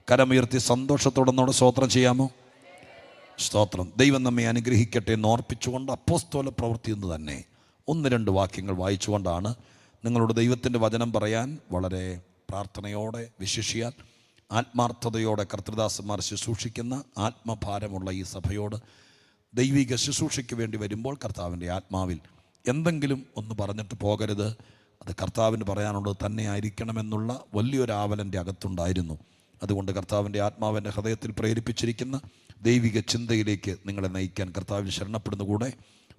കരമുയർത്തി സന്തോഷത്തോടെ നമ്മുടെ സ്തോത്രം ചെയ്യാമോ? സ്തോത്രം. ദൈവം നമ്മെ അനുഗ്രഹിക്കട്ടെ എന്ന് ഓർപ്പിച്ചുകൊണ്ട് അപ്പോസ്തല പ്രവൃത്തി എന്ന് തന്നെ 1-2 വാക്യങ്ങൾ വായിച്ചുകൊണ്ടാണ് നിങ്ങളോട് ദൈവത്തിൻ്റെ വചനം പറയാൻ വളരെ പ്രാർത്ഥനയോടെ വിശിഷ്യാൽ ആത്മാർത്ഥതയോടെ കർത്തൃദാസന്മാർ ശുശ്രൂഷിക്കുന്ന ആത്മഭാരമുള്ള ഈ സഭയോട് ദൈവിക ശുശ്രൂഷയ്ക്ക് വേണ്ടി വരുമ്പോൾ കർത്താവിൻ്റെ ആത്മാവിൽ എന്തെങ്കിലും ഒന്ന് പറഞ്ഞിട്ട് പോകരുത്. അത് കർത്താവിന് പറയാനുള്ളത് തന്നെ ആയിരിക്കണമെന്നുള്ള വലിയൊരു ആവലൻ്റെ അകത്തുണ്ടായിരുന്നു. അതുകൊണ്ട് കർത്താവിൻ്റെ ആത്മാവിൻ്റെ ഹൃദയത്തിൽ പ്രേരിപ്പിച്ചിരിക്കുന്ന ദൈവിക ചിന്തയിലേക്ക് നിങ്ങളെ നയിക്കാൻ കർത്താവിൽ ശരണപ്പെടുന്ന കൂടെ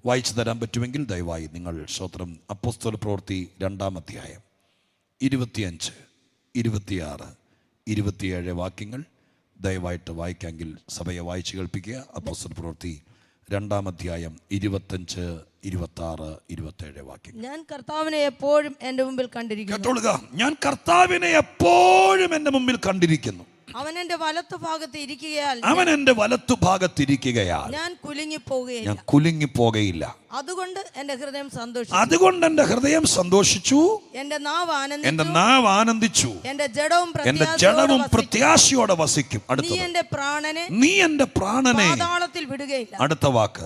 വായിച്ചു തരാൻ പറ്റുമെങ്കിൽ ദയവായി നിങ്ങൾ സ്തോത്രം അപ്പോസ്തല പ്രവൃത്തി 2-ാം അധ്യായം 25, 26, 27 വാക്യങ്ങൾ ദയവായിട്ട് വായിക്കാമെങ്കിൽ സഭയെ വായിച്ചു കേൾപ്പിക്കുക. അപ്പോസ്തല പ്രവൃത്തി 2-ാം അധ്യായം 25, 26, 27 വാക്യം. ഞാൻ കർത്താവിനെ എപ്പോഴും എൻ്റെ മുമ്പിൽ കണ്ടിരിക്കുന്നു. കേട്ടോളുക, ഞാൻ കർത്താവിനെ എപ്പോഴും എൻ്റെ മുമ്പിൽ കണ്ടിരിക്കുന്നു. അവൻ എൻ്റെ വലത്തുഭാഗത്ത് ഇരിക്കുകയാൽ ഞാൻ കുലുങ്ങിപ്പോകയില്ല. അതുകൊണ്ട് എൻ്റെ ഹൃദയം സന്തോഷിച്ചു, എൻ്റെ നാവ് ആനന്ദിച്ചു, എൻ്റെ ജഡവും പ്രത്യാശയോടെ വസിക്കും. നീ എൻ്റെ പ്രാണനെ പാതാളത്തിൽ വിടുകയില്ല. അടുത്ത വാക്ക്,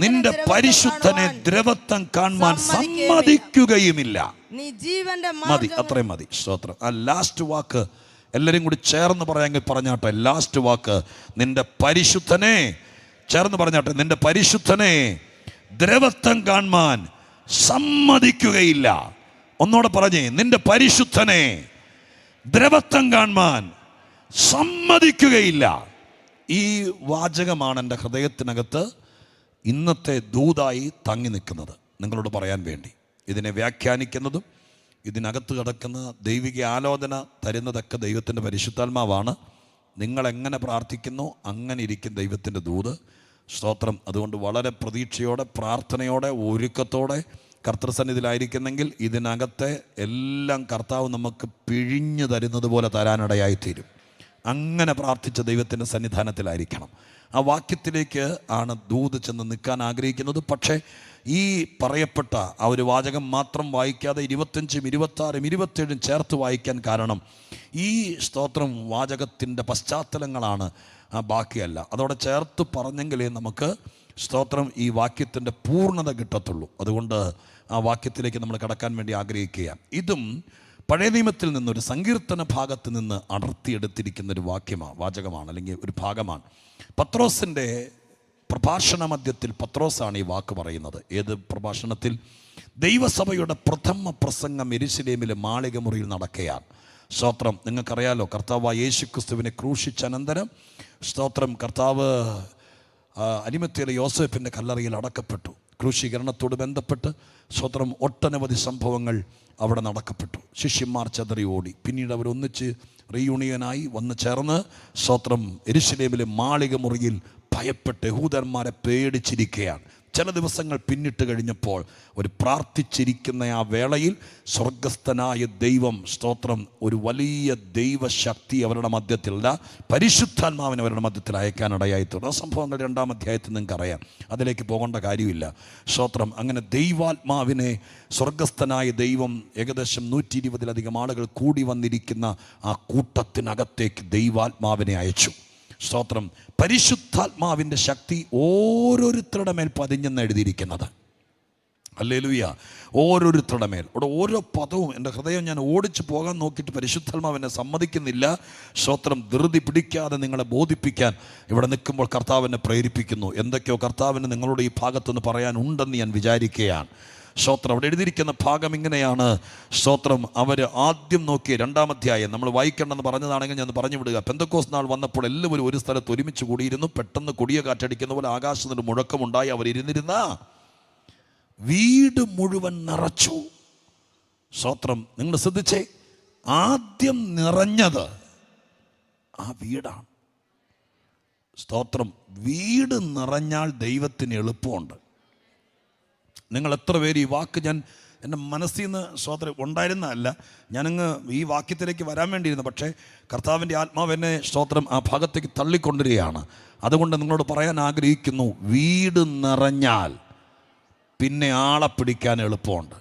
നിന്റെ പരിശുദ്ധനെ ദ്രവത്വം കാണുവാൻ സമ്മതിക്കുകയുമില്ല. നീ ജീവന്റെ മതി, അത്രയും മതി. സ്തോത്രം. ആ ലാസ്റ്റ് വാക്ക് എല്ലാവരും കൂടി ചേർന്ന് പറയാമെങ്കിൽ പറഞ്ഞാട്ടെ. ലാസ്റ്റ് വാക്ക്, നിന്റെ പരിശുദ്ധനെ, ചേർന്ന് പറഞ്ഞാട്ടെ, നിന്റെ പരിശുദ്ധനെ ദ്രവത്വം കാണുവാൻ സമ്മതിക്കുകയില്ല. ഒന്നോടെ പറഞ്ഞേ, നിന്റെ പരിശുദ്ധനെ ദ്രവത്വം കാണുവാൻ സമ്മതിക്കുകയില്ല. ഈ വാചകമാണ് എൻ്റെ ഹൃദയത്തിനകത്ത് ഇന്നത്തെ ദൂതായി തങ്ങി നിൽക്കുന്നത് നിങ്ങളോട് പറയാൻ വേണ്ടി. ഇതിനെ വ്യാഖ്യാനിക്കുന്നതും ഇതിനകത്ത് കിടക്കുന്ന ദൈവിക ആലോചന തരുന്നതൊക്കെ ദൈവത്തിൻ്റെ പരിശുദ്ധാത്മാവാണ്. നിങ്ങളെങ്ങനെ പ്രാർത്ഥിക്കുന്നോ അങ്ങനെ ഇരിക്കും ദൈവത്തിൻ്റെ ദൂത്. സ്തോത്രം. അതുകൊണ്ട് വളരെ പ്രതീക്ഷയോടെ പ്രാർത്ഥനയോടെ ഒരുക്കത്തോടെ കർത്തൃസന്നിധിയിലായിരിക്കുന്നെങ്കിൽ ഇതിനകത്തെ എല്ലാം കർത്താവ് നമുക്ക് പിഴിഞ്ഞു തരുന്നത് പോലെ തരാനിടയായിത്തീരും. അങ്ങനെ പ്രാർത്ഥിച്ച ദൈവത്തിൻ്റെ സന്നിധാനത്തിലായിരിക്കണം. ആ വാക്യത്തിലേക്ക് ആണ് ദൂത് ചെന്ന് നിൽക്കാൻ ആഗ്രഹിക്കുന്നത്. പക്ഷേ ഈ പറയപ്പെട്ട ആ ഒരു വാചകം മാത്രം വായിക്കാതെ 25, 26, 27 ചേർത്ത് വായിക്കാൻ കാരണം ഈ സ്തോത്രം വാചകത്തിൻ്റെ പശ്ചാത്തലങ്ങളാണ്, ബാക്കിയല്ല. അതോടെ ചേർത്ത് പറഞ്ഞെങ്കിലേ നമുക്ക് സ്തോത്രം ഈ വാക്യത്തിൻ്റെ പൂർണ്ണത കിട്ടത്തുള്ളൂ. അതുകൊണ്ട് ആ വാക്യത്തിലേക്ക് നമ്മൾ കടക്കാൻ വേണ്ടി ആഗ്രഹിക്കുക. ഇതും പഴയ നിയമത്തിൽ നിന്നൊരു സങ്കീർത്തന ഭാഗത്ത് നിന്ന് അടർത്തിയെടുത്തിരിക്കുന്നൊരു വാചകമാണ്, അല്ലെങ്കിൽ ഒരു ഭാഗമാണ്. പത്രോസിൻ്റെ പ്രഭാഷണ മധ്യത്തിൽ പത്രോസാണ് ഈ വാക്ക് പറയുന്നത്. ഏത് പ്രഭാഷണത്തിൽ? ദൈവസഭയുടെ പ്രഥമ പ്രസംഗം യെരൂശലേമിലെ മാളിക മുറിയിൽ നടക്കുകയാണ്. സ്തോത്രം. നിങ്ങൾക്കറിയാലോ, കർത്താവ് യേശുക്രിസ്തുവിനെ ക്രൂശിച്ചനന്തരം സ്തോത്രം കർത്താവ് അരിമത്യയിലെ യോസേഫിൻ്റെ കല്ലറയിൽ അടക്കപ്പെട്ടു. ക്രൂശീകരണത്തോട് ബന്ധപ്പെട്ട് സ്തോത്രം ഒട്ടനവധി സംഭവങ്ങൾ അവിടെ നടക്കപ്പെട്ടു. ശിഷ്യന്മാർ ചെതറി ഓടി. പിന്നീട് അവരൊന്നിച്ച് റീയൂണിയനായി വന്ന് ചേർന്ന് സ്തോത്രം യെരൂശലേമിലെ മാളിക മുറിയിൽ ഭയപ്പെട്ട് യഹൂദന്മാരെ പേടിച്ചിരിക്കുകയാണ്. ചില ദിവസങ്ങൾ പിന്നിട്ട് കഴിഞ്ഞപ്പോൾ ഒരു പ്രാർത്ഥിച്ചിരിക്കുന്ന ആ വേളയിൽ സ്വർഗസ്ഥനായ ദൈവം സ്തോത്രം ഒരു വലിയ ദൈവശക്തി അവരുടെ മധ്യത്തിലല്ല, പരിശുദ്ധാത്മാവിനെ അവരുടെ മധ്യത്തിൽ അയക്കാനിടയായിട്ടുണ്ട്. ആ സംഭവങ്ങൾ 2-ാം അധ്യായത്തിൽ നിങ്ങൾക്ക് അറിയാം, അതിലേക്ക് പോകേണ്ട കാര്യമില്ല. സ്തോത്രം. അങ്ങനെ ദൈവാത്മാവിനെ സ്വർഗസ്ഥനായ ദൈവം ഏകദേശം 120-ലധികം ആളുകൾ കൂടി വന്നിരിക്കുന്ന ആ കൂട്ടത്തിനകത്തേക്ക് ദൈവാത്മാവിനെ അയച്ചു. സ്തോത്രം. പരിശുദ്ധാത്മാവിൻ്റെ ശക്തി ഓരോരുത്തരുടെ മേൽ പതിഞ്ഞെന്ന് എഴുതിയിരിക്കുന്നത്. ഹല്ലേലൂയ. ഓരോരുത്തരുടെ മേൽ. അവിടെ ഓരോ പദവും എൻ്റെ ഹൃദയം ഞാൻ ഓടിച്ചു പോകാൻ നോക്കിയിട്ട് പരിശുദ്ധാത്മാവിനെ സമ്മതിക്കുന്നില്ല. സ്തോത്രം. ധൃതി പിടിക്കാതെ നിങ്ങളെ ബോധിപ്പിക്കാൻ ഇവിടെ നിൽക്കുമ്പോൾ കർത്താവിനെ പ്രേരിപ്പിക്കുന്നു. എന്തൊക്കെയോ കർത്താവിന് നിങ്ങളോട് ഈ ഭാഗത്തുനിന്ന് പറയാനുണ്ടെന്ന് ഞാൻ വിചാരിക്കുകയാണ്. സ്തോത്രം. അവിടെ എഴുതിയിരിക്കുന്ന ഭാഗം ഇങ്ങനെയാണ്. സ്തോത്രം. അവർ ആദ്യം നോക്കിയ 2-ാം അധ്യായം നമ്മൾ വായിക്കേണ്ടെന്ന് പറഞ്ഞതാണെങ്കിൽ ഞാൻ പറഞ്ഞു വിടുക. പെന്തക്കോസ്ത് നാൾ വന്നപ്പോൾ എല്ലാവരും ഒരു സ്ഥലത്ത് ഒരുമിച്ച് കൂടിയിരുന്നു. പെട്ടെന്ന് കൊടിയ കാറ്റടിക്കുന്ന പോലെ ആകാശത്തിന് മുഴക്കമുണ്ടായി. അവരിരുന്നിരുന്ന വീട് മുഴുവൻ നിറച്ചു. സ്തോത്രം. നിങ്ങൾ ശ്രദ്ധിച്ചേ, ആദ്യം നിറഞ്ഞത് ആ വീടാണ്. സ്തോത്രം. വീട് നിറഞ്ഞാൽ ദൈവത്തിന് എളുപ്പമുണ്ട്. നിങ്ങൾ എത്ര പേര് ഈ വാക്ക് ഞാൻ എൻ്റെ മനസ്സിൽ നിന്ന് സ്തോത്രം ഉണ്ടായിരുന്നതല്ല, ഞാനങ്ങ് ഈ വാക്യത്തിലേക്ക് വരാൻ വേണ്ടിയിരുന്നു. പക്ഷേ കർത്താവിൻ്റെ ആത്മാവ് എന്നെ സ്തോത്രം ആ ഭാഗത്തേക്ക് തള്ളിക്കൊണ്ടിരിക്കുകയാണ്. അതുകൊണ്ട് നിങ്ങളോട് പറയാൻ ആഗ്രഹിക്കുന്നു, വീട് നിറഞ്ഞാൽ പിന്നെ ആളെ പിടിക്കാൻ എളുപ്പമുണ്ട്.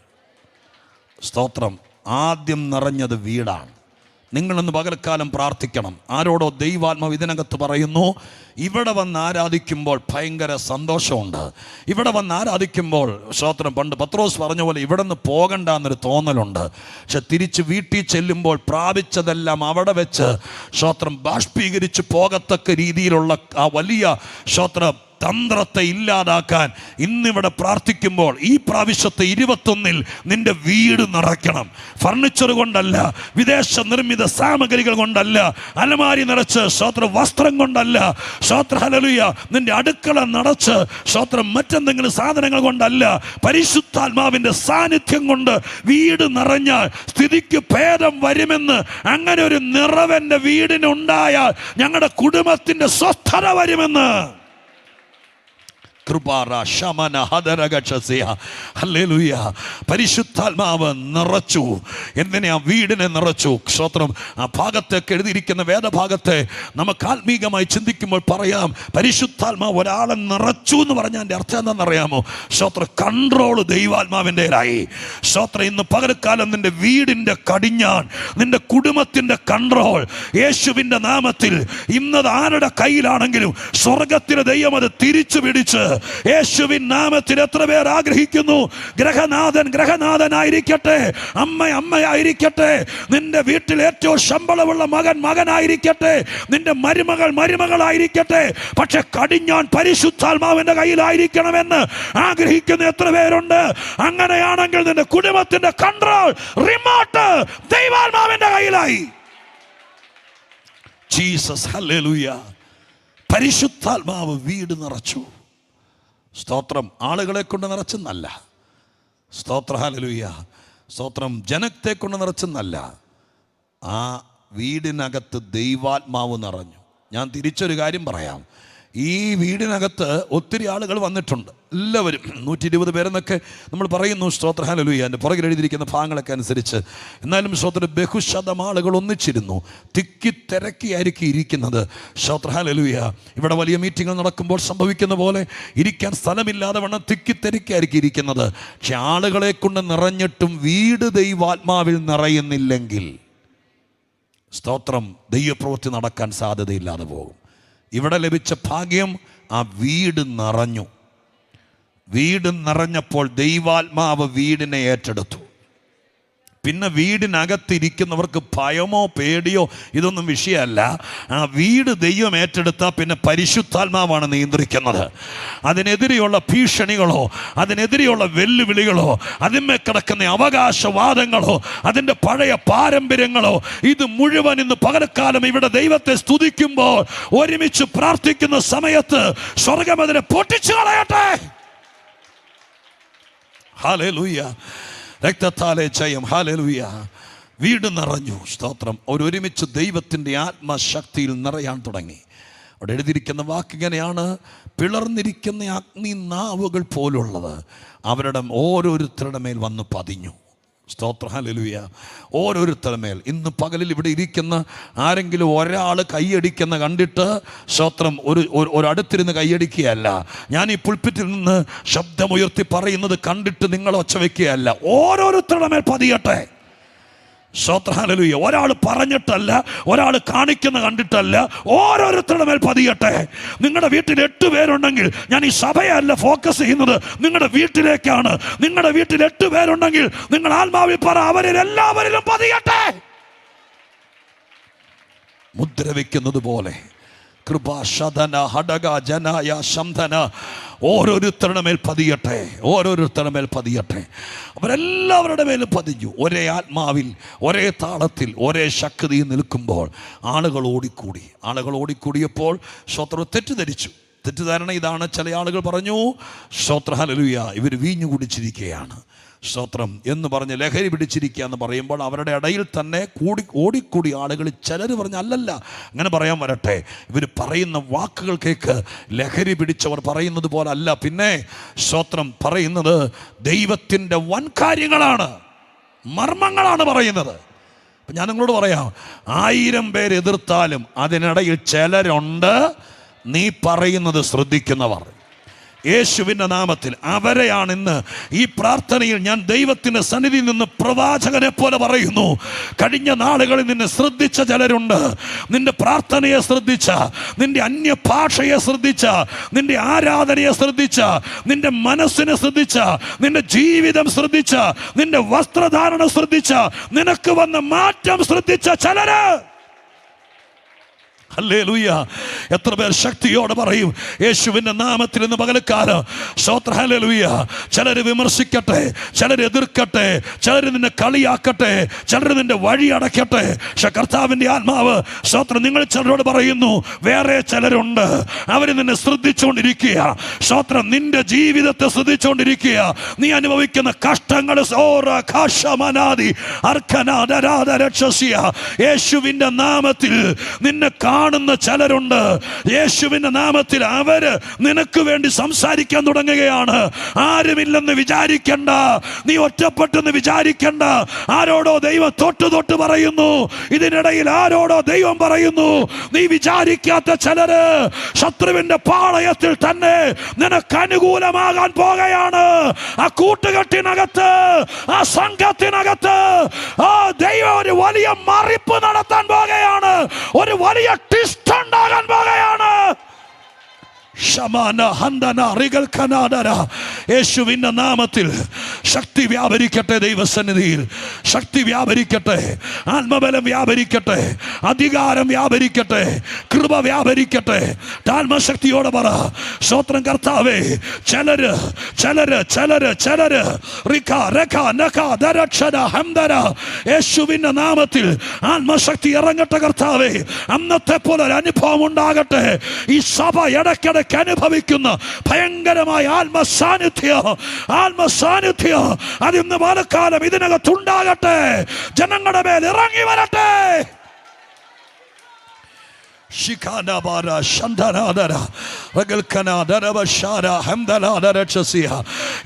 സ്തോത്രം. ആദ്യം നിറഞ്ഞത് വീടാണ്. നിങ്ങളൊന്ന് പകൽക്കാലം പ്രാർത്ഥിക്കണം. ആരോടോ ദൈവാത്മാവ് ഇതിനകത്ത് പറയുന്നു, ഇവിടെ വന്ന് ആരാധിക്കുമ്പോൾ ഭയങ്കര സന്തോഷമുണ്ട്. ഇവിടെ വന്ന് ആരാധിക്കുമ്പോൾ സ്തോത്രം, പണ്ട് പത്രോസ് പറഞ്ഞ പോലെ ഇവിടെ നിന്ന് പോകണ്ട എന്നൊരു തോന്നലുണ്ട്. പക്ഷെ തിരിച്ച് വീട്ടിൽ ചെല്ലുമ്പോൾ പ്രാപിച്ചതെല്ലാം അവിടെ വെച്ച് സ്തോത്രം ബാഷ്പീകരിച്ച് പോകത്തക്ക രീതിയിലുള്ള ആ വലിയ സ്തോത്രം തന്ത്രത്തെ ഇല്ലാതാക്കാൻ ഇന്നിവിടെ പ്രാർത്ഥിക്കുമ്പോൾ ഈ പ്രാവശ്യത്തെ 21 നിന്റെ വീട് നിറയ്ക്കണം. ഫർണിച്ചർ കൊണ്ടല്ല, വിദേശ നിർമ്മിത സാമഗ്രികൾ കൊണ്ടല്ല, അലമാരി നിറച്ച് സ്തോത്ര വസ്ത്രം കൊണ്ടല്ല, സ്തോത്ര ഹല്ലേലൂയ, നിന്റെ അടുക്കള നിറച്ച് സ്തോത്രം മറ്റെന്തെങ്കിലും സാധനങ്ങൾ കൊണ്ടല്ല, പരിശുദ്ധാത്മാവിന്റെ സാന്നിധ്യം കൊണ്ട് വീട് നിറഞ്ഞാൽ സ്ഥിതിക്ക് ഭേദം വരുമെന്ന്. അങ്ങനെ ഒരു നിറവെന്റെ വീടിനുണ്ടായാൽ ഞങ്ങളുടെ കുടുംബത്തിന്റെ സ്വസ്ഥത വരുമെന്ന്. പരിശുദ്ധാത്മാവ് നിറച്ചു. എന്തിനാ വീടിനെ നിറച്ചു? സ്തോത്രം. ആ ഭാഗത്തേക്ക് എഴുതിയിരിക്കുന്ന വേദഭാഗത്തെ നമുക്ക് ആത്മീകമായി ചിന്തിക്കുമ്പോൾ പറയാം, പരിശുദ്ധാത്മാവ് ഒരാളെ നിറച്ചു എന്ന് പറഞ്ഞാൽ എൻ്റെ അർത്ഥം എന്താണെന്നറിയാമോ? സ്തോത്രം, കൺട്രോൾ ദൈവാത്മാവിൻ്റെതായി. സ്തോത്രം, ഇന്ന് പകൽക്കാലം നിന്റെ വീടിൻ്റെ കടിഞ്ഞാൻ, നിന്റെ കുടുംബത്തിൻ്റെ കൺട്രോൾ യേശുവിൻ്റെ നാമത്തിൽ ഇന്നത് ആരുടെ കയ്യിലാണെങ്കിലും സ്വർഗത്തിലെ ദൈവം അത് തിരിച്ചു പിടിച്ച് യേശുവിൻ നാമത്തിൽ എത്ര പേർ ആഗ്രഹിക്കുന്നു? ഗ്രഹനാഥനായിരിക്കട്ടെ, അമ്മയായിരിക്കട്ടെ, നിന്റെ വീട്ടിൽ ഏറ്റവും ശമ്പളമുള്ള മകനായിരിക്കട്ടെ, നിന്റെ മരുമകളായിരിക്കട്ടെ, പക്ഷെ കടിഞ്ഞാൻ പരിശുദ്ധാത്മാവിന്റെ കയ്യിലായിരിക്കണമെന്ന് ആഗ്രഹിക്കുന്ന എത്ര പേരുണ്ട്? അങ്ങനെയാണെങ്കിൽ നിന്റെ കുടുംബത്തിന്റെ കൺട്രോൾ റിമോട്ട് ദൈവാത്മാവിന്റെ കയ്യിലായി. ജീസസ്, ഹല്ലേലൂയ. പരിശുദ്ധാത്മാവ് വീട് നിറച്ചു. സ്തോത്രം, ആളുകളെ കൊണ്ട് നിറച്ചെന്നല്ല. സ്തോത്ര, ഹല്ലേലൂയ. സ്തോത്രം, ജനത്തെ കൊണ്ട് നിറച്ചെന്നല്ല. ആ വീടിനകത്ത് ദൈവാത്മാവ് നിറഞ്ഞു. ഞാൻ തിരിച്ചൊരു കാര്യം പറയാം. ഈ വീടിനകത്ത് ഒത്തിരി ആളുകൾ വന്നിട്ടുണ്ട്. എല്ലാവരും 120 പേരെന്നൊക്കെ നമ്മൾ പറയുന്നു. സ്തോത്ര, ഹല്ലേലൂയ. എൻ്റെ പുറകിൽ എഴുതിയിരിക്കുന്ന ഭാഗങ്ങളൊക്കെ അനുസരിച്ച് എന്നാലും സ്തോത്ര ബഹുശതം ആളുകൾ ഒന്നിച്ചിരുന്നു. തിക്കിത്തിരക്കിയായിരിക്കും ഇരിക്കുന്നത്. സ്തോത്ര, ഹല്ലേലൂയ. ഇവിടെ വലിയ മീറ്റിംഗ് നടക്കുമ്പോൾ സംഭവിക്കുന്ന പോലെ ഇരിക്കാൻ സ്ഥലമില്ലാതെ വണ്ണം തിക്കിത്തിരക്കിയായിരിക്കും ഇരിക്കുന്നത്. പക്ഷെ ആളുകളെ കൊണ്ട് നിറഞ്ഞിട്ടും വീട് ദൈവാത്മാവിൽ നിറയുന്നില്ലെങ്കിൽ സ്തോത്രം, ദൈവപ്രവൃത്തി നടക്കാൻ സാധ്യതയില്ലാതെ പോകും. ഇവിടെ ലഭിച്ച ഭാഗ്യം, ആ വീട് നിറഞ്ഞു. വീട് നിറഞ്ഞപ്പോൾ ദൈവാത്മാവ് വീടിനെ ഏറ്റെടുത്തു. പിന്നെ വീടിനകത്തിരിക്കുന്നവർക്ക് ഭയമോ പേടിയോ ഇതൊന്നും വിഷയമല്ല. ആ വീട് ദൈവം ഏറ്റെടുത്താൽ പിന്നെ പരിശുദ്ധാത്മാവാണ് നിയന്ത്രിക്കുന്നത്. അതിനെതിരെയുള്ള ഭീഷണികളോ അതിനെതിരെയുള്ള വെല്ലുവിളികളോ അതിന്മേൽ കിടക്കുന്ന അവകാശവാദങ്ങളോ അതിൻ്റെ പഴയ പാരമ്പര്യങ്ങളോ ഇത് മുഴുവൻ ഇന്ന് പകൽക്കാലം ഇവിടെ ദൈവത്തെ സ്തുതിക്കുമ്പോൾ ഒരുമിച്ച് പ്രാർത്ഥിക്കുന്ന സമയത്ത് സ്വർഗ്ഗം അതിനെ പൊട്ടിച്ചു കളയട്ടെ. ഹല്ലേലൂയ. രക്തത്താലെ ജയം. ഹല്ലേലൂയ. വീട് നിറഞ്ഞു. സ്തോത്രം. ഒരുമിച്ച് ദൈവത്തിൻ്റെ ആത്മശക്തിയിൽ നിറയാൻ തുടങ്ങി. അവിടെ എഴുതിയിരിക്കുന്ന വാക്കിങ്ങനെയാണ്, പിളർന്നിരിക്കുന്ന അഗ്നി നാവുകൾ പോലുള്ളത് അവരുടെ ഓരോരുത്തരുടെ മേൽ വന്ന് പതിഞ്ഞു. സ്തോത്രം, ഹല്ലേലൂയ. ഓരോരുത്തരുടെ മേൽ. ഇന്ന് പകലിൽ ഇവിടെ ഇരിക്കുന്ന ആരെങ്കിലും ഒരാൾ കൈയടിക്കുന്ന കണ്ടിട്ട് സ്തോത്രം ഒരടുത്തിരുന്ന് കൈയടിക്കുകയല്ല. ഞാൻ ഈ പുൽപ്പിറ്റിൽ നിന്ന് ശബ്ദമുയർത്തി പറയുന്നത് കണ്ടിട്ട് നിങ്ങൾ ഒച്ച വയ്ക്കുകയല്ല. ഓരോരുത്തരുടെ മേൽ പതിയട്ടെ. സ്തോത്രം, ഹല്ലേലൂയ. ഒരാൾ പറഞ്ഞിട്ടല്ല, ഒരാൾ കാണിക്കുന്ന കണ്ടിട്ടല്ല, ഓരോരുത്തരുടെ മേൽ പതിയട്ടെ. നിങ്ങളുടെ വീട്ടിൽ 8 പേരുണ്ടെങ്കിൽ ഞാൻ ഈ സഭയല്ല ഫോക്കസ് ചെയ്യുന്നത്, നിങ്ങളുടെ വീട്ടിലേക്കാണ്. നിങ്ങളുടെ വീട്ടിൽ 8 പേരുണ്ടെങ്കിൽ നിങ്ങൾ ആത്മാവിൽ പറ, അവരിൽ എല്ലാവരിലും പതിയട്ടെ. മുദ്ര വയ്ക്കുന്നത് പോലെ കൃപാശദന ഹടക ജനായ ശംധന ഓരോരുത്തരുടെ മേൽ പതിയട്ടെ. ഓരോരുത്തരുടെ മേൽ പതിയട്ടെ. അവരെല്ലാവരുടെ മേലും പതിഞ്ഞു. ഒരേ ആത്മാവിൽ, ഒരേ താളത്തിൽ, ഒരേ ശക്തിയിൽ നിൽക്കുമ്പോൾ ആളുകൾ ഓടിക്കൂടിയപ്പോൾ സ്തോത്രം തെറ്റിദ്ധരിച്ചു. തെറ്റിദ്ധാരണ ഇതാണ്. ചില ആളുകൾ പറഞ്ഞു, സ്തോത്ര, ഹല്ലേലൂയ, ഇവർ വീഞ്ഞു കുടിച്ചിരിക്കുകയാണ്, സ്തോത്രം എന്ന് പറഞ്ഞ് ലഹരി പിടിച്ചിരിക്കുക എന്ന് പറയുമ്പോൾ അവരുടെ ഇടയിൽ തന്നെ ഓടിക്കൂടി ആളുകൾ ചിലർ പറഞ്ഞു, അല്ലല്ല, അങ്ങനെ പറയാൻ വരട്ടെ, ഇവർ പറയുന്ന വാക്കുകൾ കേൾക്ക്, ലഹരി പിടിച്ചവർ പറയുന്നത് പോലെ അല്ല. പിന്നെ സ്തോത്രം പറയുന്നത് ദൈവത്തിൻ്റെ വൻ കാര്യങ്ങളാണ്, മർമ്മങ്ങളാണ് പറയുന്നത്. അപ്പം ഞാൻ നിങ്ങളോട് പറയാം, 1000 പേര് എതിർത്താലും അതിനിടയിൽ ചിലരുണ്ട് നീ പറയുന്നത് ശ്രദ്ധിക്കുന്നവർ. യേശുവിൻ്റെ നാമത്തിൽ അവരെയാണ് ഇന്ന് ഈ പ്രാർത്ഥനയിൽ ഞാൻ ദൈവത്തിൻ്റെ സന്നിധിയിൽ നിന്ന് പ്രവാചകനെ പോലെ പറയുന്നു. കഴിഞ്ഞ നാളുകളിൽ നിന്നെ ശ്രദ്ധിച്ച ചിലരുണ്ട്. നിന്റെ പ്രാർത്ഥനയെ ശ്രദ്ധിച്ച, നിന്റെ അന്യഭാഷയെ ശ്രദ്ധിച്ച, നിന്റെ ആരാധനയെ ശ്രദ്ധിച്ച, നിന്റെ മനസ്സിനെ ശ്രദ്ധിച്ച, നിന്റെ ജീവിതം ശ്രദ്ധിച്ച, നിന്റെ വസ്ത്രധാരണം ശ്രദ്ധിച്ച, നിനക്ക് വന്ന മാറ്റം ശ്രദ്ധിച്ച ചിലര്. ഹല്ലേലൂയ. എത്ര പേർ ശക്തിയോടെ പറയും യേശുവിൻ്റെ നാമത്തിൽ ഇന്ന് പകൽക്കാലം സ്തോത്രം. ഹല്ലേലൂയ. ചിലർ വിമർശിക്കട്ടെ, ചിലർ എതിർക്കട്ടെ, ചിലർ നിന്നെ കളിയാക്കട്ടെ, ചിലർ നിന്റെ വഴി അടയ്ക്കട്ടെ. പക്ഷെ കർത്താവിൻ്റെ ആത്മാവ് സ്തോത്രം നിങ്ങൾ ചിലരോട് പറയുന്നു, വേറെ ചിലരുണ്ട്, അവർ നിന്നെ ശ്രദ്ധിച്ചുകൊണ്ടിരിക്കുക. സ്തോത്രം, നിന്റെ ജീവിതത്തെ ശ്രദ്ധിച്ചുകൊണ്ടിരിക്കുക. നീ അനുഭവിക്കുന്ന കഷ്ടങ്ങൾ യേശുവിൻ്റെ നാമത്തിൽ നിന്നെ കാണുന്ന ചിലരുണ്ട്. യേശുവിന്റെ നാമത്തിൽ അവര് നിനക്ക് വേണ്ടി സംസാരിക്കാൻ തുടങ്ങുകയാണ്. ആരുമില്ലെന്ന് വിചാരിക്കണ്ട, നീ ഒറ്റപ്പെട്ടെന്ന് വിചാരിക്കണ്ട. ആരോടോ ദൈവം തൊട്ട് പറയുന്നു. ഇതിനിടയിൽ ആരോടോ ദൈവം പറയുന്നു, നീ വിചാരിക്കാത്ത ചിലര് ശത്രുവിന്റെ പാളയത്തിൽ തന്നെ നിനക്ക് അനുകൂലമാകാൻ പോകുകയാണ്. ആ കൂട്ടുകെട്ടിനകത്ത്, ആ സംഘത്തിനകത്ത് ആ ദൈവം ഒരു വലിയ മറിപ്പ് നടത്താൻ പോകുകയാണ്. ഒരു വലിയ ട്വിസ്റ്റ് ഉണ്ടാകാൻ പോകുകയാണ്. യേശുവിന്റെ നാമത്തിൽ ശക്തി വ്യാപരിക്കട്ടെ. ദൈവസന്നിധിയിൽ ശക്തി വ്യാപരിക്കട്ടെ, ആത്മബലം വ്യാപരിക്കട്ടെ, അധികാരം വ്യാപരിക്കട്ടെ, കൃപ വ്യാപരിക്കട്ടെ. ആത്മശക്തിയോടെ പറ, സ്തോത്രം കർത്താവേ. ചിലര് യേശുവിന്റെ നാമത്തിൽ ആത്മശക്തി ഇറങ്ങട്ടെ കർത്താവേ. അന്നത്തെ പോലെ ഒരു അനുഭവം ഉണ്ടാകട്ടെ. ഈ സഭ ഇടയ്ക്കിടയ്ക്ക് അനുഭവിക്കുന്ന ഭയങ്കരമായ ആത്മസാന്നിധ്യം അതിന്ന് കാലം ഇതിനകത്തുണ്ടാകട്ടെ. ജനങ്ങളുടെ മേൽ ഇറങ്ങി വരട്ടെ.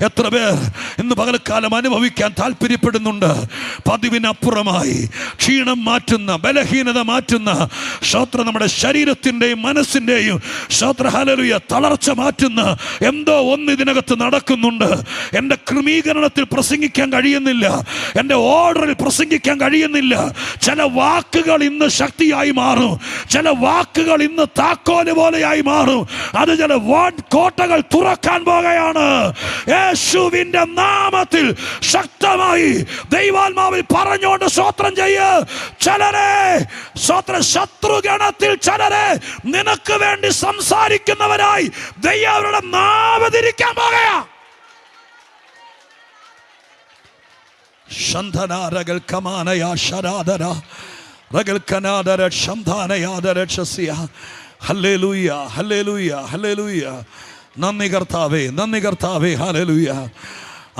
എത്ര പേർ ഇന്ന് പകൽക്കാലം അനുഭവിക്കാൻ താല്പര്യപ്പെടുന്നുണ്ട്? പതിവിനപ്പുറമായി ക്ഷീണം മാറ്റുന്ന, ബലഹീനത മാറ്റുന്ന, സ്തോത്രം നമ്മുടെ ശരീരത്തിൻ്റെയും മനസ്സിൻ്റെയും സ്തോത്രം ഹല്ലേലൂയ തളർച്ച മാറ്റുന്ന എന്തോ ഒന്ന് ഇതിനകത്ത് നടക്കുന്നുണ്ട്. എൻ്റെ ക്രമീകരണത്തിൽ പ്രസംഗിക്കാൻ കഴിയുന്നില്ല, എൻ്റെ ഓർഡറിൽ പ്രസംഗിക്കാൻ കഴിയുന്നില്ല. ചില വാക്കുകൾ ഇന്ന് ശക്തിയായി മാറും, ചില വാക്കുകൾ ഇന്ന് താക്കോല് പോലെയായി മാറും. അത് ചില കോട്ടകൾ തുറക്കാൻ പോകുകയാണ്. യേശുവിന്റെ നാമത്തിൽ ശക്തമായി ദൈവാത്മാവിൽ പറഞ്ഞുകൊണ്ട് സ്തോത്രം ചെയ്യ്. ചിലരെ ശത്രുഗണത്തിൽ ചിലരെ നിനക്ക് വേണ്ടി സംസാരിക്കുന്നവരായി ദൈവം അവരുടെ നാമതിരിക്കാൻ പോകുകയാ. ശന്ധനാരകൾ കമാനയാ ശരാധര ഹല്ലേലൂയ, ഹല്ലേലൂയ, ഹല്ലേലൂയ. നന്ദി കർത്താവേ, നന്ദി കർത്താവേ, ഹല്ലേലൂയ.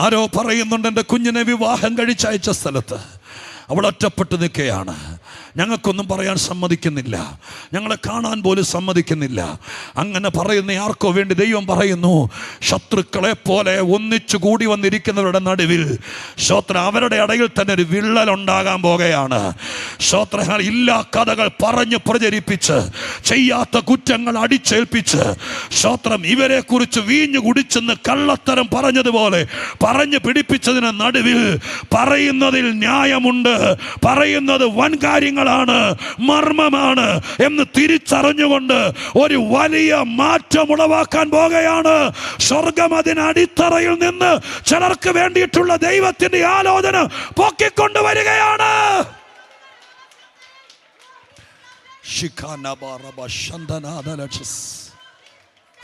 ആരോ പറയുന്നുണ്ട്, എൻ്റെ കുഞ്ഞിനെ വിവാഹം കഴിച്ചയച്ച സ്ഥലത്ത് അവൾ ഒറ്റപ്പെട്ട് നിൽക്കുകയാണ്. ഞങ്ങൾക്കൊന്നും പറയാൻ സമ്മതിക്കുന്നില്ല, ഞങ്ങളെ കാണാൻ പോലും സമ്മതിക്കുന്നില്ല. അങ്ങനെ പറയുന്ന ആർക്കോ വേണ്ടി ദൈവം പറയുന്നു, ശത്രുക്കളെ പോലെ ഒന്നിച്ചു കൂടി വന്നിരിക്കുന്നവരുടെ നടുവിൽ സ്തോത്രം അവരുടെ ഇടയിൽ തന്നെ ഒരു വിള്ളലുണ്ടാകാൻ പോകുകയാണ്. സ്തോത്രം ഇല്ലാ കഥകൾ പറഞ്ഞ് പ്രചരിപ്പിച്ച്, ചെയ്യാത്ത കുറ്റങ്ങൾ അടിച്ചേൽപ്പിച്ച്, സ്തോത്രം ഇവരെ കുറിച്ച് വീഞ്ഞു കുടിച്ചെന്ന് കള്ളത്തരം പറഞ്ഞതുപോലെ പറഞ്ഞു പിടിപ്പിച്ചതിന് നടുവിൽ പറയുന്നതിൽ ന്യായമുണ്ട്, പറയുന്നത് വൻ കാര്യങ്ങളാണ്, മർമ്മമാണ് എന്ന് തിരിച്ചറിഞ്ഞുകൊണ്ട് ഒരു വലിയ മാറ്റം ഉളവാക്കാൻ പോകുകയാണ്. സ്വർഗം അതിന് അടിത്തറയിൽ നിന്ന് ചിലർക്ക് വേണ്ടിയിട്ടുള്ള ദൈവത്തിന്റെ ആലോചന പൊക്കിക്കൊണ്ടുവരികയാണ്.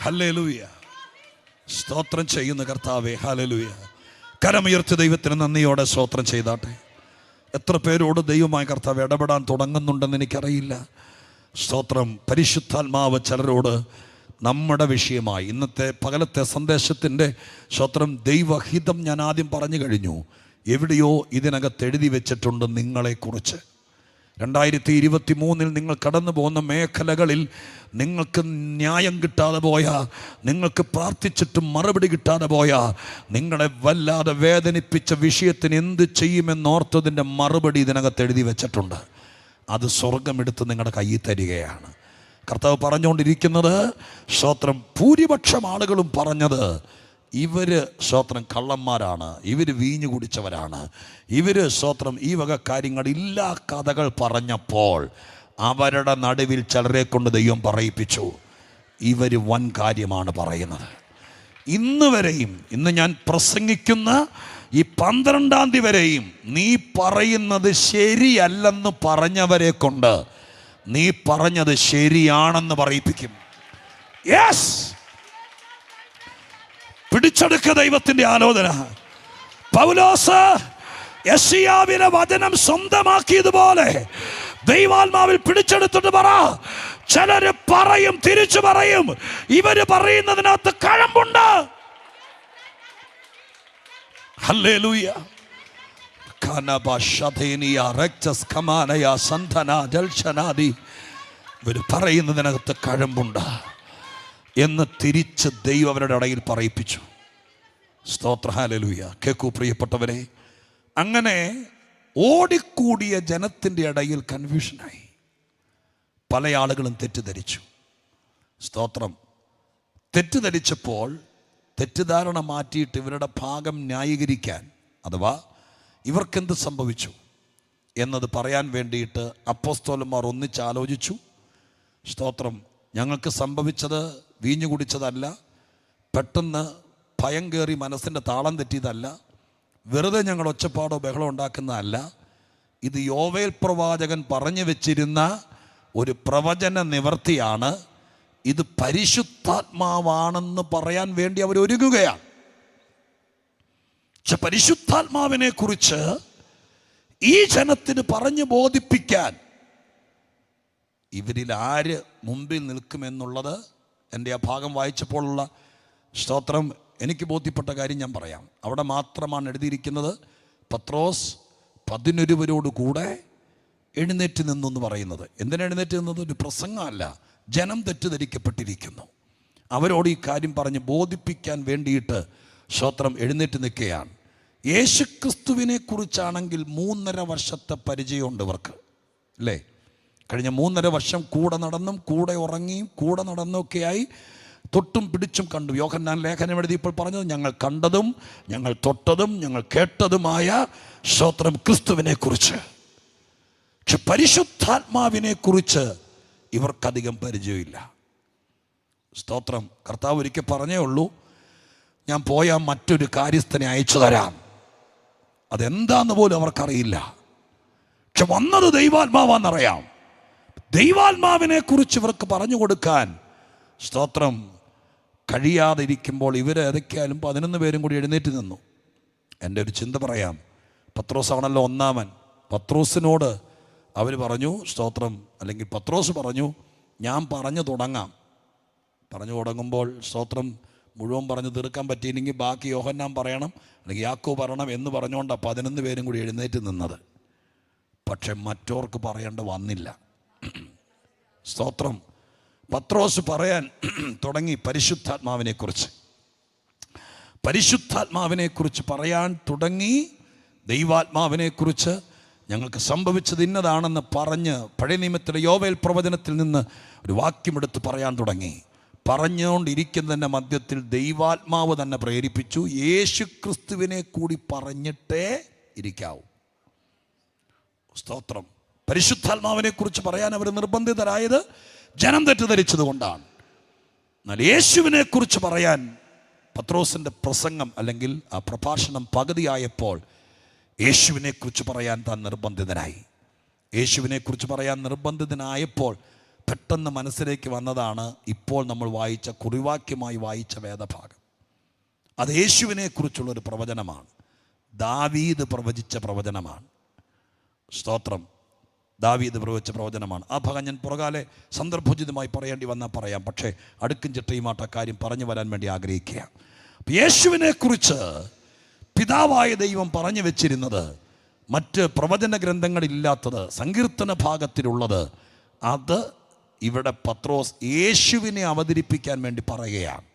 ഹല്ലേലൂയ. സ്തോത്രം ചെയ്യുന്ന കർത്താവേ, ഹല്ലേലൂയ. കരമുയർത്തി ദൈവത്തിന് നന്ദിയോടെ സ്തോത്രം ചെയ്താട്ടെ. എത്ര പേരോട് ദൈവമായ കർത്താവ് ഇടപെടാൻ തുടങ്ങുന്നുണ്ടെന്ന് എനിക്കറിയില്ല. സ്തോത്രം. പരിശുദ്ധാത്മാവ് ചിലരോട് നമ്മുടെ വിഷയമായി ഇന്നത്തെ പകലത്തെ സന്ദേശത്തിൻ്റെ സ്തോത്രം ദൈവഹിതം ഞാൻ ആദ്യം പറഞ്ഞു കഴിഞ്ഞു. എവിടെയോ ഇതിനകത്ത് എഴുതി വെച്ചിട്ടുണ്ട് നിങ്ങളെക്കുറിച്ച്. 2023 നിങ്ങൾ കടന്നു പോകുന്ന മേഖലകളിൽ നിങ്ങൾക്ക് ന്യായം കിട്ടാതെ പോയ, നിങ്ങൾക്ക് പ്രാർത്ഥിച്ചിട്ടും മറുപടി കിട്ടാതെ പോയ, നിങ്ങളെ വല്ലാതെ വേദനിപ്പിച്ച വിഷയത്തിന് എന്ത് ചെയ്യുമെന്നോർത്തതിൻ്റെ മറുപടി ഇതിനകത്ത് എഴുതി വെച്ചിട്ടുണ്ട്. അത് സ്വർഗമെടുത്ത് നിങ്ങളുടെ കയ്യിൽ തരികയാണ്. കർത്താവ് പറഞ്ഞുകൊണ്ടിരിക്കുന്നത്, സ്തോത്രം, ഭൂരിപക്ഷം ആളുകളും പറഞ്ഞത് ഇവര് സ്തോത്രം കള്ളന്മാരാണ്, ഇവർ വീഞ്ഞു കുടിച്ചവരാണ്, ഇവർ സ്തോത്രം ഈ വക കാര്യങ്ങൾ ഇല്ലാ കഥകൾ പറഞ്ഞപ്പോൾ അവരുടെ നടുവിൽ ചിലരെ കൊണ്ട് ദൈവം പറയിപ്പിച്ചു, ഇവർ വൻ കാര്യമാണ് പറയുന്നത്. ഇന്ന് വരെയും, ഇന്ന് ഞാൻ പ്രസംഗിക്കുന്ന ഈ 12-ാം തീയതി വരെയും നീ പറയുന്നത് ശരിയല്ലെന്ന് പറഞ്ഞവരെ കൊണ്ട് നീ പറഞ്ഞത് ശരിയാണെന്ന് പറയിപ്പിക്കും. യെസ്, പിടിച്ചെടുക്ക ദൈവത്തിന്റെ ആലോചന. പൗലോസ് യെശയ്യാവിലെ വചനം സ്വന്തമാക്കിയതുപോലെ ദൈവാത്മാവിൽ പിടിച്ചെടുത്തിട്ട് പറ, ചിലര് പറയും, തിരിച്ചു പറയും, ഇവര് പറയുന്നതിനകത്ത് കഴമ്പുണ്ട്. ഹല്ലേലൂയ. ഇവർ പറയുന്നതിനകത്ത് കഴമ്പുണ്ട് എന്ന് തിരിച്ച് ദൈവം അവരുടെ ഇടയിൽ പറയിപ്പിച്ചു. സ്തോത്ര, ഹല്ലേലൂയ. കേൾക്കൂ പ്രിയപ്പെട്ടവരെ, അങ്ങനെ ഓടിക്കൂടിയ ജനത്തിൻ്റെ ഇടയിൽ കൺഫ്യൂഷനായി. പല ആളുകളും തെറ്റിദ്ധരിച്ചു. സ്തോത്രം. തെറ്റിദ്ധരിച്ചപ്പോൾ തെറ്റിദ്ധാരണ മാറ്റിയിട്ട് ഇവരുടെ ഭാഗം ന്യായീകരിക്കാൻ, അഥവാ ഇവർക്കെന്ത് സംഭവിച്ചു എന്നത് പറയാൻ വേണ്ടിയിട്ട് അപ്പോസ്തലന്മാർ ഒന്നിച്ചാലോചിച്ചു. സ്തോത്രം. ഞങ്ങൾക്ക് സംഭവിച്ചത് വീഞ്ഞു കുടിച്ചതല്ല, പെട്ടെന്ന് ഭയം കയറി മനസ്സിൻ്റെ താളം തെറ്റിയതല്ല, വെറുതെ ഞങ്ങൾ ഒച്ചപ്പാടോ ബഹളം ഉണ്ടാക്കുന്നതല്ല, ഇത് യോവേൽ പ്രവാചകൻ പറഞ്ഞു വെച്ചിരുന്ന ഒരു പ്രവചന നിവർത്തിയാണ്, ഇത് പരിശുദ്ധാത്മാവാണെന്ന് പറയാൻ വേണ്ടി അവർ ഒരുങ്ങുകയാണ്. പക്ഷെ പരിശുദ്ധാത്മാവിനെ കുറിച്ച് ഈ ജനത്തിന് പറഞ്ഞു ബോധിപ്പിക്കാൻ ഇവരിൽ ആര് മുമ്പിൽ നിൽക്കുമെന്നുള്ളത് എൻ്റെ ആ ഭാഗം വായിച്ചപ്പോഴുള്ള സ്തോത്രം എനിക്ക് ബോധ്യപ്പെട്ട കാര്യം ഞാൻ പറയാം. അവിടെ മാത്രമാണ് എഴുതിയിരിക്കുന്നത്, പത്രോസ് 11 കൂടെ എഴുന്നേറ്റ് നിന്നു എന്ന് പറയുന്നത്. എന്തിനാ എഴുന്നേറ്റ് നിന്നത്? ഒരു പ്രസംഗമല്ല, ജനം തെറ്റിദ്ധരിക്കപ്പെട്ടിരിക്കുന്നു. അവരോട് ഈ കാര്യം പറഞ്ഞ് ബോധിപ്പിക്കാൻ വേണ്ടിയിട്ട് സ്തോത്രം എഴുന്നേറ്റ് നിൽക്കുകയാണ്. യേശുക്രിസ്തുവിനെ കുറിച്ചാണെങ്കിൽ 3.5 വർഷത്തെ പരിചയമുണ്ട് ഇവർക്ക്, അല്ലേ? കഴിഞ്ഞ 3.5 വർഷം കൂടെ നടന്നും കൂടെ ഉറങ്ങിയും കൂടെ നടന്നൊക്കെയായി തൊട്ടും പിടിച്ചും കണ്ടു. യോഹന്നാൻ ലേഖനം എഴുതിയപ്പോൾ പറഞ്ഞത്, ഞങ്ങൾ കണ്ടതും ഞങ്ങൾ തൊട്ടതും ഞങ്ങൾ കേട്ടതുമായ സ്തോത്രം ക്രിസ്തുവിനെ കുറിച്ച്. പക്ഷെ പരിശുദ്ധാത്മാവിനെ കുറിച്ച് ഇവർക്കധികം പരിചയമില്ല. സ്തോത്രം. കർത്താവ് ഒരിക്കൽ പറഞ്ഞേ ഉള്ളൂ, ഞാൻ പോയാൽ മറ്റൊരു കാര്യസ്ഥനെ അയച്ചു തരാം. അതെന്താന്ന് പോലും അവർക്കറിയില്ല. പക്ഷെ വന്നത് ദൈവാത്മാവാന്നറിയാം. ദൈവാത്മാവിനെ കുറിച്ച് ഇവർക്ക് പറഞ്ഞു കൊടുക്കാൻ സ്തോത്രം കഴിയാതെ ഇരിക്കുമ്പോൾ ഇവർ ഏതൊക്കെയായാലും 11 പേരും കൂടി എഴുന്നേറ്റ് നിന്നു. എൻ്റെ ഒരു ചിന്ത പറയാം. പത്രോസാണല്ലോ ഒന്നാമൻ. പത്രോസിനോട് അവർ പറഞ്ഞു, സ്തോത്രം, അല്ലെങ്കിൽ പത്രോസ് പറഞ്ഞു, ഞാൻ പറഞ്ഞു തുടങ്ങാം. പറഞ്ഞു തുടങ്ങുമ്പോൾ സ്തോത്രം മുഴുവൻ പറഞ്ഞു തീർക്കാൻ പറ്റിയില്ലെങ്കിൽ ബാക്കി യോഹന്നാൻ പറയണം, അല്ലെങ്കിൽ യാക്കോബ് പറയണം എന്ന് പറഞ്ഞുകൊണ്ടാണ് 11 പേരും കൂടി എഴുന്നേറ്റ് നിന്നത്. പക്ഷെ മറ്റോർക്ക് പറയേണ്ട വന്നില്ല. സ്തോത്രം. പത്രോസ് പറയാൻ തുടങ്ങി പരിശുദ്ധാത്മാവിനെക്കുറിച്ച് പറയാൻ തുടങ്ങി. ദൈവാത്മാവിനെക്കുറിച്ച് ഞങ്ങൾക്ക് സംഭവിച്ചത് ഇന്നതാണെന്ന് പറഞ്ഞ് പഴയ നിയമത്തിലെ യോവേൽ പ്രവചനത്തിൽ നിന്ന് ഒരു വാക്യമെടുത്ത് പറയാൻ തുടങ്ങി. പറഞ്ഞുകൊണ്ടിരിക്കുന്നതിൻ്റെ മധ്യത്തിൽ ദൈവാത്മാവ് തന്നെ പ്രേരിപ്പിച്ചു, യേശുക്രിസ്തുവിനെ കൂടി പറഞ്ഞിട്ടേ ഇരിക്കാവൂ. സ്തോത്രം. പരിശുദ്ധാത്മാവിനെ കുറിച്ച് പറയാൻ അവർ നിർബന്ധിതരായത് ജനം തെറ്റിദ്ധരിച്ചത് കൊണ്ടാണ്. എന്നാൽ യേശുവിനെ കുറിച്ച് പറയാൻ പത്രോസിൻ്റെ പ്രസംഗം അല്ലെങ്കിൽ ആ പ്രഭാഷണം പകുതിയായപ്പോൾ യേശുവിനെ കുറിച്ച് പറയാൻ താൻ നിർബന്ധിതനായി. യേശുവിനെ കുറിച്ച് പറയാൻ നിർബന്ധിതനായപ്പോൾ പെട്ടെന്ന് മനസ്സിലേക്ക് വന്നതാണ് ഇപ്പോൾ നമ്മൾ വായിച്ച കുറിവാക്യമായി വായിച്ച വേദഭാഗം. അത് യേശുവിനെ കുറിച്ചുള്ളൊരു പ്രവചനമാണ്. ദാവീദ് പ്രവചിച്ച പ്രവചനമാണ്. സ്തോത്രം. ദാവീദ് പ്രവചിച്ച പ്രവചനമാണ്. ആ ഭാഗം ഞാൻ പുറകാലെ സന്ദർഭോചിതമായി പറയേണ്ടി വന്നാൽ പറയാം. പക്ഷേ അടുക്കും ചിട്ടയുമായിട്ട് ആ കാര്യം പറഞ്ഞു വരാൻ വേണ്ടി ആഗ്രഹിക്കുക. യേശുവിനെ കുറിച്ച് പിതാവായ ദൈവം പറഞ്ഞു വെച്ചിരുന്നത്, മറ്റ് പ്രവചന ഗ്രന്ഥങ്ങളില്ലാത്തത്, സങ്കീർത്തന ഭാഗത്തിലുള്ളത്, അത് ഇവിടെ പത്രോസ് യേശുവിനെ അവതരിപ്പിക്കാൻ വേണ്ടി പറയുകയാണ്.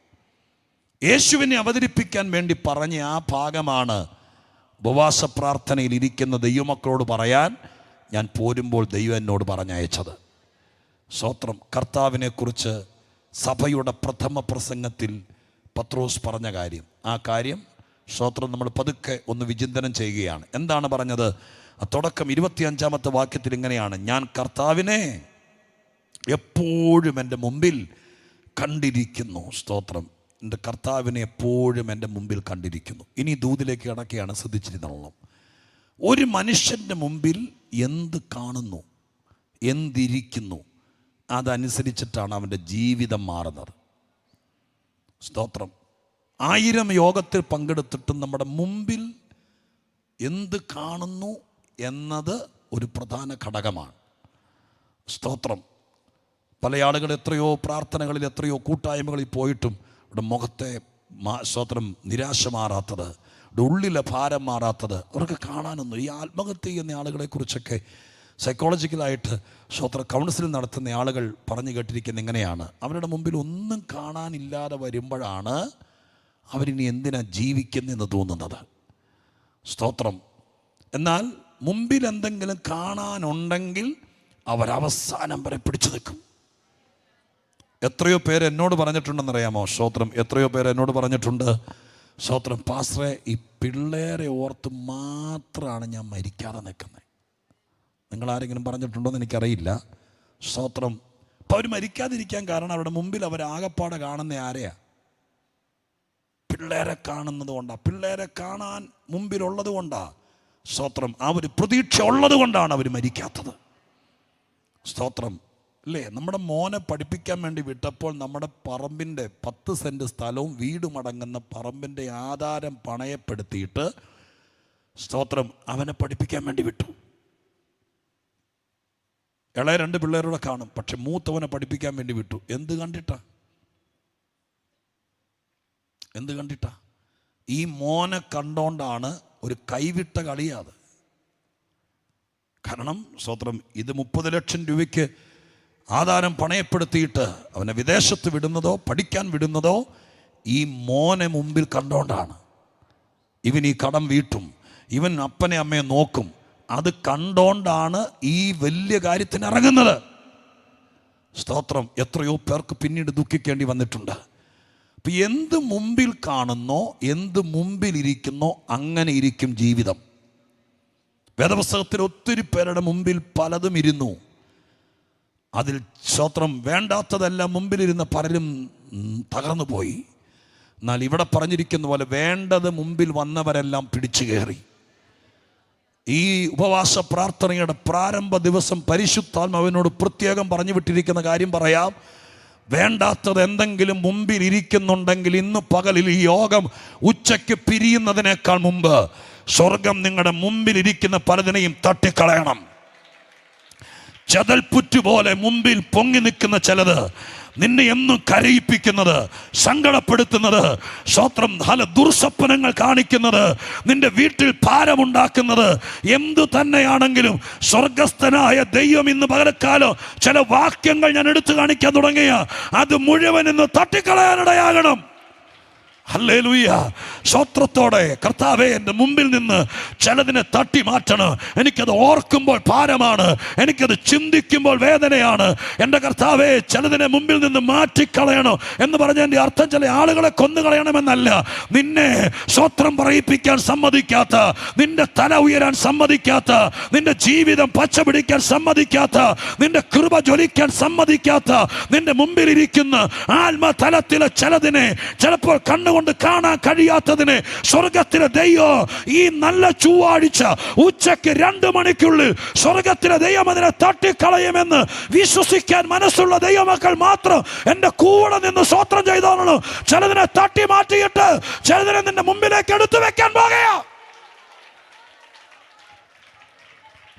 യേശുവിനെ അവതരിപ്പിക്കാൻ വേണ്ടി പറഞ്ഞ ആ ഭാഗമാണ് ഉപവാസ പ്രാർത്ഥനയിൽ ഇരിക്കുന്ന ദൈവമക്കളോട് പറയാൻ ഞാൻ പോരുമ്പോൾ ദൈവം എന്നോട് പറഞ്ഞയച്ചത്. സ്തോത്രം. കർത്താവിനെക്കുറിച്ച് സഭയുടെ പ്രഥമ പ്രസംഗത്തിൽ പത്രോസ് പറഞ്ഞ കാര്യം, ആ കാര്യം സ്തോത്രം നമ്മൾ പതുക്കെ ഒന്ന് വിചിന്തനം ചെയ്യുകയാണ്. എന്താണ് പറഞ്ഞത്? തുടക്കം 25-ാമത്തെ വാക്യത്തിൽ ഇങ്ങനെയാണ്: ഞാൻ കർത്താവിനെ എപ്പോഴും എൻ്റെ മുമ്പിൽ കണ്ടിരിക്കുന്നു. സ്തോത്രം. എൻ്റെ കർത്താവിനെ എപ്പോഴും എൻ്റെ മുമ്പിൽ കണ്ടിരിക്കുന്നു. ഇനി ദൂതിലേക്ക് കടക്കുകയാണ്, ശ്രദ്ധിച്ചിരുന്നോളാം. ഒരു മനുഷ്യൻ്റെ മുമ്പിൽ എന്ത് കാണുന്നു, എന്തിരിക്കുന്നു, അതനുസരിച്ചിട്ടാണ് അവൻ്റെ ജീവിതം മാറുന്നത്. സ്തോത്രം. 1000 യോഗത്തിൽ പങ്കെടുത്തിട്ടും നമ്മുടെ മുമ്പിൽ എന്ത് കാണുന്നു എന്നത് ഒരു പ്രധാന ഘടകമാണ്. സ്തോത്രം. പല ആളുകൾ എത്രയോ പ്രാർത്ഥനകളിൽ, എത്രയോ കൂട്ടായ്മകളിൽ പോയിട്ടും ഇവിടെ മുഖത്തെ സ്തോത്രം നിരാശ മാറാത്തത്, ഇവിടെ ഉള്ളിലെ ഭാരം മാറാത്തത് അവർക്ക് കാണാനൊന്നും. ഈ ആത്മഹത്യ ചെയ്യുന്ന ആളുകളെക്കുറിച്ചൊക്കെ സൈക്കോളജിക്കലായിട്ട് സ്തോത്ര കൗൺസിൽ നടത്തുന്ന ആളുകൾ പറഞ്ഞു കേട്ടിരിക്കുന്നത് ഇങ്ങനെയാണ്: അവരുടെ മുമ്പിൽ ഒന്നും കാണാനില്ലാതെ വരുമ്പോഴാണ് അവരിനി എന്തിനാ ജീവിക്കുന്നതെന്ന് തോന്നുന്നത്. സ്തോത്രം. എന്നാൽ മുമ്പിൽ എന്തെങ്കിലും കാണാനുണ്ടെങ്കിൽ അവരവസാനം വരെ പിടിച്ചു നിൽക്കും. എത്രയോ പേര് എന്നോട് പറഞ്ഞിട്ടുണ്ടെന്നറിയാമോ? സ്തോത്രം. എത്രയോ പേര് എന്നോട് പറഞ്ഞിട്ടുണ്ട്, സ്തോത്രം, പാസ്റ്ററെ, ഈ പിള്ളേരെ ഓർത്ത് മാത്രമാണ് ഞാൻ മരിക്കാതെ നിൽക്കുന്നത്. നിങ്ങളാരെങ്കിലും പറഞ്ഞിട്ടുണ്ടോ എന്ന് എനിക്കറിയില്ല. സ്തോത്രം. അപ്പോൾ അവർ മരിക്കാതിരിക്കാൻ കാരണം അവരുടെ മുമ്പിൽ അവരാകപ്പാടെ കാണുന്ന ആരെയാ? പിള്ളേരെ കാണുന്നത് കൊണ്ടാണ്, പിള്ളേരെ കാണാൻ മുമ്പിലുള്ളത് കൊണ്ടാണ്. സ്തോത്രം. ആ ഒരു പ്രതീക്ഷ ഉള്ളത് കൊണ്ടാണ് അവർ മരിക്കാത്തത്. സ്തോത്രം. അല്ലേ? നമ്മുടെ മോനെ പഠിപ്പിക്കാൻ വേണ്ടി വിട്ടപ്പോൾ നമ്മുടെ പറമ്പിൻ്റെ 10 സെൻറ്റ് സ്ഥലവും വീടുമടങ്ങുന്ന പറമ്പിൻ്റെ ആധാരം പണയപ്പെടുത്തിയിട്ട് സ്തോത്രം അവനെ പഠിപ്പിക്കാൻ വേണ്ടി വിട്ടു. ഇളയ 2 പിള്ളേരോടെ കാണും, പക്ഷെ മൂത്തവനെ പഠിപ്പിക്കാൻ വേണ്ടി വിട്ടു. എന്ത് കണ്ടിട്ടാ? എന്ത് കണ്ടിട്ടാ? ഈ മോനെ കണ്ടോണ്ടാണ് ഒരു കൈവിട്ട കളിയാത്. കാരണം സ്തോത്രം, ഇത് 30 ലക്ഷം രൂപയ്ക്ക് ആധാരം പണയപ്പെടുത്തിയിട്ട് അവനെ വിദേശത്ത് വിടുന്നതോ പഠിക്കാൻ വിടുന്നതോ ഈ മോനെ മുമ്പിൽ കണ്ടോണ്ടാണ്. ഇവൻ ഈ കടം വീട്ടും, ഇവൻ അപ്പനെ അമ്മയെ നോക്കും, അത് കണ്ടോണ്ടാണ് ഈ വലിയ കാര്യത്തിന് ഇറങ്ങുന്നത്. സ്തോത്രം. എത്രയോ പേർക്ക് പിന്നീട് ദുഃഖിക്കേണ്ടി വന്നിട്ടുണ്ട്. അപ്പം എന്ത് മുമ്പിൽ കാണുന്നോ, എന്ത് മുമ്പിൽ ഇരിക്കുന്നോ, അങ്ങനെ ഇരിക്കും ജീവിതം. വേദപുസ്തകത്തിൽ ഒത്തിരി പേരുടെ മുമ്പിൽ പലതും ഇരുന്നു. അതിൽ സ്തോത്രം വേണ്ടാത്തതെല്ലാം മുമ്പിലിരുന്ന പലരും തകർന്നു പോയി. എന്നാൽ ഇവിടെ പറഞ്ഞിരിക്കുന്ന പോലെ വേണ്ടത് മുമ്പിൽ വന്നവരെല്ലാം പിടിച്ചു കയറി. ഈ ഉപവാസ പ്രാർത്ഥനയുടെ പ്രാരംഭ ദിവസം പരിശുദ്ധാത്മാവിനോട് പ്രത്യേകം പറഞ്ഞു വിട്ടിരിക്കുന്ന കാര്യം പറയാം. വേണ്ടാത്തത് എന്തെങ്കിലും മുമ്പിൽ ഇരിക്കുന്നുണ്ടെങ്കിൽ ഇന്ന് പകലിൽ ഈ യോഗം ഉച്ചയ്ക്ക് പിരിയുന്നതിനേക്കാൾ മുമ്പ് സ്വർഗം നിങ്ങളുടെ മുമ്പിൽ ഇരിക്കുന്ന പലതിനെയും തട്ടിക്കളയണം. ചതൽപുറ്റുപോലെ മുമ്പിൽ പൊങ്ങി നിൽക്കുന്ന ചിലത്, നിന്നെ എന്നും കരയിപ്പിക്കുന്നത്, സങ്കടപ്പെടുത്തുന്നത്, സ്തോത്രം, പല ദുർസ്വപ്നങ്ങൾ കാണിക്കുന്നത്, നിന്റെ വീട്ടിൽ ഭാരമുണ്ടാക്കുന്നത്, എന്തു തന്നെയാണെങ്കിലും സ്വർഗസ്ഥനായ ദൈവം ഇന്ന് പകരക്കാലം ചില വാക്യങ്ങൾ ഞാൻ എടുത്തു കാണിക്കാൻ തുടങ്ങിയ അത് മുഴുവൻ ഇന്ന് തട്ടിക്കളയാനിടയാകണം. ഹല്ലേലൂയ. സ്തോത്രത്തോടെ കർത്താവേ, എൻ്റെ മുമ്പിൽ നിന്ന് ചിലതിനെ തട്ടി മാറ്റണം. എനിക്കത് ഓർക്കുമ്പോൾ ഭാരമാണ്, എനിക്കത് ചിന്തിക്കുമ്പോൾ വേദനയാണ്. എൻ്റെ കർത്താവേ, ചിലതിനെ മുമ്പിൽ നിന്ന് മാറ്റിക്കളയണം എന്ന് പറഞ്ഞ എൻ്റെ അർത്ഥം ചില ആളുകളെ കൊന്നുകളയണമെന്നല്ല. നിന്നെ സ്തോത്രം പറയിപ്പിക്കാൻ സമ്മതിക്കാത്ത, നിന്റെ തല ഉയരാൻ സമ്മതിക്കാത്ത, നിന്റെ ജീവിതം പച്ച പിടിക്കാൻ സമ്മതിക്കാത്ത, നിന്റെ കൃപ ജ്വലിക്കാൻ സമ്മതിക്കാത്ത, നിന്റെ മുമ്പിലിരിക്കുന്ന ആത്മതലത്തിലെ ചിലതിനെ, ചിലപ്പോൾ കണ്ണുകൊണ്ട് കാണാൻ കഴിയാത്തതിനെ സ്വർഗത്തിലെ ദൈവം ഈ നല്ല ചൊവ്വാഴ്ച ഉച്ചയ്ക്ക് 2 മണിക്കുള്ളിൽ സ്വർഗത്തിലെ ദൈവം അതിനെ തട്ടിക്കളയുമെന്ന് വിശ്വസിക്കാൻ മനസ്സുള്ള ദൈവമക്കൾ മാത്രം എൻ്റെ കൂടെ നിന്ന് സ്തോത്രം ചെയ്തോളൂ. ചിലതിനെ തട്ടി മാറ്റിയിട്ട് ചിലതിനെ നിന്റെ മുമ്പിലേക്ക് എടുത്തു വെക്കാൻ പോകുകയാ.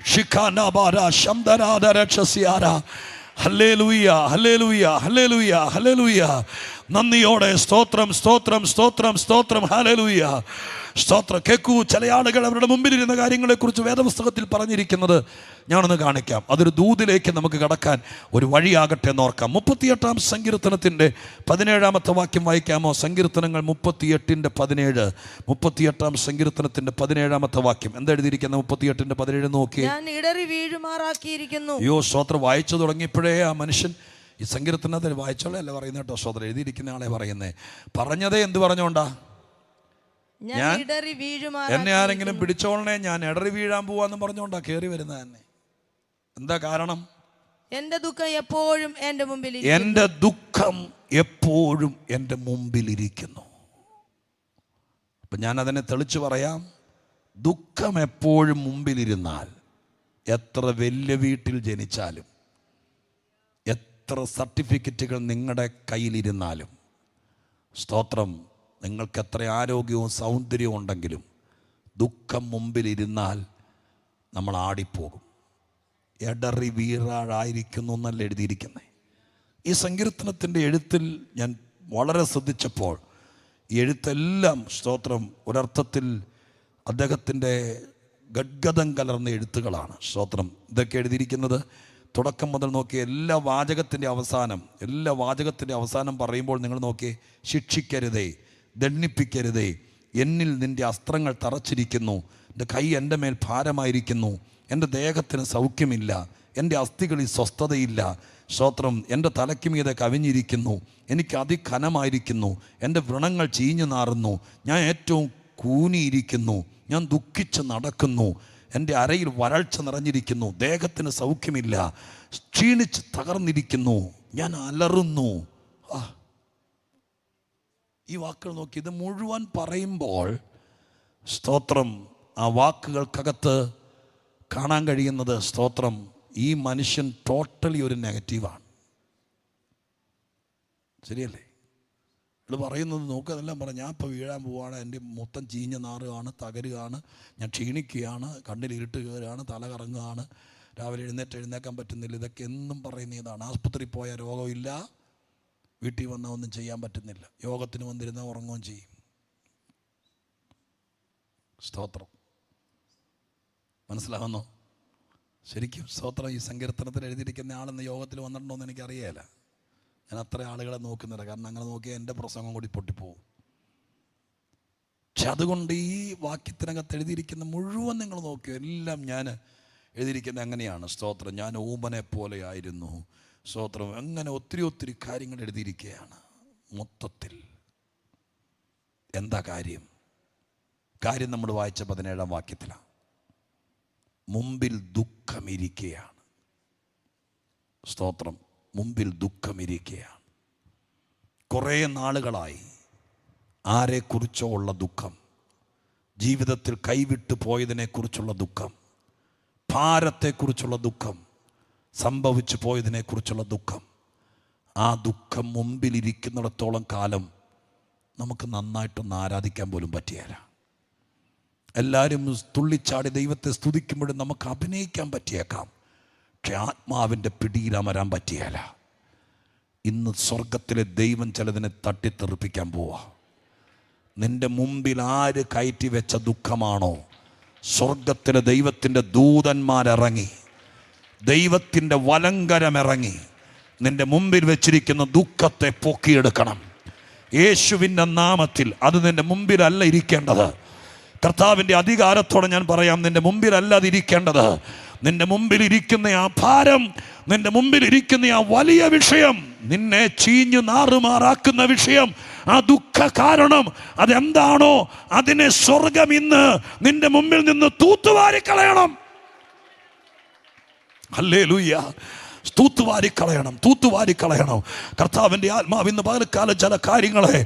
ഹല്ലേലൂയ, ഹല്ലേലൂയ, ഹല്ലേലൂയ, ഹല്ലേലൂയ. നന്ദിയോടെ സ്തോത്രം, സ്തോത്രം, സ്തോത്രം, സ്തോത്രം. ഹല്ലേലൂയ, സ്തോത്രം. കേൾക്കൂ, ചില ആളുകൾ അവരുടെ മുമ്പിലിരുന്ന കാര്യങ്ങളെക്കുറിച്ച് വേദപുസ്തകത്തിൽ പറഞ്ഞിരിക്കുന്നത് ഞാനൊന്ന് കാണിക്കാം. അതൊരു ദൂതിലേക്ക് നമുക്ക് കടക്കാൻ ഒരു വഴിയാകട്ടെ എന്നോർക്കാം. 38-ാം സങ്കീർത്തനത്തിൻ്റെ 17-ാമത്തെ വാക്യം വായിക്കാമോ? സങ്കീർത്തനങ്ങൾ 38:17. 38-ാം സങ്കീർത്തനത്തിൻ്റെ 17-ാമത്തെ വാക്യം എന്താ എഴുതിയിരിക്കുന്നത്? 38:17 നോക്കി. ഞാൻ ഇടറി വീഴുമാറാക്കിയിരിക്കുന്നു. അയ്യോ, സ്തോത്രം. വായിച്ചു തുടങ്ങിയപ്പോഴേ ആ മനുഷ്യൻ ഈ സങ്കീർത്തനത്തിൽ വായിച്ചോളെ അല്ല പറയുന്നത് കേട്ടോ, സ്തോത്രം. എഴുതിയിരിക്കുന്ന ആളെ പറയുന്നേ. പറഞ്ഞതേ എന്ത് പറഞ്ഞോണ്ടാ? ഞാൻ എന്നെ ആരെങ്കിലും പിടിച്ചോളണേ, ഞാൻ ഇടറി വീഴാൻ പോവാന്ന് പറഞ്ഞോണ്ടാ കയറി വരുന്നത് തന്നെ. എന്താ കാരണം? എന്റെ ദുഃഖം എപ്പോഴും എന്റെ മുമ്പിൽ, എന്റെ ദുഃഖം എപ്പോഴും എൻ്റെ മുമ്പിലിരിക്കുന്നു. അപ്പം ഞാൻ അതിനെ തെളിച്ചു പറയാം. ദുഃഖം എപ്പോഴും മുമ്പിലിരുന്നാൽ എത്ര വലിയ വീട്ടിൽ ജനിച്ചാലും, എത്ര സർട്ടിഫിക്കറ്റുകൾ നിങ്ങളുടെ കയ്യിലിരുന്നാലും, സ്തോത്രം, നിങ്ങൾക്ക് എത്ര ആരോഗ്യവും സൗന്ദര്യവും ഉണ്ടെങ്കിലും ദുഃഖം മുമ്പിലിരുന്നാൽ നമ്മൾ ആടിപ്പോകും. എടറി വീഴാഴായിരിക്കുന്നു എന്നല്ല എഴുതിയിരിക്കുന്നത്. ഈ സങ്കീർത്തനത്തിൻ്റെ എഴുത്തിൽ ഞാൻ വളരെ ശ്രദ്ധിച്ചപ്പോൾ ഈ എഴുത്തെല്ലാം, സ്തോത്രം, ഒരർത്ഥത്തിൽ അദ്ദേഹത്തിൻ്റെ ഗദ്ഗതം കലർന്ന എഴുത്തുകളാണ്. സ്തോത്രം. ഇതൊക്കെ എഴുതിയിരിക്കുന്നത് തുടക്കം മുതൽ നോക്കി എല്ലാ വാചകത്തിൻ്റെ അവസാനം പറയുമ്പോൾ നിങ്ങൾ നോക്കി. ശിക്ഷിക്കരുതേ, ദണ്ഡിപ്പിക്കരുതേ, എന്നിൽ നിൻ്റെ അസ്ത്രങ്ങൾ തറച്ചിരിക്കുന്നു, എൻ്റെ കൈ എൻ്റെ മേൽ ഭാരമായിരിക്കുന്നു, എൻ്റെ ദേഹത്തിന് സൗഖ്യമില്ല, എൻ്റെ അസ്ഥികളിൽ സ്വസ്ഥതയില്ല, സ്തോത്രം, എൻ്റെ തലയ്ക്ക് മീതെ കവിഞ്ഞിരിക്കുന്നു, എനിക്ക് അതിഘനമായിരിക്കുന്നു, എൻ്റെ വ്രണങ്ങൾ ചീഞ്ഞു നാറുന്നു, ഞാൻ ഏറ്റവും കൂനിയിരിക്കുന്നു, ഞാൻ ദുഃഖിച്ച് നടക്കുന്നു, എൻ്റെ അരയിൽ വരൾച്ച നിറഞ്ഞിരിക്കുന്നു, ദേഹത്തിന് സൗഖ്യമില്ല, ക്ഷീണിച്ച് തകർന്നിരിക്കുന്നു, ഞാൻ അലറുന്നു. ഈ വാക്കുകൾ നോക്കി. ഇത് മുഴുവൻ പറയുമ്പോൾ, സ്തോത്രം, ആ വാക്കുകൾക്കകത്ത് കാണാൻ കഴിയുന്നത്, സ്തോത്രം, ഈ മനുഷ്യൻ ടോട്ടലി ഒരു നെഗറ്റീവാണ്. ശരിയല്ലേ? ഇത് പറയുന്നത് നോക്കുക. അതെല്ലാം പറയാം. ഞാൻ ഇപ്പോൾ വീഴാൻ പോവുകയാണ്, എൻ്റെ മൊത്തം ചീഞ്ഞ നാറുകയാണ്, തകരുകയാണ്, ഞാൻ ക്ഷീണിക്കുകയാണ്, കണ്ണിൽ ഇരുട്ട് കയറുകയാണ്, തല കറങ്ങുകയാണ്, രാവിലെ എഴുന്നേക്കാൻ പറ്റുന്നില്ല. ഇതൊക്കെ എന്നും പറയുന്ന ഇതാണ്. ആസ്പത്രിയിൽ പോയാൽ രോഗമില്ല, വീട്ടിൽ വന്നാൽ ഒന്നും ചെയ്യാൻ പറ്റുന്നില്ല, യോഗത്തിന് വന്നിരുന്നാൽ ഉറങ്ങുകയും ചെയ്യും. സ്തോത്രം. മനസ്സിലാവുന്നോ? ശരിക്കും സ്തോത്രം. ഈ സങ്കീർത്തനത്തിൽ എഴുതിയിരിക്കുന്ന ആളെന്ന് യോഗത്തിൽ വന്നിട്ടുണ്ടോ എന്ന് എനിക്കറിയില്ല. ഞാൻ അത്ര ആളുകളെ നോക്കുന്നില്ല, കാരണം അങ്ങനെ നോക്കിയാൽ എൻ്റെ പ്രസംഗം കൂടി പൊട്ടിപ്പോവും. പക്ഷെ അതുകൊണ്ട് ഈ വാക്യത്തിനകത്ത് എഴുതിയിരിക്കുന്ന മുഴുവൻ നിങ്ങൾ നോക്കിയോ, എല്ലാം ഞാൻ എഴുതിയിരിക്കുന്നത് അങ്ങനെയാണ്. സ്തോത്രം. ഞാൻ ഊമനെ പോലെ ആയിരുന്നു, സ്തോത്രം. അങ്ങനെ ഒത്തിരി കാര്യങ്ങൾ എഴുതിയിരിക്കുകയാണ്. മൊത്തത്തിൽ എന്താ കാര്യം നമ്മൾ വായിച്ച 17-ാം വാക്യത്തിലാണ്. മുമ്പിൽ ദുഃഖമിരിക്കുകയാണ്. സ്തോത്രം. മുമ്പിൽ ദുഃഖമിരിക്കുകയാണ്. കുറേ നാളുകളായി ആരെക്കുറിച്ചോ ഉള്ള ദുഃഖം, ജീവിതത്തിൽ കൈവിട്ട് പോയതിനെക്കുറിച്ചുള്ള ദുഃഖം, ഭാരത്തെക്കുറിച്ചുള്ള ദുഃഖം, സംഭവിച്ചു പോയതിനെക്കുറിച്ചുള്ള ദുഃഖം. ആ ദുഃഖം മുമ്പിലിരിക്കുന്നിടത്തോളം കാലം നമുക്ക് നന്നായിട്ടൊന്ന് ആരാധിക്കാൻ പോലും പറ്റിയല്ല. എല്ലാവരും തുള്ളിച്ചാടി ദൈവത്തെ സ്തുതിക്കുമ്പോഴും നമുക്ക് അഭിനയിക്കാൻ പറ്റിയേക്കാം, പക്ഷെ ആത്മാവിൻ്റെ പിടിയിൽ അമരാൻ പറ്റിയല്ല. ഇന്ന് സ്വർഗത്തിലെ ദൈവം ചിലതിനെ തട്ടിത്തെറിപ്പിക്കാൻ പോവാ. നിന്റെ മുമ്പിൽ ആര് കയറ്റി വെച്ച ദുഃഖമാണോ, സ്വർഗത്തിലെ ദൈവത്തിൻ്റെ ദൂതന്മാരിറങ്ങി, ദൈവത്തിൻ്റെ വലങ്കരമിറങ്ങി നിന്റെ മുമ്പിൽ വെച്ചിരിക്കുന്ന ദുഃഖത്തെ പൊക്കിയെടുക്കണം. യേശുവിൻ്റെ നാമത്തിൽ. അത് നിന്റെ മുമ്പിലല്ല ഇരിക്കേണ്ടത്. കർത്താവിൻ്റെ അധികാരത്തോടെ ഞാൻ പറയാം, നിന്റെ മുമ്പിലല്ല അതിരിക്കേണ്ടത്. നിന്റെ മുമ്പിലിരിക്കുന്ന ആ ഭാരം, നിന്റെ മുമ്പിലിരിക്കുന്ന ആ വലിയ വിഷയം, നിന്നെ ചീഞ്ഞു നാറുമാറാക്കുന്ന വിഷയം, ആ ദുഃഖ കാരണം അതെന്താണോ, അതിനെ സ്വർഗം ഇന്ന് നിന്റെ മുമ്പിൽ നിന്ന് തൂത്തുവാരിക്കളയണം. ഹല്ലേലൂയ. തൂത്തുവാരിക്കളയണം. കർത്താവിൻ്റെ ആത്മാവ് ഇന്ന് പകൽക്കാലം ചില കാര്യങ്ങളെ,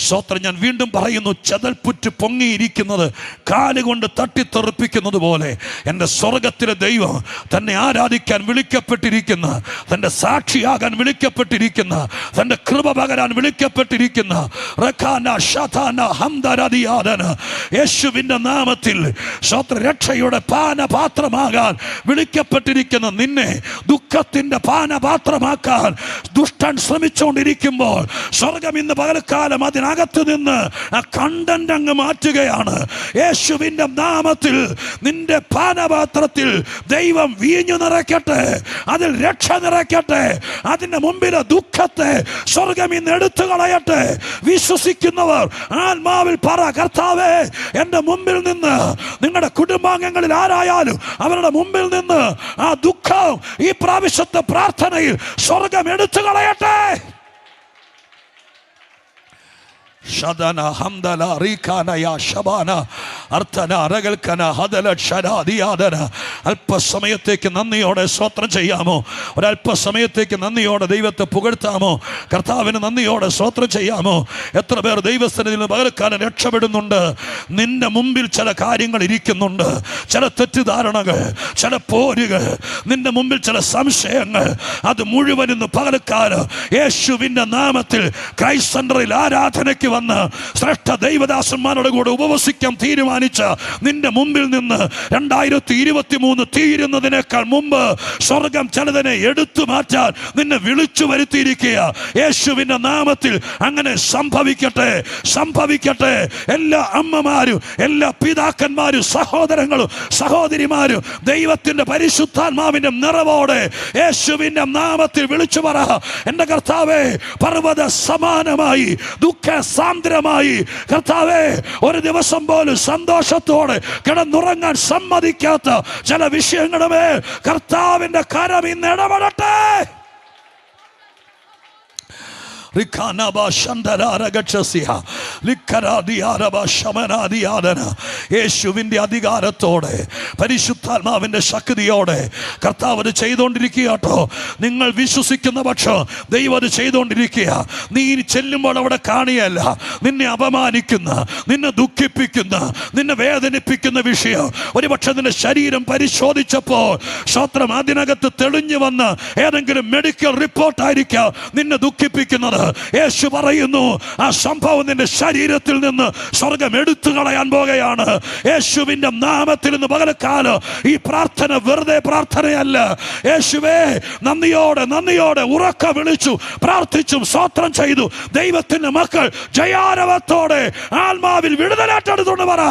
സ്തോത്രം, ഞാൻ വീണ്ടും പറയുന്നു, ചതൽപുറ്റ് പൊങ്ങിയിരിക്കുന്നത് കാലുകൊണ്ട് തട്ടിത്തെറിപ്പിക്കുന്നത് പോലെ എൻ്റെ സ്വർഗത്തിലെ ദൈവം തന്നെ ആരാധിക്കാൻ വിളിക്കപ്പെട്ടിരിക്കുന്ന, തൻ്റെ സാക്ഷിയാകാൻ വിളിക്കപ്പെട്ടിരിക്കുന്ന, തൻ്റെ കൃപ പകരാൻ വിളിക്കപ്പെട്ടിരിക്കുന്ന യേശുവിൻ്റെ നാമത്തിൽ സ്തോത്ര രക്ഷയുടെ പാനപാത്രമാകാൻ വിളിക്കപ്പെട്ടിരിക്കുന്ന നിന്നെ ദുഃഖത്തിൻ്റെ നിന്റെ പാനപാത്രമാക്കാൻ ദുഷ്ടൻ ശ്രമിച്ചുകൊണ്ടിരിക്കുമ്പോൾ സ്വർഗം ഇന്ന് പകൽക്കാലം അതിനകത്ത് നിന്ന് ആ കണ്ടന്റ് അങ്ങ് മാറ്റുകയാണ്. യേശുവിന്റെ നാമത്തിൽ നിന്റെ പാനപാത്രത്തിൽ ദൈവം വീഞ്ഞു നിറയ്ക്കട്ടെ, അതിൽ രക്ഷ നിറയ്ക്കട്ടെ. അതിന്റെ മുമ്പിലെ ദുഃഖത്തെ സ്വർഗം ഇന്ന് എടുത്തു കളയട്ടെ. വിശ്വസിക്കുന്നവർ ആത്മാവിൽ പറ, കർത്താവേ, എന്റെ മുമ്പിൽ നിന്ന്, നിങ്ങളുടെ കുടുംബാംഗങ്ങളിൽ ആരായാലും അവരുടെ മുമ്പിൽ നിന്ന് ആ ദുഃഖം ഈ പ്രാവശ്യത്തെ പ്രാർത്ഥനയിൽ സ്വർഗം എടുത്തു കളയട്ടെ. ഷദന ഹംദല റീഖാനയ ശബാന അർത്ഥന അരകൽക്കന ഹദല ഷരാദിയാദന. അല്പസമയത്തേക്ക് നന്ദിയോടെ സ്തോത്രം ചെയ്യാമോ? ഒരല്പസമയത്തേക്ക് നന്ദിയോടെ ദൈവത്തെ പുകഴ്ത്താമോ? കർത്താവിന് നന്ദിയോടെ സ്തോത്രം ചെയ്യാമോ? എത്ര പേർ ദൈവസ്ഥനിൽ നിന്ന് പകൽക്കാലം രക്ഷപ്പെടുന്നുണ്ട്? നിന്റെ മുമ്പിൽ ചില കാര്യങ്ങൾ ഇരിക്കുന്നുണ്ട്, ചില തെറ്റിദ്ധാരണകൾ, ചില പോരുകൾ, നിന്റെ മുമ്പിൽ ചില സംശയങ്ങൾ. അത് മുഴുവൻ ഇന്ന് പകൽക്കാലം യേശുവിന്റെ നാമത്തിൽ ക്രൈസ്റ്റ് സെന്ററിൽ ആരാധനയ്ക്ക് വന്ന് ശ്രേഷ്ഠ ദൈവദാസന്മാരുടെ കൂടെ ഉപവസിക്കാൻ തീരുമാനിച്ച നിന്റെ മുമ്പിൽ നിന്ന് 2023 തീരുന്നതിനേക്കാൾ മുമ്പ് സ്വർഗം ചിലതിനെ എടുത്തു മാറ്റാൻ നിന്നെ വിളിച്ചു വരുത്തിയിരിക്കുക. യേശുവിന്റെ നാമത്തിൽ അങ്ങനെ സംഭവിക്കട്ടെ, സംഭവിക്കട്ടെ. എല്ലാ അമ്മമാരും, എല്ലാ പിതാക്കന്മാരും, സഹോദരങ്ങളും സഹോദരിമാരും ദൈവത്തിന്റെ പരിശുദ്ധാത്മാവിന്റെ നിറവോടെ യേശുവിന്റെ നാമത്തിൽ വിളിച്ചു പറ, എന്റെ കർത്താവേ, പർവ്വത സമാനമായി ദുഃഖ സാന്ദ്രമായി കർത്താവേ, ഒരു ദിവസം പോലും സന്തോഷത്തോടെ കിടന്നുറങ്ങാൻ സമ്മതിക്കാത്ത ചില വിഷയങ്ങളുടെ മേൽ കർത്താവിന്റെ കരം ഇന്ന് ഇടപെടട്ടെ. യേശുവിന്റെ അധികാരത്തോടെ, പരിശുദ്ധാത്മാവിന്റെ ശക്തിയോടെ കർത്താവ് അത് ചെയ്തുകൊണ്ടിരിക്കുക കേട്ടോ. നിങ്ങൾ വിശ്വസിക്കുന്ന പക്ഷം ദൈവം അത് ചെയ്തുകൊണ്ടിരിക്കുക. നീ ചെല്ലുമ്പോൾ അവിടെ കാണുകയല്ല നിന്നെ അപമാനിക്കുന്ന, നിന്നെ ദുഃഖിപ്പിക്കുന്ന, നിന്നെ വേദനിപ്പിക്കുന്ന വിഷയം. ഒരുപക്ഷെ നിന്റെ ശരീരം പരിശോധിച്ചപ്പോൾ സ്വത്രം അതിനകത്ത് തെളിഞ്ഞു വന്ന് ഏതെങ്കിലും മെഡിക്കൽ റിപ്പോർട്ടായിരിക്കാം നിന്നെ ദുഃഖിപ്പിക്കുന്നത്. യേശു പറയുന്നു, ആ സംഭവം നിന്റെ ശരീരത്തിൽ നിന്ന് സ്വർഗം എടുത്തു കളയാൻ പോകുകയാണ്. യേശുവിന്റെ നാമത്തിൽ നിന്ന് പകൽക്കാലം ഈ പ്രാർത്ഥന വെറുതെ പ്രാർത്ഥനയല്ല. യേശുവേ, നന്ദിയോടെ നന്ദിയോടെ ഉറക്ക വിളിച്ചു പ്രാർത്ഥിച്ചും സ്തോത്രം ചെയ്തു ദൈവത്തിന്റെ മക്കൾ ജയാരവത്തോടെ ആത്മാവിൽ വിടുതലേറ്റെടുത്തുകൊണ്ട് പറ,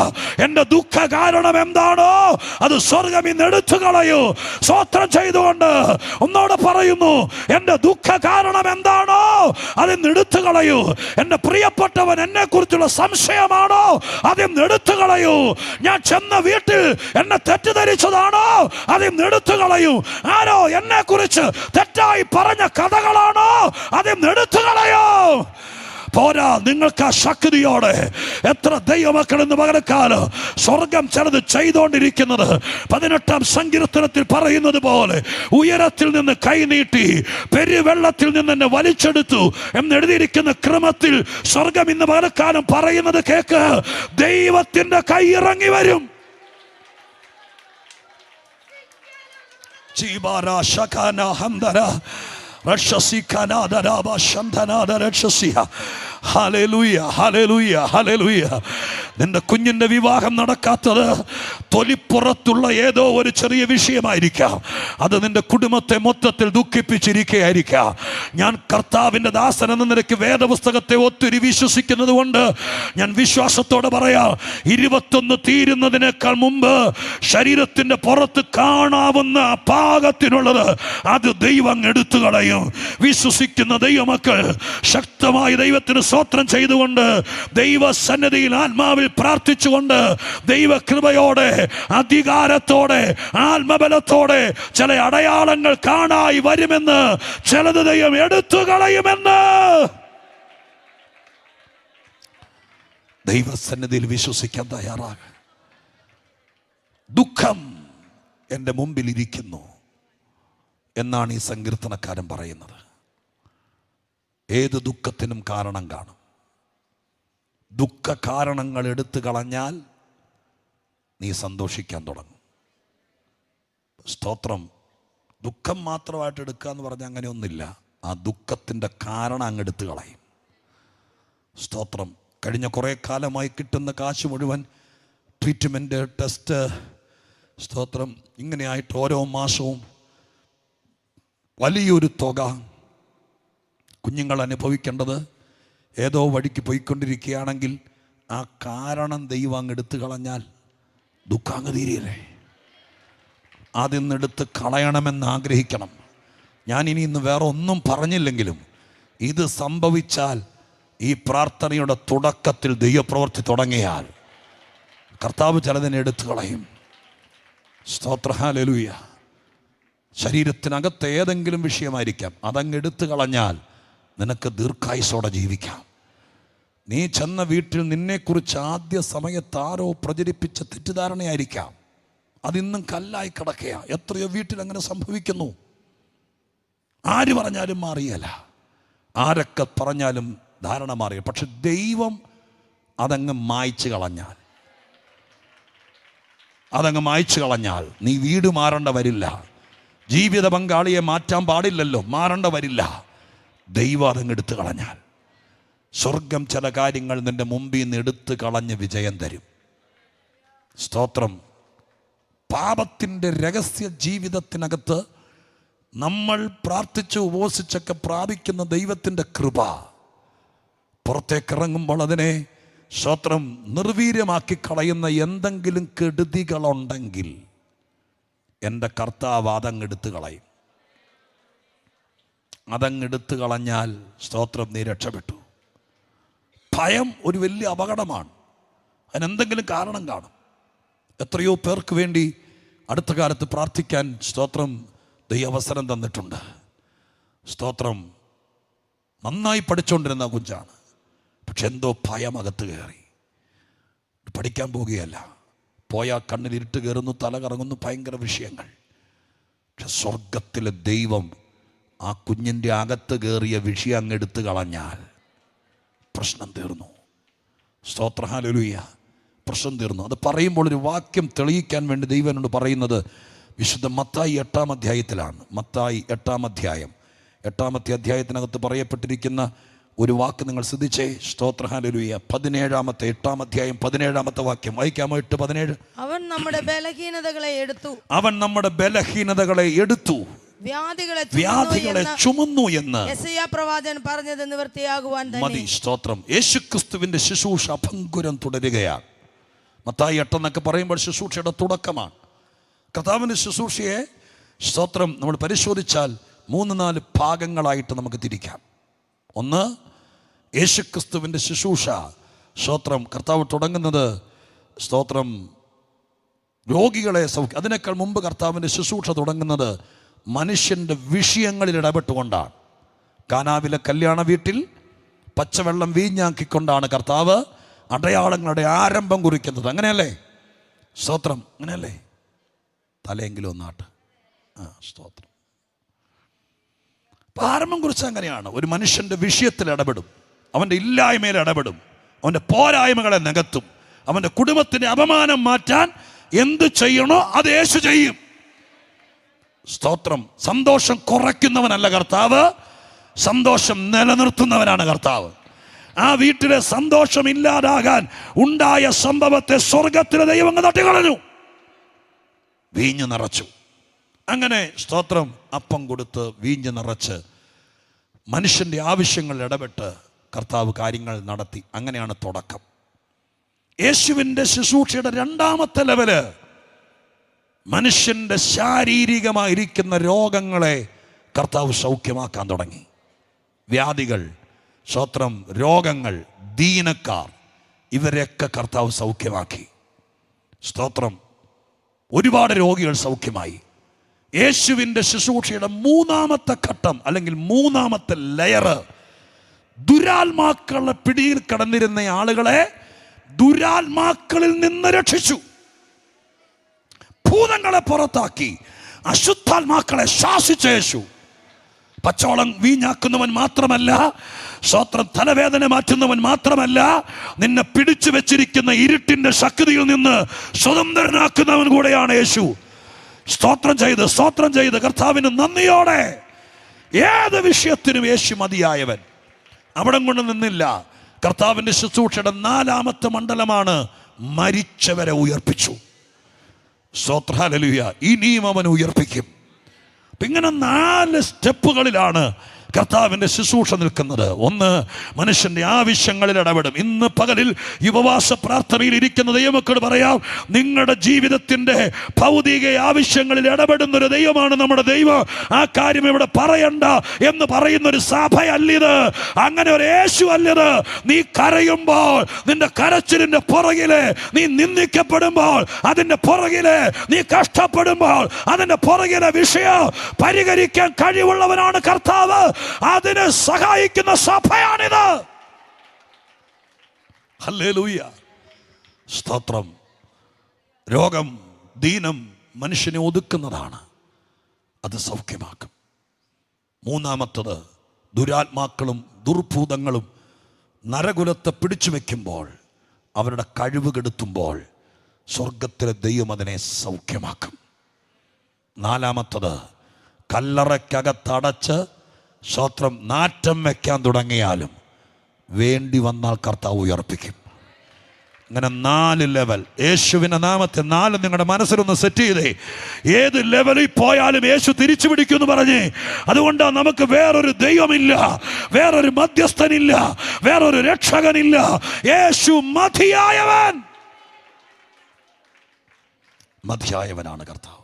എന്റെ ദുഃഖ കാരണം എന്താണോ അത് സ്വർഗം ഇന്ന് എടുത്തു കളയൂ. സ്തോത്രം ചെയ്തുകൊണ്ട് ഒന്നോടെ പറയുന്നു, എന്റെ ദുഃഖ കാരണം എന്താണോ അതിന്ന് എടുത്തു കളയൂ. എന്റെ പ്രിയപ്പെട്ടവൻ എന്നെ കുറിച്ചുള്ള സംശയമാണോ അതിന്ന് എടുത്തു കളയൂ. ഞാൻ ചെന്ന വീട്ടിൽ എന്നെ തെറ്റിദ്ധരിച്ചതാണോ അതിന്ന് എടുത്തു കളയൂ. ആരോ എന്നെ കുറിച്ച് തെറ്റായി പറഞ്ഞ കഥകളാണോ അതിന്ന് എടുത്തു കളയൂ. പോരാ, നിങ്ങൾക്ക് ആ ശക്തിയോടെ എത്ര ദൈവമക്കൾ എന്ന് പകരക്കാലം സ്വർഗം ചിലത് ചെയ്തുകൊണ്ടിരിക്കുന്നത്. 18-ാം സങ്കീർത്തനത്തിൽ പറയുന്നത് പോലെ ഉയരത്തിൽ നിന്ന് കൈനീട്ടി പെരുവെള്ളത്തിൽ നിന്ന് എന്നെ വലിച്ചെടുത്തു എന്നെഴുതിയിരിക്കുന്ന ക്രമത്തിൽ സ്വർഗം ഇന്ന് പകരക്കാലം പറയുന്നത് കേക്ക്, ദൈവത്തിന്റെ കൈ ഇറങ്ങി വരും. ജീവാരാ ശകാന ഹംദര നിന്റെ കുഞ്ഞിന്റെ വിവാഹം നടക്കാത്തത് തൊലിപ്പുറത്തുള്ള ഏതോ ഒരു ചെറിയ വിഷയമായിരിക്കാം. അത് നിന്റെ കുടുംബത്തെ മൊത്തത്തിൽ ദുഃഖിപ്പിച്ചിരിക്കുകയായിരിക്കാം. ഞാൻ കർത്താവിന്റെ ദാസൻ എന്ന നിലയ്ക്ക് വേദപുസ്തകത്തെ ഒത്തിരി വിശ്വസിക്കുന്നത് കൊണ്ട് ഞാൻ വിശ്വാസത്തോടെ പറയാം, 21 തീരുന്നതിനേക്കാൾ മുമ്പ് ശരീരത്തിന്റെ പുറത്ത് കാണാവുന്ന പാകത്തിനുള്ളത് അത് ദൈവം എടുത്തു കളയും. വിശ്വസിക്കുന്ന ദൈവമക്കൾ ശക്തമായി ദൈവത്തിന് സ്തോത്രം ചെയ്തുകൊണ്ട് ദൈവസന്നിധിയിൽ ആത്മാവിൽ പ്രാർത്ഥിച്ചുകൊണ്ട് ദൈവകൃപയോടെ, അധികാരത്തോടെ, ആത്മബലത്തോടെ ചില അടയാളങ്ങൾ കാണായി വരുമെന്ന്, ചിലത് ദൈവം എടുത്തു കളയുമെന്ന് ദൈവസന്നിധിയിൽ വിശ്വസിക്കാൻ തയ്യാറാകും. ദുഃഖം എൻ്റെ മുമ്പിൽ ഇരിക്കുന്നു എന്നാണ് ഈ സങ്കീർത്തനക്കാരൻ പറയുന്നത്. ഏത് ദുഃഖത്തിനും കാരണം കാണും. ദുഃഖ കാരണങ്ങൾ എടുത്തു കളഞ്ഞാൽ നീ സന്തോഷിക്കാൻ തുടങ്ങും. സ്തോത്രം. ദുഃഖം മാത്രമായിട്ട് എടുക്കുക എന്ന് പറഞ്ഞാൽ അങ്ങനെയൊന്നുമില്ല. ആ ദുഃഖത്തിൻ്റെ കാരണം അങ്ങ് എടുത്തു കളയും. സ്തോത്രം. കഴിഞ്ഞ കുറേ കാലമായി കിട്ടുന്ന കാശ് മുഴുവൻ ട്രീറ്റ്മെൻറ്റ്, ടെസ്റ്റ്, സ്തോത്രം, ഇങ്ങനെയായിട്ട് ഓരോ മാസവും വലിയൊരു തുക കുഞ്ഞുങ്ങൾ അനുഭവിക്കേണ്ടത് ഏതോ വഴിക്ക് പോയിക്കൊണ്ടിരിക്കുകയാണെങ്കിൽ ആ കാരണം ദൈവം അങ്ങ് എടുത്തു കളഞ്ഞാൽ ദുഃഖം അങ്ങ് തീരെയല്ലേ? അതിൽ നിന്നെടുത്ത് കളയണമെന്ന് ആഗ്രഹിക്കണം. ഞാൻ ഇന്ന് വേറെ ഒന്നും പറഞ്ഞില്ലെങ്കിലും ഇത് സംഭവിച്ചാൽ, ഈ പ്രാർത്ഥനയുടെ തുടക്കത്തിൽ ദൈവപ്രവൃത്തി തുടങ്ങിയാൽ കർത്താവ് ചിലതിനെ എടുത്തു കളയും. സ്തോത്ര ഹല്ലേലൂയ. ശരീരത്തിനകത്ത് ഏതെങ്കിലും വിഷയമായിരിക്കാം, അതങ്ങ് എടുത്തു കളഞ്ഞാൽ നിനക്ക് ദീർഘായുസ്സോടെ ജീവിക്കാം. നീ ചെന്ന വീട്ടിൽ നിന്നെക്കുറിച്ച് ആദ്യ സമയത്ത് ആരോ പ്രചരിപ്പിച്ച തെറ്റിദ്ധാരണയായിരിക്കാം, അതിന്നും കല്ലായി കിടക്കുക. എത്രയോ വീട്ടിൽ അങ്ങനെ സംഭവിക്കുന്നു. ആര് പറഞ്ഞാലും മാറിയല്ല, ആരൊക്കെ പറഞ്ഞാലും ധാരണ മാറിയ. പക്ഷെ ദൈവം അതങ്ങ് മായ്ച്ചു കളഞ്ഞാൽ നീ വീട് മാറേണ്ട വരില്ല. ജീവിത പങ്കാളിയെ മാറ്റാൻ പാടില്ലല്ലോ, മാറേണ്ട വരില്ല. ദൈവം അതങ്ങ് എടുത്തു കളഞ്ഞാൽ സ്വർഗം ചില കാര്യങ്ങൾ നിന്റെ മുമ്പിൽ നിന്ന് എടുത്തു കളഞ്ഞ് വിജയം തരും. സ്തോത്രം. പാപത്തിൻ്റെ രഹസ്യ ജീവിതത്തിനകത്ത് നമ്മൾ പ്രാർത്ഥിച്ച് ഉപവസിച്ചൊക്കെ പ്രാപിക്കുന്ന ദൈവത്തിൻ്റെ കൃപ പുറത്തേക്കിറങ്ങുമ്പോൾ അതിനെ സ്തോത്രം നിർവീര്യമാക്കി കളയുന്ന എന്തെങ്കിലും കെടുതികളുണ്ടെങ്കിൽ എൻ്റെ കർത്താവ് അതങ്ങെടുത്ത് കളയും. അതങ്ങെടുത്ത് കളഞ്ഞാൽ സ്തോത്രം നീ രക്ഷപ്പെട്ടു. ഭയം ഒരു വലിയ അപകടമാണ്. അതിനെന്തെങ്കിലും കാരണം കാണും. എത്രയോ പേർക്ക് വേണ്ടി അടുത്ത കാലത്ത് പ്രാർത്ഥിക്കാൻ സ്തോത്രം ദൈവം അവസരം തന്നിട്ടുണ്ട്. സ്തോത്രം. നന്നായി പഠിച്ചുകൊണ്ടിരുന്ന കുഞ്ചാണ്, പക്ഷെ എന്തോ ഭയം അകത്ത് കയറി. പഠിക്കാൻ പോകുകയല്ല, പോയാൽ കണ്ണിലിരുട്ട് കയറുന്നു, തല കറങ്ങുന്നു, ഭയങ്കര വിഷയങ്ങൾ. പക്ഷെ സ്വർഗത്തിലെ ദൈവം ആ കുഞ്ഞിൻ്റെ അകത്ത് കയറിയ വിഷയം അങ്ങെടുത്ത് കളഞ്ഞാൽ പ്രശ്നം തീർന്നു. സ്തോത്ര ഹല്ലേലൂയ. പ്രശ്നം തീർന്നു. അത് പറയുമ്പോൾ ഒരു വാക്യം തെളിയിക്കാൻ വേണ്ടി ദൈവം എന്നോട് പറയുന്നത് വിശുദ്ധ മത്തായി 8-ാം അധ്യായത്തിലാണ്. മത്തായി 8-ാം അധ്യായം, 8-ാമത്തെ അധ്യായത്തിനകത്ത് പറയപ്പെട്ടിരിക്കുന്ന ഒരു വാക്ക് നിങ്ങൾ ശ്രദ്ധിച്ചേ. സ്തോത്ര ഹല്ലേലൂയ. 8-ാം അധ്യായം 17-ാമത്തെ വാക്യം വായിക്കാമോ? 8:17. അവൻ നമ്മുടെ ബലഹീനതകളെ എടുത്തു വ്യാധികളെ ചുമന്നു എന്ന് യെശയ്യാ പ്രവാചകൻ പറഞ്ഞത് നിവൃത്തിയാകുവാൻ മതി. സ്തോത്രം. യേശുക്രിസ്തുവിന്റെ ശുശ്രൂഷ അഭംഗുരം തുടരുകയാണ്. മത്തായി 8 എന്നൊക്കെ പറയുമ്പോൾ ശുശ്രൂഷയുടെ തുടക്കമാണ്. കർത്താവിൻ്റെ ശുശ്രൂഷയെ സ്തോത്രം നമ്മൾ പരിശോധിച്ചാൽ 3-4 ഭാഗങ്ങളായിട്ട് നമുക്ക് തിരിക്കാം. ഒന്ന്, യേശുക്രിസ്തുവിൻ്റെ ശുശ്രൂഷ. സ്തോത്രം. കർത്താവ് തുടങ്ങുന്നത് സ്തോത്രം രോഗികളെ സൗഖ്യം. അതിനേക്കാൾ മുമ്പ് കർത്താവിൻ്റെ ശുശ്രൂഷ തുടങ്ങുന്നത് മനുഷ്യൻ്റെ വിഷയങ്ങളിൽ ഇടപെട്ടുകൊണ്ടാണ്. കാനാവിലെ കല്യാണ വീട്ടിൽ പച്ചവെള്ളം വീഞ്ഞാക്കിക്കൊണ്ടാണ് കർത്താവ് അടയാളങ്ങളുടെ ആരംഭം കുറിക്കുന്നത്. അങ്ങനെയല്ലേ? സ്തോത്രം. അങ്ങനെയല്ലേ? തലയെങ്കിലും ഒന്നാട്ട്. സ്തോത്രം. ആരംഭം കുറിച്ച് അങ്ങനെയാണ്. ഒരു മനുഷ്യൻ്റെ വിഷയത്തിൽ ഇടപെടും, അവൻ്റെ ഇല്ലായ്മയിൽ ഇടപെടും, അവൻ്റെ പോരായ്മകളെ നികത്തും, അവൻ്റെ കുടുംബത്തിൻ്റെ അപമാനം മാറ്റാൻ എന്ത് ചെയ്യണോ അത് യേശു ചെയ്യും. സ്തോത്രം. സന്തോഷം കുറയ്ക്കുന്നവനല്ല കർത്താവ്, സന്തോഷം നിലനിർത്തുന്നവനാണ് കർത്താവ്. ആ വീട്ടിലെ സന്തോഷം ഇല്ലാതാകാൻ ഉണ്ടായ സംഭവത്തെ സ്വർഗത്തിലെ ദൈവം തട്ടിക്കളഞ്ഞു, വീഞ്ഞു നിറച്ചു. അങ്ങനെ സ്തോത്രം അപ്പം കൊടുത്ത് വീഞ്ഞു നിറച്ച് മനുഷ്യൻ്റെ ആവശ്യങ്ങളിൽ ഇടപെട്ട് കർത്താവ് കാര്യങ്ങൾ നടത്തി. അങ്ങനെയാണ് തുടക്കം. യേശുവിൻ്റെ ശുശ്രൂഷയുടെ 2-ാമത്തെ ലെവല് മനുഷ്യൻ്റെ ശാരീരികമായിരിക്കുന്ന രോഗങ്ങളെ കർത്താവ് സൗഖ്യമാക്കാൻ തുടങ്ങി. വ്യാധികൾ, സ്തോത്രം, രോഗങ്ങൾ, ദീനക്കാർ, ഇവരെയൊക്കെ കർത്താവ് സൗഖ്യമാക്കി. സ്തോത്രം. ഒരുപാട് രോഗികൾ സൗഖ്യമായി. യേശുവിൻ്റെ ശുശ്രൂഷയുടെ 3-ാമത്തെ ഘട്ടം അല്ലെങ്കിൽ 3-ാമത്തെ ലെയറ് ദുരാത്മാക്കളുടെ പിടിയിൽ കിടന്നിരുന്ന ആളുകളെ ദുരാത്മാക്കളിൽ നിന്ന് രക്ഷിച്ചു. ഭൂതങ്ങളെ പുറത്താക്കി അശുദ്ധാത്മാക്കളെ ശാസിച്ച യേശു പച്ചവെള്ളം വീഞ്ഞാക്കുന്നവൻ മാത്രമല്ല, സ്തോത്രം, തലവേദന മാറ്റുന്നവൻ മാത്രമല്ല, നിന്നെ പിടിച്ചു വെച്ചിരിക്കുന്ന ഇരുട്ടിന്റെ ശക്തിയിൽ നിന്ന് സ്വതന്ത്രനാക്കുന്നവൻ കൂടെയാണ് യേശു. സ്തോത്രം ചെയ്ത് കർത്താവിന് നന്ദിയോടെ ഏത് വിഷയത്തിനും യേശു മതിയായവൻ. അവിടെ കൊണ്ട് നിന്നില്ല. കർത്താവിൻ്റെ ശുശ്രൂഷയുടെ 4-ാമത്തെ മണ്ഡലമാണ് മരിച്ചവരെ ഉയർപ്പിച്ചു. സ്തോത്ര ഹല്ലേലൂയ. ഇനിയും അവൻ ഉയർപ്പിക്കും. ഇങ്ങനെ 4 സ്റ്റെപ്പുകളിലാണ് കർത്താവിൻ്റെ ശുശ്രൂഷ നിൽക്കുന്നത്. ഒന്ന്, മനുഷ്യൻ്റെ ആവശ്യങ്ങളിൽ ഇടപെടും. ഇന്ന് പകലിൽ ഉപവാസ പ്രാർത്ഥനയിൽ ഇരിക്കുന്ന ദൈവമക്കളോട് പറയാം, നിങ്ങളുടെ ജീവിതത്തിൻ്റെ ഭൗതിക ആവശ്യങ്ങളിൽ ഇടപെടുന്നൊരു ദൈവമാണ് നമ്മുടെ ദൈവം. ആ കാര്യം ഇവിടെ പറയണ്ട എന്ന് പറയുന്നൊരു സഭയല്ലിത്, അങ്ങനെ ഒരു യേശു അല്ലത്. നീ കരയുമ്പോൾ, നിന്റെ കരച്ചിലിൻ്റെ പുറകില് നീ നിന്ദിക്കപ്പെടുമ്പോൾ, അതിൻ്റെ പുറകില് നീ കഷ്ടപ്പെടുമ്പോൾ, അതിൻ്റെ പുറകിലെ വിഷയം പരിഹരിക്കാൻ കഴിവുള്ളവനാണ് കർത്താവ്. അതിനെ സഹായിക്കുന്ന സഭയാണിത്. ഹല്ലേലൂയ, സ്തോത്രം. രോഗം, ദീനം മനുഷ്യനെ ഒതുക്കുന്നതാണ്, അത് സൗഖ്യമാക്കും. മൂന്നാമത്തത്, ദുരാത്മാക്കളും ദുർഭൂതങ്ങളും നരകുലത്തെ പിടിച്ചു വയ്ക്കുമ്പോൾ, അവരുടെ കഴിവ് കെടുത്തുമ്പോൾ സ്വർഗത്തിലെ ദൈവം അതിനെ സൗഖ്യമാക്കും. നാലാമത്തത്, കല്ലറയ്ക്കകത്തടച്ച് സ്തോത്രം നാറ്റം വയ്ക്കാൻ തുടങ്ങിയാലും വേണ്ടി വന്നാൽ കർത്താവ് ഉയർപ്പിക്കും. ഇങ്ങനെ 4 ലെവൽ. യേശുവിൻ്റെ നാമത്തെ 4 നിങ്ങളുടെ മനസ്സിലൊന്ന് സെറ്റ് ചെയ്തേ. ഏത് ലെവലിൽ പോയാലും യേശു തിരിച്ചു പിടിക്കുമെന്ന് പറഞ്ഞേ. അതുകൊണ്ട് നമുക്ക് വേറൊരു ദൈവമില്ല, വേറൊരു മധ്യസ്ഥനില്ല, വേറൊരു രക്ഷകനില്ല. യേശു മതിയായവനാണ് കർത്താവ്.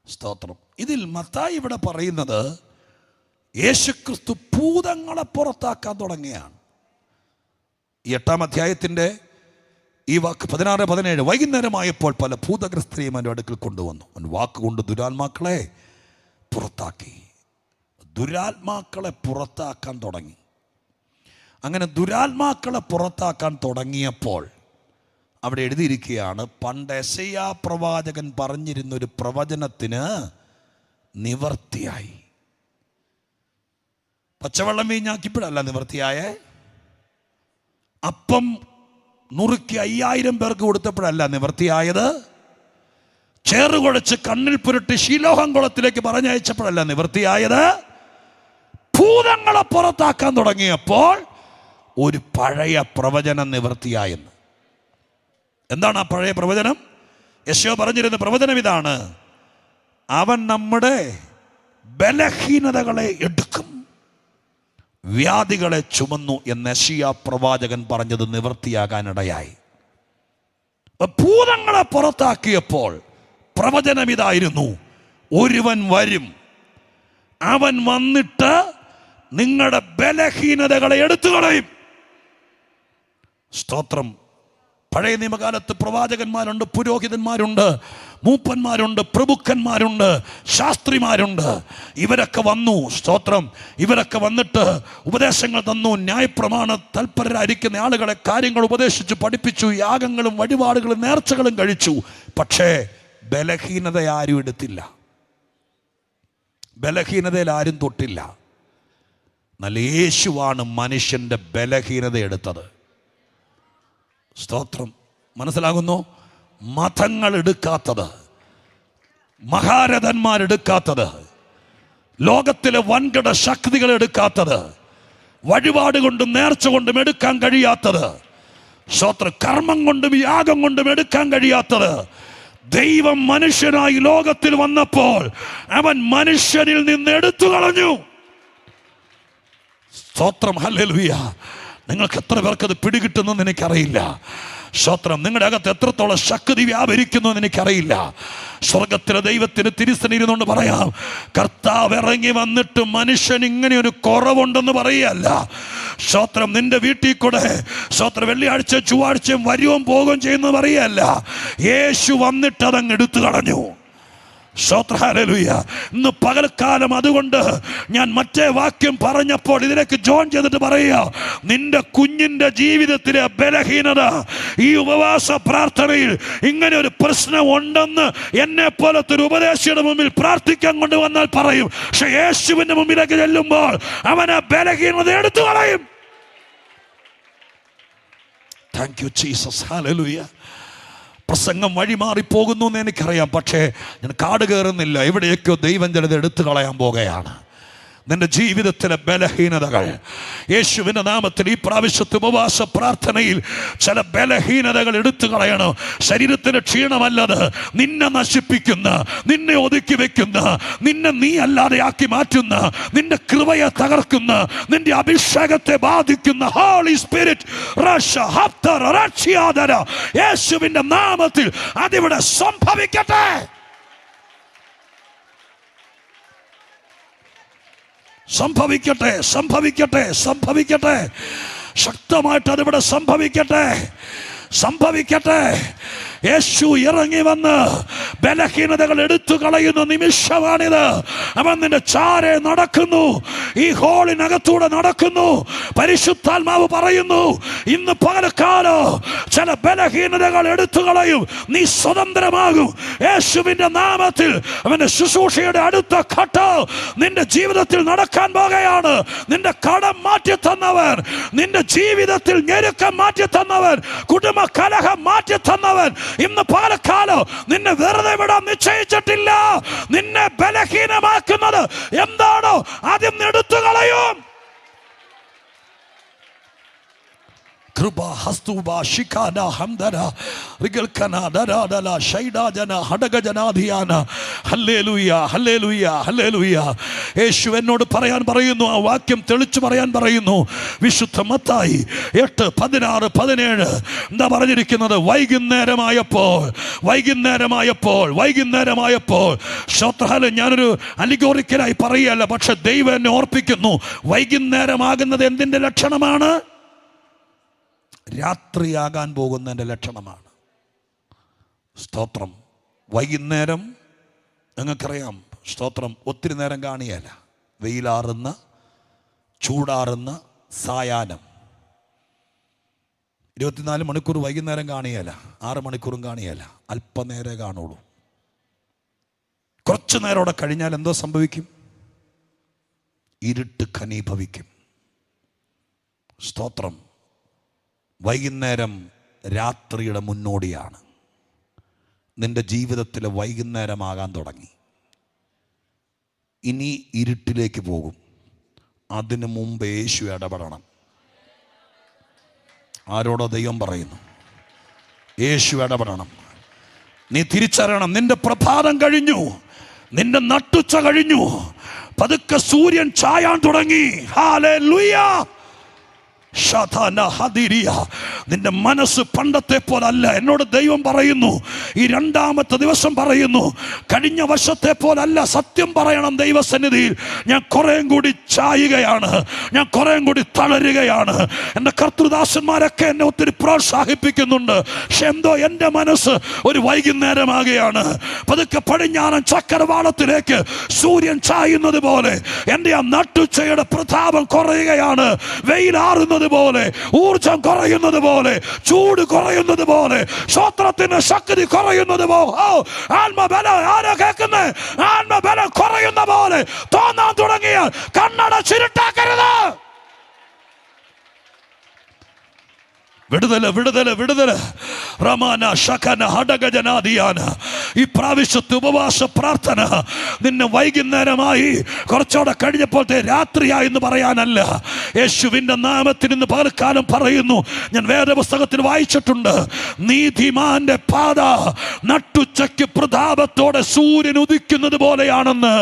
സ്തോത്രം. ഇതിൽ മത്തായി ഇവിടെ പറയുന്നത് യേശുക്രിസ്തു ഭൂതങ്ങളെ പുറത്താക്കാൻ തുടങ്ങിയാണ്. ഈ 8-ാം അധ്യായത്തിൻ്റെ ഈ വാക്ക് 16-17, വൈകുന്നേരമായപ്പോൾ പല ഭൂതഗ്രസ്തരെയും അവൻ്റെ അടുക്കൽ കൊണ്ടുവന്നു. അവൻ വാക്കുകൊണ്ട് ദുരാത്മാക്കളെ പുറത്താക്കി. ദുരാത്മാക്കളെ പുറത്താക്കാൻ തുടങ്ങി. അങ്ങനെ ദുരാത്മാക്കളെ പുറത്താക്കാൻ തുടങ്ങിയപ്പോൾ അവിടെ എഴുതിയിരിക്കുകയാണ്, പണ്ട് യെശയ്യാ പ്രവാചകൻ പറഞ്ഞിരുന്നൊരു പ്രവചനത്തിന് നിവർത്തിയായി. പച്ചവെള്ളം വീഞ്ഞാക്കിയപ്പോഴല്ല നിവർത്തിയായേ, അപ്പം നുറുക്കി 5000 പേർക്ക് കൊടുത്തപ്പോഴല്ല നിവർത്തിയായത്, ചേറുകുഴച്ച് കണ്ണിൽ പുരട്ടി ശീലോഹം കുളത്തിലേക്ക് പറഞ്ഞയച്ചപ്പോഴല്ല നിവർത്തിയായത്, ഭൂതങ്ങളെ പുറത്താക്കാൻ തുടങ്ങിയപ്പോൾ ഒരു പഴയ പ്രവചനം നിവർത്തിയായെന്ന്. എന്താണ് ആ പഴയ പ്രവചനം? യെശയ്യാ പറഞ്ഞിരുന്ന പ്രവചനം ഇതാണ്, അവൻ നമ്മുടെ ബലഹീനതകളെ എടുക്കും, വ്യാധികളെ ചുമന്നു എന്ന് യെശയ്യാ പ്രവാചകൻ പറഞ്ഞത് നിവൃത്തിയാകാനിടയായി. ഭൂതങ്ങളെ പുറത്താക്കിയപ്പോൾ പ്രവചനം ഇതായിരുന്നു, ഒരുവൻ വരും, അവൻ വന്നിട്ട് നിങ്ങളുടെ ബലഹീനതകളെ എടുത്തു കളയും. സ്തോത്രം. പഴയ നിയമകാലത്ത് പ്രവാചകന്മാരുണ്ട്, പുരോഹിതന്മാരുണ്ട്, മൂപ്പന്മാരുണ്ട്, പ്രഭുക്കന്മാരുണ്ട്, ശാസ്ത്രിമാരുണ്ട്. ഇവരൊക്കെ വന്നു. സ്തോത്രം. ഇവരൊക്കെ വന്നിട്ട് ഉപദേശങ്ങൾ തന്നു. ന്യായപ്രമാണ തൽപരരായിരിക്കുന്ന ആളുകളെ കാര്യങ്ങൾ ഉപദേശിച്ചു, പഠിപ്പിച്ചു, യാഗങ്ങളും വഴിപാടുകളും നേർച്ചകളും കഴിച്ചു. പക്ഷേ ബലഹീനത ആരും എടുത്തില്ല, ബലഹീനതയിൽ ആരും തൊട്ടില്ല. എന്നാൽ യേശുവാണ് മനുഷ്യൻ്റെ ബലഹീനത എടുത്തത്. സ്തോത്രം. മനസ്സിലാകുന്നു? മതങ്ങൾ എടുക്കാത്തത്, മഹാരഥന്മാരെടുക്കാത്തത്, ലോകത്തിലെ വൻകിട ശക്തികൾ എടുക്കാത്തത്, വഴിപാട് കൊണ്ടും നേർച്ച കൊണ്ടും എടുക്കാൻ കഴിയാത്തത്, സ്തോത്രം, കർമ്മം കൊണ്ടും യാഗം കൊണ്ടും എടുക്കാൻ കഴിയാത്തത്, ദൈവം മനുഷ്യനായി ലോകത്തിൽ വന്നപ്പോൾ അവൻ മനുഷ്യനിൽ നിന്ന് എടുത്തു കളഞ്ഞു. സ്തോത്രം. ഹല്ലേലൂയ. നിങ്ങൾക്ക് എത്ര പേർക്ക് അത് പിടികിട്ടുന്നെന്ന് എനിക്കറിയില്ല. സ്തോത്രം. നിങ്ങളുടെ അകത്ത് എത്രത്തോളം ശക്തി വ്യാപരിക്കുന്നു എന്ന് എനിക്കറിയില്ല. സ്വർഗത്തിലെ ദൈവത്തിന് തിരുസന്നിരുന്നുകൊണ്ട് പറയാം, കർത്താവ് ഇറങ്ങി വന്നിട്ട് മനുഷ്യൻ ഇങ്ങനെ ഒരു കുറവുണ്ടെന്ന് പറയുകയല്ല. സ്തോത്രം. നിന്റെ വീട്ടിൽ കൂടെ സ്തോത്രം വെള്ളിയാഴ്ച ചൊവ്വാഴ്ചയും വരുവും പോകുകയും ചെയ്യുന്നത് പറയുകയല്ല. യേശു വന്നിട്ട് അതങ്ങ് എടുത്തു കളഞ്ഞു. ഹല്ലേലൂയ. ഇന്ന് പകൽക്കാലം അതുകൊണ്ട് ഞാൻ മറ്റേ വാക്യം പറഞ്ഞപ്പോൾ ഇതിലേക്ക് ജോയിൻ ചെയ്തിട്ട് പറയുക, നിന്റെ കുഞ്ഞിന്റെ ജീവിതത്തിലെ ബലഹീനത ഈ ഉപവാസ പ്രാർത്ഥനയിൽ ഇങ്ങനെ ഒരു പ്രശ്നം ഉണ്ടെന്ന് എന്നെ പോലത്തെ ഒരു ഉപദേശിയുടെ മുമ്പിൽ പ്രാർത്ഥിക്കാൻ കൊണ്ടുവന്നാൽ പറയും. പക്ഷെ യേശുവിന്റെ മുമ്പിലേക്ക് ചെല്ലുമ്പോൾ അവൻ ആ ബലഹീനത എടുത്തു കളയും. Thank you Jesus. ഹല്ലേലൂയ. പ്രസംഗം വഴിമാറിപ്പോകുന്നു എന്ന് എനിക്കറിയാം, പക്ഷേ ഞാൻ കാട് കയറുന്നില്ല. എവിടെയൊക്കെയോ ദൈവം ചിലത് എടുത്തു കളയാൻ പോകുകയാണ്. നിന്റെ ജീവിതത്തിലെ ബലഹീനതകൾ യേശുവിൻ്റെ നാമത്തിൽ ഈ പ്രാവശ്യത്തെ ഉപവാസ പ്രാർത്ഥനയിൽ ചില ബലഹീനതകൾ എടുത്തു കളയണം. ശരീരത്തിന് ക്ഷീണമല്ലത്, നിന്നെ നശിപ്പിക്കുന്ന, നിന്നെ ഒതുക്കി വെക്കുന്ന, നിന്നെ നീ അല്ലാതെയാക്കി മാറ്റുന്ന, നിന്റെ കൃപയെ തകർക്കുന്ന, നിന്റെ അഭിഷേകത്തെ ബാധിക്കുന്ന ഹോളി സ്പിരിറ്റ് യേശുവിൻ്റെ നാമത്തിൽ അതിവിടെ സംഭവിക്കട്ടെ. സംഭവിക്കട്ടെ, സംഭവിക്കട്ടെ, സംഭവിക്കട്ടെ. ശക്തമായിട്ട് അതിവിടെ സംഭവിക്കട്ടെ, സംഭവിക്കട്ടെ. യേശു ഇറങ്ങി വന്ന് ബലഹീനതകൾ എടുത്തു കളയുന്ന നിമിഷമാണിത്. അവൻ നിന്റെ ചാരെ നടക്കുന്നു, ഈ ഹോളിനകത്തൂടെ നടക്കുന്നു. പരിശുദ്ധാത്മാവ് പറയുന്നു, ഇന്ന് പകൽക്കാലം ചില ബലഹീനതകൾ എടുത്തു കളയും, നീ സ്വതന്ത്രമാകും യേശുവിൻ്റെ നാമത്തിൽ. അവന്റെ ശുശ്രൂഷയുടെ അടുത്ത ഘട്ടം നിന്റെ ജീവിതത്തിൽ നടക്കാൻ പോകുകയാണ്. നിന്റെ കടം മാറ്റി തന്നവൻ, നിന്റെ ജീവിതത്തിൽ ഞെരുക്കം മാറ്റി തന്നവൻ, കുടുംബ കലഹം മാറ്റി തന്നവൻ ഇന്ന് പകൽക്കാലം നിന്നെ വെറുതെ വിടാൻ നിശ്ചയിച്ചിട്ടില്ല. നിന്നെ ബലഹീനമാക്കുന്നത് എന്താണോ അതിൽ എടുത്തു കളയും. കൃപ ഹസ്തുബ ശിഖാന ഹംദന റിഗൽക്കന ദരാദല ഷൈഡാജന ഹടഗജനാധിയാന. ഹല്ലേലൂയ, ഹല്ലേലൂയ, ഹല്ലേലൂയ. യേശു എന്നോട് പറയാൻ പറയുന്നു, ആ വാക്യം തെളിച്ചു പറയാൻ പറയുന്നു. വിശുദ്ധ മത്തായി 8, 16, 17 എന്താ പറഞ്ഞിരിക്കുന്നത്? വൈകുന്നേരമായപ്പോൾ ശ്രോത്രഹാല, ഞാനൊരു അലിഗോറിക്കലായി പറയുകയല്ല, പക്ഷെ ദൈവം എന്നെ ഓർപ്പിക്കുന്നു. വൈകുന്നേരമാകുന്നത് എന്തിൻ്റെ ലക്ഷണമാണ്? രാത്രിയാകാൻ പോകുന്നതിൻ്റെ ലക്ഷണമാണ്. സ്തോത്രം. വൈകുന്നേരം നിങ്ങൾക്കറിയാം, സ്തോത്രം, ഒത്തിരി നേരം കാണിയല്ല. വെയിലാറുന്ന, ചൂടാറുന്ന സായാഹ്നം 24 മണിക്കൂർ വൈകുന്നേരം കാണിയല്ല, 6 മണിക്കൂറും കാണിയല്ല, അല്പനേരേ കാണുള്ളൂ. കുറച്ചു നേരം അവിടെ കഴിഞ്ഞാൽ എന്തോ സംഭവിക്കും? ഇരുട്ട് ഘനീഭവിക്കും. സ്തോത്രം. വൈകുന്നേരം രാത്രിയുടെ മുന്നോടിയാണ്. നിന്റെ ജീവിതത്തിലെ വൈകുന്നേരമാകാൻ തുടങ്ങി. ഇനി ഇരുട്ടിലേക്ക് പോകും. അതിനു മുമ്പ് യേശു ഇടപെടണം. ആരോടോ ദൈവം പറയുന്നു, യേശു ഇടപെടണം. നീ തിരിച്ചറിയണം, നിന്റെ പ്രഭാതം കഴിഞ്ഞു, നിന്റെ നട്ടുച്ച കഴിഞ്ഞു, പതുക്കെ സൂര്യൻ ചായാൻ തുടങ്ങി. ഹല്ലേലൂയ. നിന്റെ മനസ്സ് പണ്ടത്തെ പോലല്ല. എന്നോട് ദൈവം പറയുന്നു, ഈ 2ാമത്തെ ദിവസം പറയുന്നു, കഴിഞ്ഞ വർഷത്തെ പോലല്ല. സത്യം പറയണം ദൈവസന്നിധിയിൽ, ഞാൻ കുറേം കൂടി ചായുകയാണ്, ഞാൻ കുറേം കൂടി തളരുകയാണ്. എൻ്റെ കർത്തൃദാസന്മാരൊക്കെ എന്നെ ഒത്തിരി പ്രോത്സാഹിപ്പിക്കുന്നുണ്ട്. പക്ഷെ എന്തോ എൻ്റെ മനസ്സ് ഒരു വൈകുന്നേരമാകുകയാണ്. പതുക്കെ പടിഞ്ഞാറൻ ചക്രവാളത്തിലേക്ക് സൂര്യൻ ചായുന്നത് പോലെ എൻ്റെ ആ നട്ടുച്ചയുടെ പ്രതാപം കുറയുകയാണ്. വെയിലാറുന്നത് പോലെ, ഊർജം കുറയുന്നത് പോലെ, ചൂട് കുറയുന്നത് പോലെ, ശ്രോത്രത്തിന് ശക്തി കുറയുന്നത് പോലെ, ആത്മബലം, ആരാ കേൾക്കുന്നേ? ആത്മബലം കുറയുന്ന പോലെ തോന്നാൻ തുടങ്ങിയാൽ കണ്ണട ചിരുട്ടാക്കരുത്. വിടുതല്, വിടുതല്, വിടുതല്. റമാന ശകന ഹടഗജനാദിയാന. ഈ പ്രാവശ്യത്തെ ഉപവാസ പ്രാർത്ഥന നിന്നെ വൈകുന്നേരമായി കുറച്ചുകൂടെ കഴിഞ്ഞപ്പോഴത്തെ രാത്രിയായി എന്ന് പറയാനല്ല. യേശുവിൻ്റെ നാമത്തിൽ ഇന്ന് പകൽക്കാലം പറയുന്നു, ഞാൻ വേദപുസ്തകത്തിൽ വായിച്ചിട്ടുണ്ട്, നീതിമാന്റെ പാത നട്ടുച്ചയ്ക്ക് പ്രതാപത്തോടെ സൂര്യൻ ഉദിക്കുന്നത് പോലെയാണെന്ന്,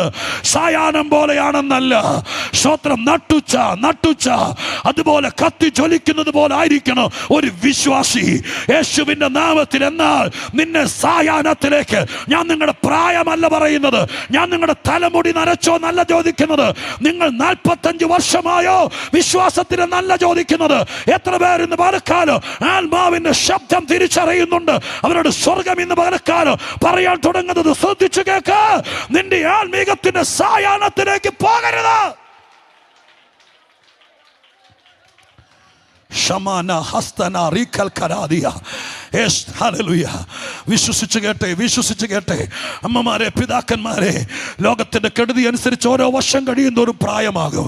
സായാഹ്നം പോലെയാണെന്നല്ല. സ്തോത്രം. നട്ടുച്ച അതുപോലെ കത്തി ജ്വലിക്കുന്നത് പോലെ ആയിരിക്കണം ഒരു വിശ്വാസി യേശുവിൻ്റെ നാമത്തിൽ. എന്നാൽ നിന്നെ സായാഹ്നത്തിലേക്ക്, ഞാൻ നിങ്ങളുടെ പ്രായമല്ല പറയുന്നത്, ഞാൻ നിങ്ങളുടെ തലമുടി നരച്ചോ നല്ല ചോദിക്കുന്നത്, നിങ്ങൾ 45 വർഷമായോ വിശ്വാസത്തിന് നല്ല ചോദിക്കുന്നത്. എത്ര പേർ ഇന്ന് പകൽക്കാലം ആത്മാവിന്റെ ശബ്ദം തിരിച്ചറിയുന്നുണ്ട്? അവരോട് സ്വർഗം ഇന്ന് പകൽക്കാലം പറയാൻ തുടങ്ങുന്നത് ശ്രദ്ധിച്ചു കേൾക്ക. നിന്റെ ആത്മീകത്തിന്റെ സായാഹ്നത്തിലേക്ക് പോകരുത്. ഷമാന ഹസ്തന റീകൽ കരാദിയ. ഹല്ലേലൂയ. വിശ്വസിച്ച് കേട്ടെ, വിശ്വസിച്ച് കേട്ടെ. അമ്മമാരെ, പിതാക്കന്മാരെ, ലോകത്തിന്റെ കെടുതി അനുസരിച്ച് ഓരോ വർഷം കഴിയുന്നോറും പ്രായമാകും.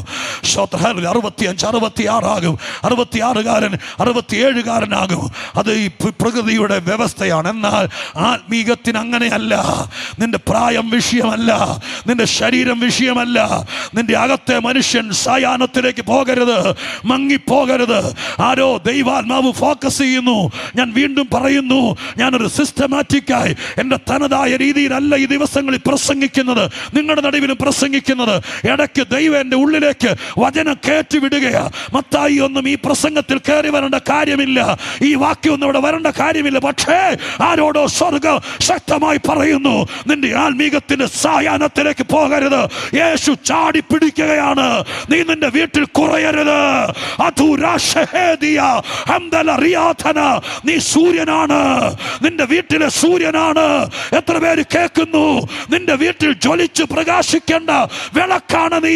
65, 66 ആകും. 66കാരൻ 67കാരനാകും. അത് ഈ പ്രകൃതിയുടെ വ്യവസ്ഥയാണ്. എന്നാൽ ആത്മീകത്തിന് അങ്ങനെയല്ല. നിന്റെ പ്രായം വിഷയമല്ല, നിന്റെ ശരീരം വിഷയമല്ല. നിന്റെ അകത്തെ മനുഷ്യൻ സായാഹ്നത്തിലേക്ക് പോകരുത്, മങ്ങിപ്പോകരുത്. ആരോ ദൈവാത്മാവ് ഫോക്കസ് ചെയ്യുന്നു. ഞാൻ വീണ്ടും പറയുന്നു, ഞാനൊരു സിസ്റ്റമാറ്റിക്കായി എൻ്റെ തനതായ രീതിയിലല്ല ഈ ദിവസങ്ങളിൽ പ്രസംഗിക്കുന്നത്, നിങ്ങളുടെ നടുവിലും പ്രസംഗിക്കുന്നത്. ഇടയ്ക്ക് ദൈവം എൻ്റെ ഉള്ളിലേക്ക് വചനം കയറ്റിവിടുകയാ. മത്തായി ഒന്നും ഈ പ്രസംഗത്തിൽ കയറി വരേണ്ട കാര്യമില്ല, ഈ വാക്യമൊന്നും ഇവിടെ വരേണ്ട കാര്യമില്ല. പക്ഷേ ആരോടോ സ്വർഗ്ഗം ശക്തമായി പറയുന്നു, നിന്റെ ആത്മീകത്തിന്റെ സായാഹ്നത്തിലേക്ക് പോകരുത്. യേശു ചാടി പിടിക്കുകയാണ്. നീ നിന്റെ വീട്ടിൽ കുറയരുത്. നീ സൂര്യനാണ്, നിന്റെ വീട്ടിലെ സൂര്യനാണ്. എത്ര പേര് കേൾക്കുന്നു? നിന്റെ വീട്ടിൽ ജ്വലിച്ച് പ്രകാശിക്കേണ്ട വിളക്കാണ് നീ.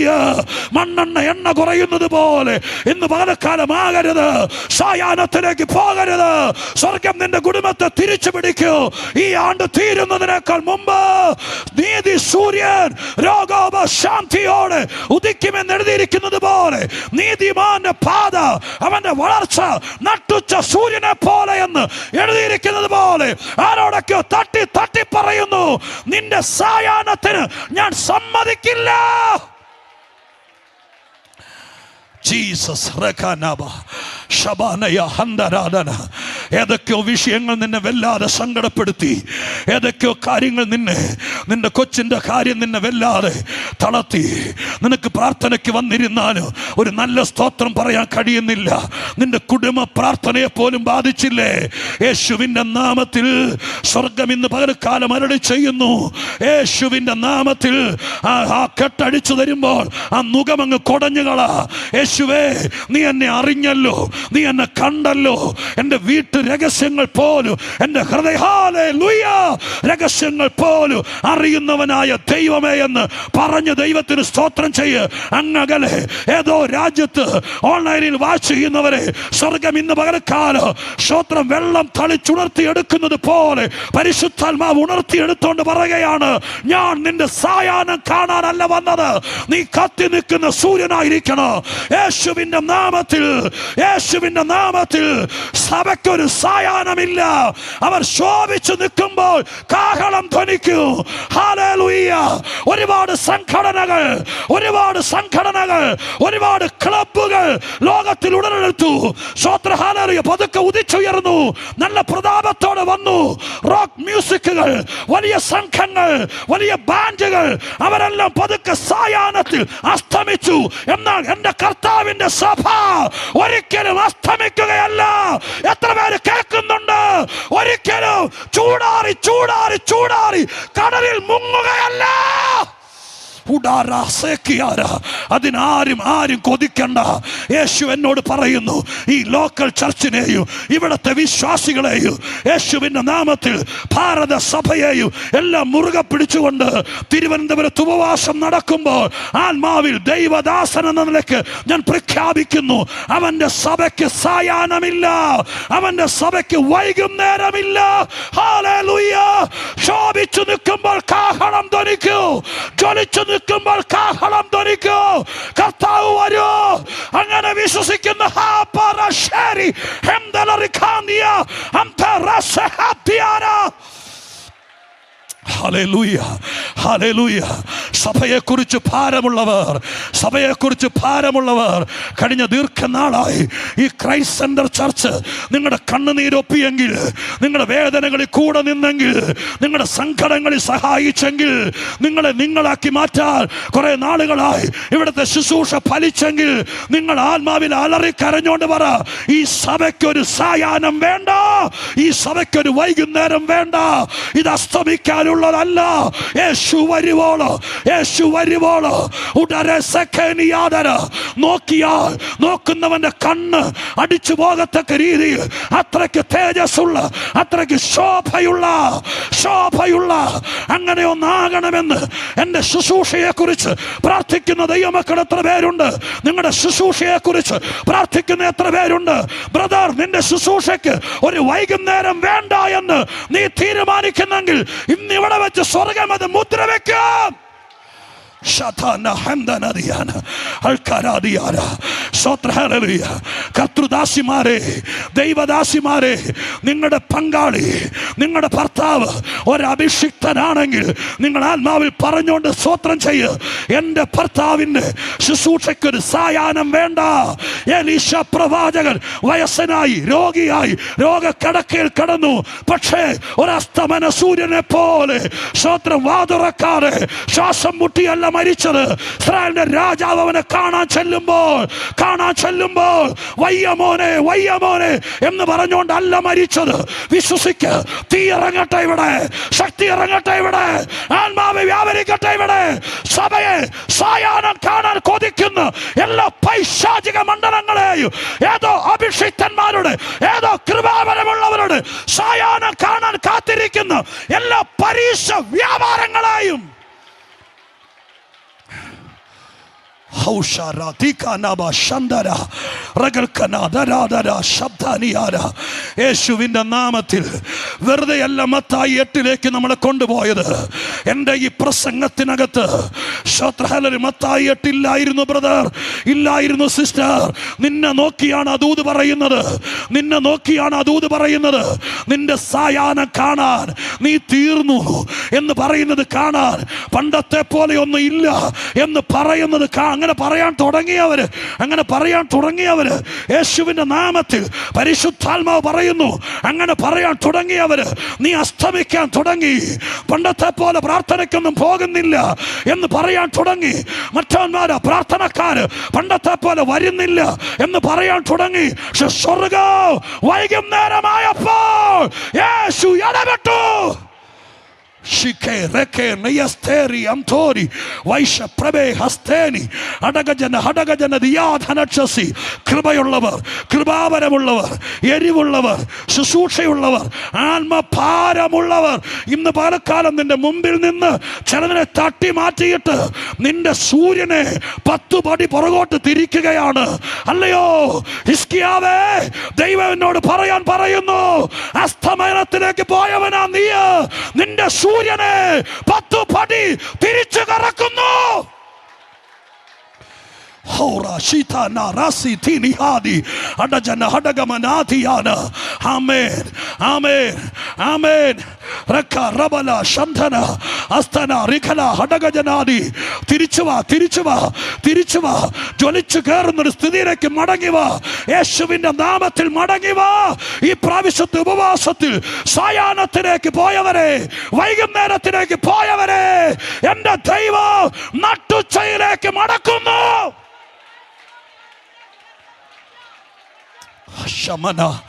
മണ്ണെണ്ണ എണ്ണ കുറയുന്നത് പോലെ ഇന്ന് പകൽക്കാലമാകരുത്, സായാഹ്നത്തിലേക്ക് പോകരുത്. സ്വർഗം നിന്റെ കുടുംബത്തെ തിരിച്ചു പിടിക്കൂ. ഈ ആണ്ട് തീരുന്നതിനേക്കാൾ മുമ്പ് നീതി സൂര്യൻ രോഗോപശാന്തിയോടെ ഉദിക്കുമെന്ന് എഴുതിയിരിക്കുന്നത് പോലെ നീതിമാന്റെ പാത, അവന്റെ വളർച്ച നട്ടുച്ച സൂര്യനെ പോലെ എന്ന് എഴുതിയിരിക്കുന്നത് പോലെ ആരോടൊക്കെയോ തട്ടി തട്ടി പറയുന്നു, നിന്റെ സായാഹ്നത്തിന് ഞാൻ സമ്മതിക്കില്ല. ജീസസ് ഏതൊക്കെയോ വിഷയങ്ങൾ നിന്നെ വല്ലാതെ സങ്കടപ്പെടുത്തി, ഏതൊക്കെയോ കാര്യങ്ങൾ നിന്റെ കൊച്ചിൻ്റെ കാര്യം നിന്നെ വല്ലാതെ തളർത്തി. നിനക്ക് പ്രാർത്ഥനയ്ക്ക് വന്നിരുന്നാലും ഒരു നല്ല സ്തോത്രം പറയാൻ കഴിയുന്നില്ല. നിന്റെ കുടുംബ പ്രാർത്ഥനയെ പോലും ബാധിച്ചില്ലേ? യേശുവിൻ്റെ നാമത്തിൽ സ്വർഗം ഇന്ന് പകൽക്കാലം അരുളി ചെയ്യുന്നു. യേശുവിൻ്റെ നാമത്തിൽ ആ കെട്ടടിച്ചു തരുമ്പോൾ ആ മുഖമങ്ങ് കൊടഞ്ഞുകളാ. യേശുവേ, നീ എന്നെ അറിഞ്ഞല്ലോ, നീ എന്നെ കണ്ടല്ലോ. എൻ്റെ വീട്ടു രഹസ്യങ്ങൾ പോലും, എൻ്റെ ഹൃദയ രഹസ്യങ്ങൾ പോലും അറിയുന്നവനായ ദൈവമേ എന്ന് പറഞ്ഞ് ദൈവത്തിന് സ്തോത്രം ചെയ്യ്. അങ്ങകലെ ഏതോ രാജ്യത്ത് ഓൺലൈനിൽ വാച്ച് ചെയ്യുന്നവരെ സ്വർഗം ഇന്ന് പകൽക്കാലം സ്തോത്രം വെള്ളം തളിച്ചുണർത്തിയെടുക്കുന്നത് പോലെ പരിശുദ്ധാത്മാവ് ഉണർത്തിയെടുത്തോണ്ട് പറയുകയാണ്, ഞാൻ നിന്റെ സായാഹ്നം കാണാനല്ല വന്നത്, നീ കത്തി നിൽക്കുന്ന സൂര്യനായിരിക്കണം. യേശുവിന്റെ നാമത്തിൽ, യേശുവിന്റെ നാമത്തിൽ സഭയ്ക്കൊരു സായാഹ്നമില്ല. അവർ ശോഭിച്ചു നിൽക്കുമ്പോൾ കാഹളം ധ്വനിക്കൂ. ഹല്ലേലൂയ. ഒരുപാട് സംഘടനകൾ, ഒരുപാട് ക്ലബ്ബുകൾ ലോകത്തിൽ ഉടലെടുത്തു. സ്തോത്രം, ഹല്ലേലൂയ. പതുക്കെ ഉദിച്ചുയർന്നു, നല്ല പ്രതാപത്തോടെ വന്നു. റോക്ക് മ്യൂസിക്കുകൾ, വലിയ സംഘങ്ങൾ, വലിയ ബാൻഡുകൾ, അവരെല്ലാം പതുക്കെ സായാഹ്നത്തിൽ അസ്തമിച്ചു. എന്നാൽ എന്റെ കർത്താവിന്റെ സഭ ഒരിക്കലും അസ്തമിക്കുകയല്ല. എത്ര പേര് കേൾക്കുന്നുണ്ട്? ഒരിക്കലും ചൂടാറി കടലിൽ മുങ്ങുകയല്ല. അതിനാരും കൊതിക്കണ്ട. യേശു എന്നോട് പറയുന്നു, ഈ ലോക്കൽ ചർച്ചിനെയും ഇവിടത്തെ വിശ്വാസികളെയും യേശുവിന്റെ നാമത്തിൽ ഭാരത സഭയെയും എല്ലാം മുറുകെ പിടിച്ചുകൊണ്ട് തിരുവനന്തപുരത്ത് ഉപവാസം നടക്കുമ്പോൾ ആത്മാവിൽ ദൈവദാസൻ എന്ന നിലയ്ക്ക് ഞാൻ പ്രഖ്യാപിക്കുന്നു, അവന്റെ സഭയ്ക്ക് സായാഹ്നമില്ല, അവന്റെ സഭയ്ക്ക് വൈകുന്നേരമില്ല. ഹല്ലേലൂയ. ശോഭിച്ചു നിൽക്കുമ്പോൾ കാഹളം ധ്വനിക്കൂ, ജ്വലിച്ചു നിൽക്കുമ്പോൾ കാഹളം ധ്വനിക്കൂ. കർത്താവ് വരൂ. അങ്ങനെ വിശ്വസിക്കുന്ന ഹല്ലേലൂയ, ഹല്ലേലൂയ. സഭയെക്കുറിച്ച് ഭാരമുള്ളവർ കഴിഞ്ഞ ദീർഘനാളായി ഈ ക്രൈസ്റ്റ് സെന്റർ ചർച്ച് നിങ്ങളുടെ കണ്ണുനീരൊപ്പിയെങ്കിൽ, നിങ്ങളുടെ വേദനകളിൽ കൂടെ നിന്നെങ്കിൽ, നിങ്ങളുടെ സങ്കടങ്ങളിൽ സഹായിച്ചെങ്കിൽ, നിങ്ങളെ നിങ്ങളാക്കി മാറ്റാൻ കുറെ നാളുകളായി ഇവിടുത്തെ ശുശ്രൂഷ ഫലിച്ചെങ്കിൽ, നിങ്ങൾ ആത്മാവിൽ അലറിക്കരഞ്ഞോണ്ട് പറ, ഈ സഭയ്ക്കൊരു സായാഹ്നം വേണ്ട, ഈ സഭയ്ക്കൊരു വൈകുന്നേരം വേണ്ട. ഇത് അസ്തമിക്കാനുള്ള ഉള്ളതല്ല. യേശു വരുവോള്, യേശു വരുവോള് ഉടരെ സെക്കനിയാതര നോക്കിയാൽ നോക്കുന്നവന്റെ കണ്ണ് അടിച്ചു പോകത്തക്ക രീതിയിൽ അത്രയ്ക്ക് തേജസ്സുള്ള, അത്രയ്ക്ക് ശോഭയുള്ള അങ്ങനെ ഒന്നാകണമെന്ന് എൻ്റെ ശുശ്രൂഷയെ കുറിച്ച് പ്രാർത്ഥിക്കുന്ന ദൈവമക്കൾ എത്ര പേരുണ്ട്? നിങ്ങളുടെ ശുശ്രൂഷയെ കുറിച്ച് പ്രാർത്ഥിക്കുന്ന എത്ര പേരുണ്ട്? ബ്രദർ, നിന്റെ ശുശ്രൂഷയ്ക്ക് ഒരു വൈകുന്നേരം വേണ്ട എന്ന് നീ തീരുമാനിക്കുന്നെങ്കിൽ ഇന്ന് ഇവിടെ വെച്ച് സ്വർഗം അത് മുദ്ര വെക്കാം. കർത്തൃദാസിമാരെ, ദൈവദാസിമാരെ, നിങ്ങളുടെ പങ്കാളി, നിങ്ങളുടെ ഭർത്താവ് ഒരഭിഷിക്തനാണെങ്കിൽ നിങ്ങൾ ആത്മാവിൽ പറഞ്ഞുകൊണ്ട് സ്തോത്രം ചെയ്യ്. എൻ്റെ ഭർത്താവിൻ്റെ ശുശ്രൂഷയ്ക്കൊരു സായാഹ്നം വേണ്ട. എലീശ പ്രവാചകൻ വയസ്സനായി, രോഗിയായി, രോഗക്കിടക്കയിൽ കിടന്നു. പക്ഷേ ഒരസ്തമന സൂര്യനെ പോലെ സ്തോത്രം വാതുറക്കാതെ ശ്വാസം മുട്ടിയല്ല മരിച്ചത്. ഇസ്രായേലിന്റെ രാജാവ് അവനെ കാണാൻ ചെല്ലുമ്പോൾ വയ്യമോനെ വയ്യമോനെ എന്ന് പറഞ്ഞുകൊണ്ടല്ല മരിച്ചത്. വിശ്വസിക്ക്, തീ ഇറങ്ങട്ടെ ഇവിടെ, ശക്തി ഇറങ്ങട്ടെ ഇവിടെ, ആത്മാവ് വ്യാപരിക്കട്ടെ ഇവിടെ. സഭയെ സായാഹ്നം കാണാൻ കൊതിക്കുന്ന എല്ലാ പൈശാചിക മണ്ഡലങ്ങളെയും, ഏതോ അഭിഷിക്തന്മാരുടെ, ഏതോ കൃപാവരമുള്ളവരുടെ സായാഹ്നം കാണാൻ കാത്തിരിക്കുന്ന എല്ലാ പരീക്ഷ വ്യാപാരങ്ങളെയും യേശുവിന്റെ നാമത്തിൽ വെറുതെയല്ല മത്തായി 8 നമ്മളെ കൊണ്ടുപോയത്. എൻ്റെ ഈ പ്രസംഗത്തിനകത്ത് മത്തായി 8 ഇല്ലായിരുന്നു ബ്രദർ, ഇല്ലായിരുന്നു സിസ്റ്റർ. നിന്നെ നോക്കിയാണ് ആ ദൂത് പറയുന്നത്, നിന്നെ നോക്കിയാണ് ആ ദൂത് പറയുന്നത്. നിന്റെ സായാഹ്നം കാണാൻ, നീ തീർന്നു എന്ന് പറയുന്നത് കാണാൻ, പണ്ടത്തെ പോലെയൊന്നും ഇല്ല എന്ന് പറയുന്നത് അങ്ങനെ പറയാൻ തുടങ്ങിയവര് യേശുവിന്റെ നാമത്തിൽ പരിശുദ്ധാത്മാവ് പറയുന്നു, അങ്ങനെ പറയാൻ തുടങ്ങിയവര് നീ അസ്തമിക്കാൻ തുടങ്ങി, പണ്ടത്തെ പോലെ പ്രാർത്ഥനയ്ക്കൊന്നും പോകുന്നില്ല എന്ന് പറയാൻ തുടങ്ങി. മറ്റവന്മാര് പ്രാർത്ഥനക്കാര് പണ്ടത്തെ പോലെ വരുന്നില്ല എന്ന് പറയാൻ തുടങ്ങി. പക്ഷെ സ്വർഗ്ഗം വൈകുന്നേരമായപ്പോൾ യേശു ഇടപെട്ടു. കൃപയുള്ളവർ, കൃപാവരമുള്ളവർ, എരിവുള്ളവർ, ശുശ്രൂഷയുള്ളവർ, ആത്മഭാരമുള്ളവർ ഇന്ന് പാലക്കാലം നിന്റെ മുമ്പിൽ നിന്ന് ചിലതിനെ തട്ടി മാറ്റിയിട്ട് നിന്റെ സൂര്യനെ 10 പടി പുറകോട്ട് തിരിക്കുകയാണ്. അല്ലയോ ഹിസ്കിയാവേ, ദൈവം എന്നോട് പറയുന്നു, അസ്തമയനത്തിലേക്ക് പോയവനാ നീ, നിന്റെ സൂര്യനെ 10 പടി തിരിച്ചു കറക്കുന്നു. തിരിച്ചുവാ, ജ്വലിച്ചു കയറുന്നൊരു സ്ഥിതിയിലേക്ക് മടങ്ങിവാ. യേശുവിന്റെ നാമത്തിൽ മടങ്ങിവാ. ഈ പ്രാവശ്യത്തെ ഉപവാസത്തിൽ സായാഹ്നത്തിലേക്ക് പോയവരെ, വൈകുന്നേരത്തിലേക്ക് പോയവരെ, എന്റെ ദൈവം നട്ടുച്ചയിലേക്ക് മടക്കുന്നു. Shamana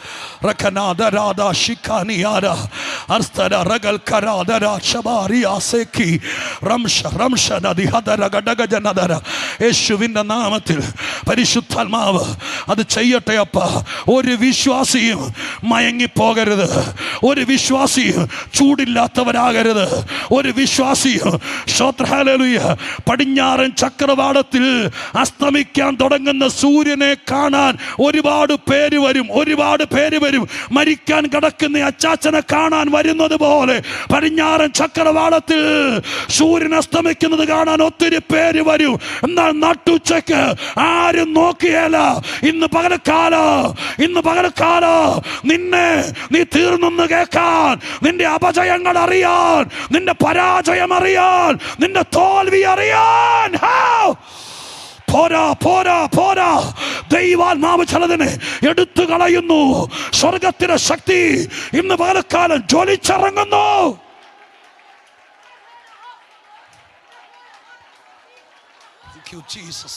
Rakanada Rada Shikaniara Arstara Ragal Karadara Shabaria Seki Ramsha Nadi Hadara Gadagajanadara യേശുവിന്റെ നാമത്തിൽ പരിശുദ്ധാത്മാവ് അത് ചെയ്യട്ടെ അപ്പ. ഒരു വിശ്വാസിയും മയങ്ങിപ്പോകരുത്, ഒരു വിശ്വാസിയും ചൂടില്ലാത്തവരാകരുത്, ഒരു വിശ്വാസിയും ഹല്ലേലൂയ പടിഞ്ഞാറൻ ചക്രവാളത്തിൽ അസ്തമിക്കാൻ തുടങ്ങുന്ന സൂര്യനെ കാണാൻ ഒരുപാട് പേര് വരും. മരിക്കാൻ കിടക്കുന്ന അച്ചാച്ചനെ കാണാൻ വരുന്നത് പോലെ പടിഞ്ഞാറൻ ചക്രവാളത്തിൽ സൂര്യൻ അസ്തമിക്കുന്നത് കാണാൻ ഒത്തിരി പേര് വരും. എന്നാൽ നട്ടുച്ചയ്ക്ക് ആരും നോക്കിയല്ല. ഇന്ന് പകൽക്കാലം നിന്നെ നീ തീർന്നെന്ന് കേൾക്കാൻ, നിന്റെ അപജയങ്ങൾ അറിയാൻ, നിന്റെ പരാജയം അറിയാൻ, നിന്റെ തോൽവി അറിയാൻ. പോരാ ദൈവാത്മാവ് ചിലതിനെ എടുത്തു കളയുന്നു. സ്വർഗത്തിന്റെ ശക്തി ഇന്ന് പകൽക്കാലം ജ്വലിച്ചിറങ്ങുന്നു. Thank you, Jesus.